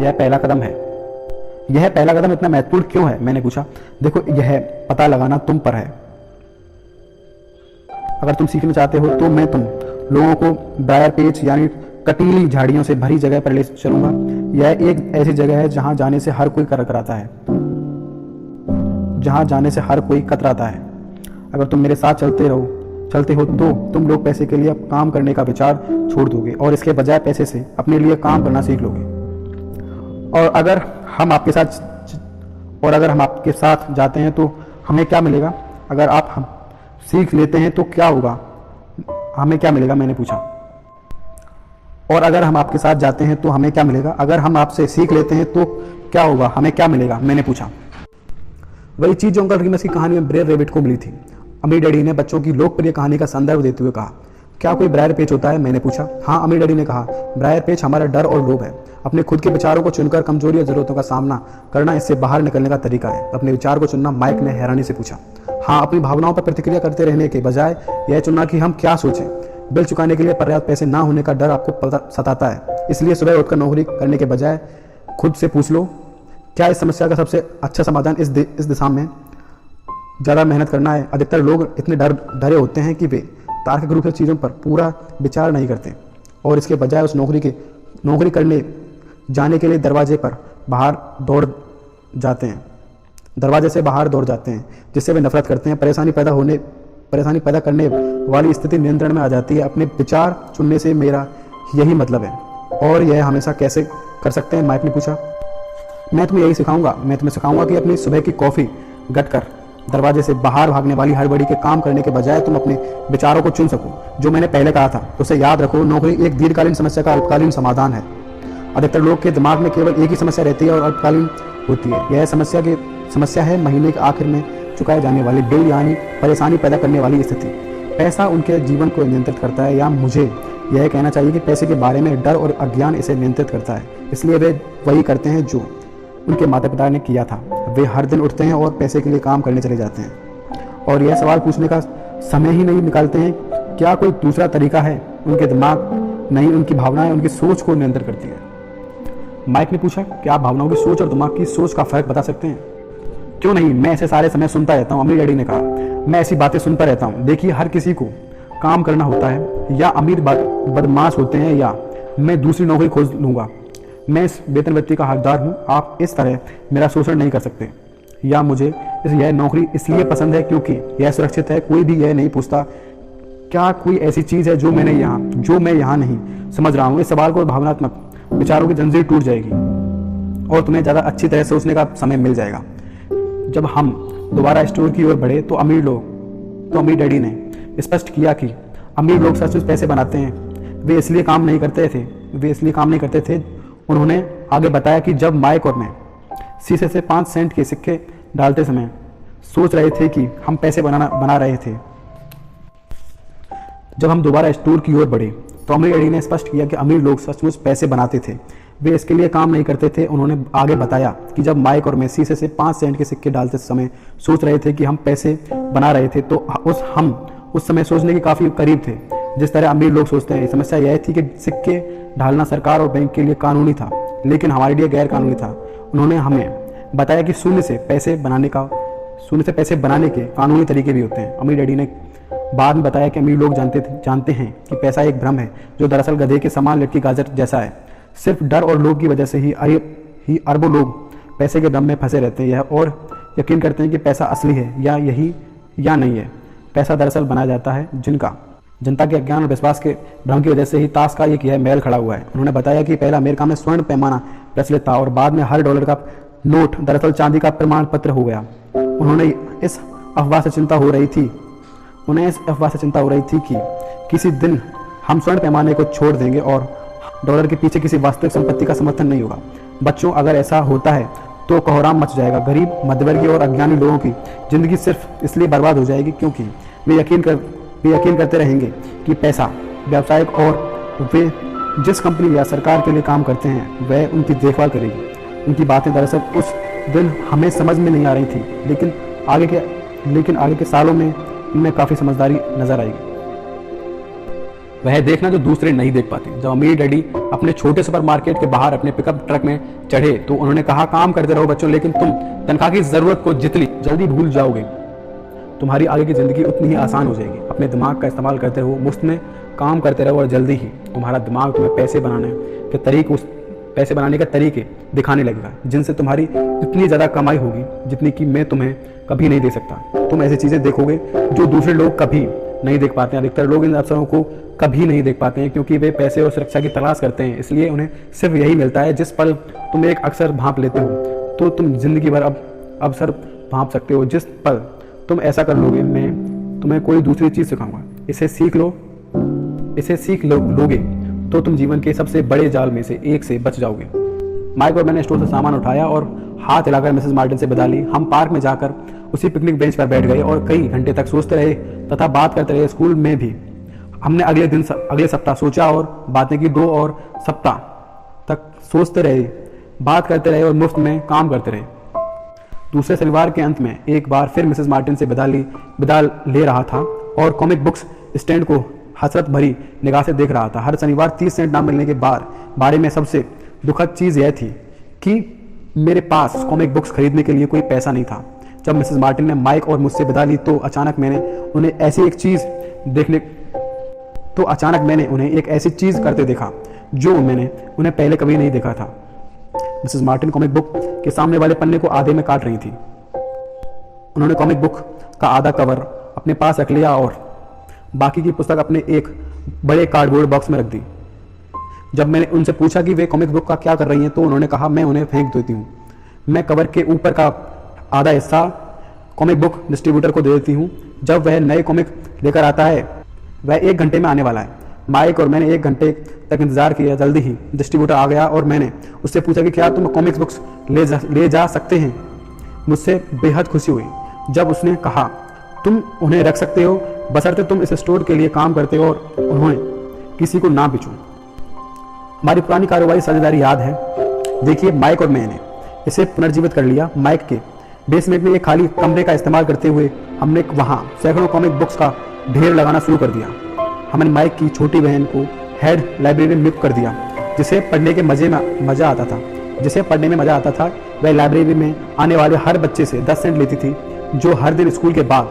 यह पहला कदम है। यह पहला कदम इतना महत्वपूर्ण क्यों है? मैंने पूछा। देखो, यह पता लगाना तुम पर है। अगर तुम सीखना चाहते हो तो मैं तुम लोगों को ब्रायर पेज यानी कटीली झाड़ियों से भरी जगह पर ले चलूंगा। यह एक ऐसी जगह है जहां जाने से हर कोई कतराता है, जहां जाने से हर कोई कतराता है। अगर तुम मेरे साथ चलते हो तो तुम लोग पैसे के लिए काम करने का विचार छोड़ दोगे और इसके बजाय पैसे से अपने लिए काम करना सीख लोगे। और अगर हम आपके साथ जाते हैं तो हमें क्या मिलेगा? अगर आप हम सीख लेते हैं तो क्या होगा? हमें क्या मिलेगा? मैंने पूछा। और अगर हम आपके साथ जाते हैं तो हमें क्या मिलेगा? अगर हम आपसे सीख लेते हैं तो क्या होगा? हमें क्या मिलेगा? मैंने पूछा। वही चीज जो अंकल रिमस की कहानी में ब्रेयर रेबिट को मिली थी। अमीर डैडी ने बच्चों की लोकप्रिय कहानी का संदर्भ देते हुए कहा, क्या कोई ब्रायर पेच होता है? मैंने पूछा। हाँ, अमीर डैडी ने कहा, ब्रायर पेच हमारा डर और लोभ है। अपने खुद के विचारों को चुनकर कमजोरी और जरूरतों का सामना करना इससे बाहर निकलने का तरीका है। अपने विचार को चुनना, माइक ने हैरानी से पूछा। हाँ, अपनी भावनाओं पर प्रतिक्रिया करते रहने के बजाय यह चुनना कि हम क्या सोचें। बिल चुकाने के लिए पर्याप्त पैसे ना होने का डर आपको सताता है, इसलिए सुबह उठकर नौकरी करने के बजाय खुद से पूछ लो, क्या इस समस्या का सबसे अच्छा समाधान इस दिशा में ज़्यादा मेहनत करना है? अधिकतर लोग इतने डरे होते हैं कि वे तार्किक रूप से चीज़ों पर पूरा विचार नहीं करते और इसके बजाय उस नौकरी करने जाने के लिए दरवाजे से बाहर दौड़ जाते हैं, जिससे वे नफरत करते हैं। परेशानी पैदा करने वाली स्थिति नियंत्रण में आ जाती है। अपने विचार चुनने से मेरा यही मतलब है। और यह हमेशा कैसे कर सकते हैं? माइक ने पूछा। मैं तुम्हें यही सिखाऊंगा। मैं तुम्हें सिखाऊंगा कि अपनी सुबह की कॉफ़ी गट कर दरवाजे से बाहर भागने वाली हड़बड़ी के काम करने के बजाय तुम अपने विचारों को चुन सको। जो मैंने पहले कहा था उसे याद रखो, नौकरी एक दीर्घकालीन समस्या का अल्पकालीन समाधान है। अधिकतर लोग के दिमाग में केवल एक ही समस्या रहती है और अल्पकालीन होती है। यह समस्या है महीने के आखिर में चुकाए जाने वाले बिल, यानी परेशानी पैदा करने वाली स्थिति। पैसा उनके जीवन को नियंत्रित करता है, या मुझे यह कहना चाहिए कि पैसे के बारे में डर और अज्ञान इसे नियंत्रित करता है। इसलिए वे वही करते हैं जो उनके माता पिता ने किया था। वे हर दिन उठते हैं और पैसे के लिए काम करने चले जाते हैं और यह सवाल पूछने का समय ही नहीं निकालते हैं, क्या कोई दूसरा तरीका है? उनके दिमाग नहीं, उनकी भावनाएं उनकी सोच को नियंत्रित करती है। माइक ने पूछा, क्या आप भावनाओं की सोच और दिमाग की सोच का फर्क बता सकते हैं? क्यों नहीं, मैं ऐसे सारे समय सुनता रहता हूँ। अमीर डैडी ने कहा, मैं ऐसी बातें सुनता रहता हूँ। देखिए, हर किसी को काम करना होता है, या अमीर बदमाश होते हैं, या मैं दूसरी नौकरी खोज लूंगा। मैं इस वेतन वृत्ति का हकदार हूँ। आप इस तरह मेरा शोषण नहीं कर सकते। या मुझे यह नौकरी इसलिए पसंद है क्योंकि यह सुरक्षित है। कोई भी यह नहीं पूछता क्या कोई ऐसी चीज़ है जो मैं यहाँ नहीं समझ रहा हूँ। इस सवाल को भावनात्मक विचारों की जंजीर टूट जाएगी और तुम्हें ज़्यादा अच्छी तरह सोचने का समय मिल जाएगा। जब हम दोबारा स्टोर की ओर बढ़े तो अमीर डैडी ने स्पष्ट किया कि अमीर लोग सचमुच पैसे बनाते हैं, वे इसलिए काम नहीं करते थे। उन्होंने आगे बताया कि जब माइक और मैं शीशे से 5 सेंट के सिक्के डालते समय सोच रहे थे कि हम पैसे बना रहे थे। जब हम दोबारा स्टोर की ओर बढ़े तो अमीर डैडी ने स्पष्ट किया कि अमीर लोग सचमुच पैसे बनाते थे, वे इसके लिए काम नहीं करते थे। उन्होंने आगे बताया कि जब माइक और मैं शीशे से 5 सेंट के सिक्के डालते समय सोच रहे थे कि हम पैसे बना रहे थे, तो हम उस समय सोचने के काफ़ी करीब थे जिस तरह अमीर लोग सोचते हैं। समस्या यह थी कि सिक्के ढालना सरकार और बैंक के लिए कानूनी था, लेकिन हमारे लिए गैर कानूनी था। उन्होंने हमें बताया कि शून्य से पैसे बनाने के कानूनी तरीके भी होते हैं। अमीर डैडी ने बाद में बताया कि अमीर लोग जानते हैं कि पैसा एक भ्रम है जो दरअसल गधे के समान लटकी गाजर जैसा है। सिर्फ डर और लोभ की वजह से ही अरबों लोग पैसे के दम में फंसे रहते हैं और यकीन करते हैं कि पैसा असली है या नहीं है। पैसा दरअसल बनाया जाता है जनता के अज्ञान और विश्वास के भ्रम की वजह से ही ताश का एक यह महल खड़ा हुआ है। उन्होंने बताया कि पहला अमेरिका में स्वर्ण पैमाना प्रचलित था और बाद में हर डॉलर का नोट दरअसल चांदी का प्रमाण पत्र हो गया। उन्हें इस अफवाह से चिंता हो रही थी कि किसी दिन हम स्वर्ण पैमाने को छोड़ देंगे और डॉलर के पीछे किसी वास्तविक संपत्ति का समर्थन नहीं होगा। बच्चों, अगर ऐसा होता है तो कोहराम मच जाएगा। गरीब, मध्यवर्गीय और अज्ञानी लोगों की जिंदगी सिर्फ इसलिए बर्बाद हो जाएगी क्योंकि वे यकीन करते रहेंगे कि पैसा व्यावसायिक और वे जिस कंपनी या सरकार के लिए काम करते हैं वह उनकी देखभाल करेगी। उनकी बातें दरअसल उस दिन हमें समझ में नहीं आ रही थी, लेकिन आगे के सालों में इनमें काफ़ी समझदारी नजर आएगी। वह देखना जो दूसरे नहीं देख पाते। जब अमीर डैडी अपने छोटे सुपरमार्केट के बाहर अपने पिकअप ट्रक में चढ़े तो उन्होंने कहा, काम करते रहो बच्चों, लेकिन तुम तनख्वाह की जरूरत को जितनी जल्दी भूल जाओगे तुम्हारी आगे की जिंदगी उतनी ही आसान हो जाएगी। अपने दिमाग का इस्तेमाल करते रहो, मुफ्त में काम करते रहो और जल्दी ही तुम्हारा दिमाग तुम्हें पैसे बनाने के तरीके दिखाने लगेगा, जिनसे तुम्हारी इतनी ज़्यादा कमाई होगी जितनी कि मैं तुम्हें कभी नहीं दे सकता। तुम ऐसी चीज़ें देखोगे जो दूसरे लोग कभी नहीं देख पाते हैं। अधिकतर लोग इन अवसरों को कभी नहीं देख पाते हैं क्योंकि वे पैसे और सुरक्षा की तलाश करते हैं, इसलिए उन्हें सिर्फ यही मिलता है। जिस पल तुम एक अक्सर भांप लेते हो तो तुम जिंदगी भर अब अवसर भांप सकते हो। जिस पल तुम ऐसा कर लोगे, मैं तुम्हें कोई दूसरी चीज़ सिखाऊंगा। इसे सीख लोगे तो तुम जीवन के सबसे बड़े जाल में से एक से बच जाओगे। माइक और मैंने स्टोर से सामान उठाया और हाथ हिलाकर मिसेस मार्टिन से विदा ली। हम पार्क में जाकर उसी पिकनिक बेंच पर बैठ गए और कई घंटे तक सोचते रहे तथा बात करते रहे। स्कूल में भी हमने अगले सप्ताह सोचा और बातें की। 2 और सप्ताह तक सोचते रहे, बात करते रहे और मुफ्त में काम करते रहे। दूसरे शनिवार के अंत में एक बार फिर मिसेस मार्टिन से विदा ले रहा था और कॉमिक बुक्स स्टैंड को हसरत भरी निगाह से देख रहा था। हर शनिवार 30 सेंट ना मिलने के बारे में सबसे दुखद चीज़ यह थी कि मेरे पास कॉमिक बुक्स खरीदने के लिए कोई पैसा नहीं था। जब मिसेस मार्टिन ने माइक और मुझसे विदा ली तो अचानक मैंने उन्हें एक ऐसी चीज़ करते देखा जो मैंने उन्हें पहले कभी नहीं देखा था। मिसेस मार्टिन कॉमिक बुक के सामने वाले पन्ने को आधे में काट रही थी। उन्होंने कॉमिक बुक का आधा कवर अपने पास रख लिया और बाकी की पुस्तक अपने एक बड़े कार्डबोर्ड बॉक्स में रख दी। जब मैंने उनसे पूछा कि वे कॉमिक बुक का क्या कर रही हैं तो उन्होंने कहा, मैं उन्हें फेंक देती हूँ। मैं कवर के ऊपर का आधा हिस्सा कॉमिक बुक डिस्ट्रीब्यूटर को दे देती हूँ। जब वह नए कॉमिक लेकर आता है, वह 1 घंटे में आने वाला है। माइक और मैंने 1 घंटे तक इंतजार किया। जल्दी ही डिस्ट्रीब्यूटर आ गया और मैंने उससे पूछा कि क्या तुम कॉमिक्स बुक्स ले जा सकते हैं। मुझसे बेहद खुशी हुई जब उसने कहा, तुम उन्हें रख सकते हो बशर्ते तुम इस स्टोर के लिए काम करते हो और उन्हें किसी को ना बेचो। हमारी पुरानी कारोबारी साझेदारी याद है। देखिए, माइक और मैंने इसे पुनर्जीवित कर लिया। माइक के बेसमेंट में एक खाली कमरे का इस्तेमाल करते हुए हमने वहां सैकड़ों कॉमिक बुक्स का ढेर लगाना शुरू कर दिया। हमने माइक की छोटी बहन को हेड लाइब्रेरी में नियुक्त कर दिया, जिसे पढ़ने में मजा आता था। वह लाइब्रेरी में आने वाले हर बच्चे से 10 सेंट लेती थी, जो हर दिन स्कूल के बाद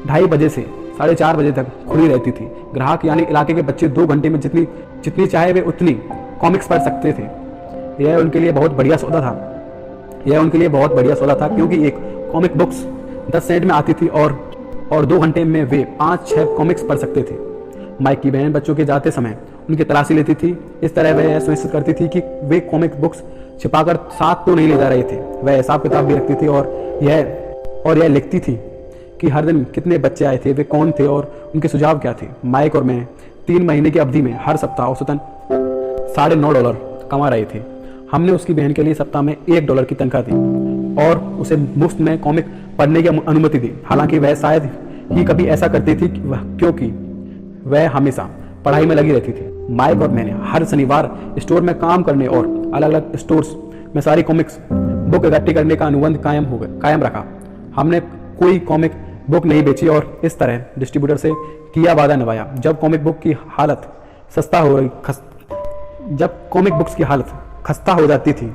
2:30 बजे से 4:30 बजे तक खुली रहती थी। ग्राहक यानी इलाके के बच्चे 2 घंटे में जितनी चाहे वे उतनी कॉमिक्स पढ़ सकते थे। यह उनके लिए बहुत बढ़िया सौदा था क्योंकि एक कॉमिक बुक्स 10 सेंट में आती थी और 2 घंटे में वे 5-6 कॉमिक्स पढ़ सकते थे। माइक की बहन बच्चों के जाते समय उनकी तलाशी लेती थी। इस तरह वह यह सुनिश्चित करती थी कि वे कॉमिक बुक्स छिपाकर साथ तो नहीं ले जा रहे थे। वह हिसाब किताब भी रखती थी और यह लिखती थी कि हर दिन कितने बच्चे आए थे, वे कौन थे और उनके सुझाव क्या थे। माइक और मैं 3 महीने की अवधि में हर सप्ताह औसतन $9.5 कमा रहे थे। हमने उसकी बहन के लिए सप्ताह में $1 की तनख्वाह दी और उसे मुफ्त में कॉमिक पढ़ने की अनुमति दी। हालांकि वह शायद ही कभी ऐसा करती थी क्योंकि वह हमेशा पढ़ाई में लगी रहती थी। माइक और मैंने हर शनिवार स्टोर में काम करने और अलग अलग स्टोर्स में सारी कॉमिक्स बुक इकट्ठी करने का अनुबंध कायम रखा। हमने कोई कॉमिक बुक नहीं बेची और इस तरह डिस्ट्रीब्यूटर से किया वादा निभाया। जब कॉमिक बुक्स की हालत खस्ता हो जाती थी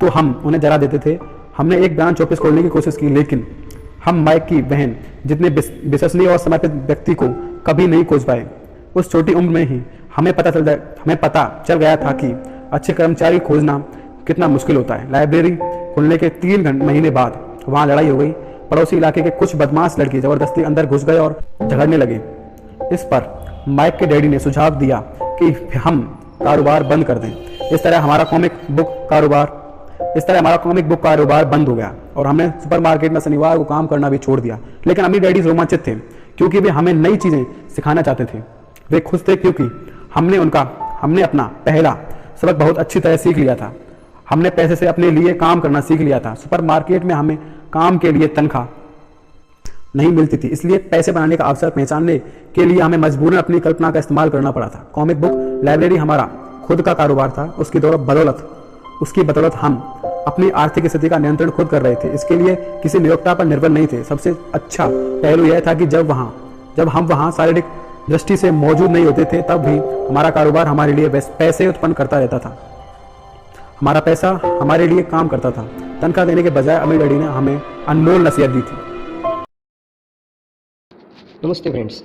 तो हम उन्हें जला देते थे। हमने एक ब्रांच ऑफिस खोलने की कोशिश की, लेकिन हम माइक की बहन जितने विश्वसनीय और समर्पित व्यक्ति को कभी नहीं खोज पाए। उस छोटी उम्र में ही हमें पता चल गया था कि अच्छे कर्मचारी खोजना कितना मुश्किल होता है। लाइब्रेरी खुलने के 3 महीने बाद वहाँ लड़ाई हो गई। पड़ोसी इलाके के कुछ बदमाश लड़के जबरदस्ती अंदर घुस गए और झगड़ने लगे। इस पर माइक के डैडी ने सुझाव दिया कि हम कारोबार बंद कर दें। इस तरह हमारा कॉमिक बुक कारोबार बंद हो गया और हमने सुपरमार्केट में शनिवार को काम करना भी छोड़ दिया। लेकिन अम्मी डैडी रोमांचित थे क्योंकि वे हमें नई चीजें सिखाना चाहते थे। वे खुश थे क्योंकि हमने अपना पहला सबक बहुत अच्छी तरह सीख लिया था। हमने पैसे से अपने लिए काम करना सीख लिया था। सुपरमार्केट में हमें काम के लिए तनख्वाह नहीं मिलती थी, इसलिए पैसे बनाने का अवसर पहचानने के लिए हमें मजबूरन अपनी कल्पना का इस्तेमाल करना पड़ा था। कॉमिक बुक लाइब्रेरी हमारा खुद का कारोबार था। उसकी बदौलत हम अपनी आर्थिक स्थिति का नियंत्रण खुद कर रहे थे। इसके लिए किसी नियोक्ता पर निर्भर नहीं थे। सबसे अच्छा पहलू यह था कि जब हम वहाँ शारीरिक दृष्टि से मौजूद नहीं होते थे, तब भी हमारा कारोबार हमारे लिए पैसे उत्पन्न करता रहता था। हमारा पैसा हमारे लिए काम करता था। तनख्वाह देने के बजाय अम्मी डैडी ने हमें अनमोल नसीहत दी थी। नमस्ते फ्रेंड्स,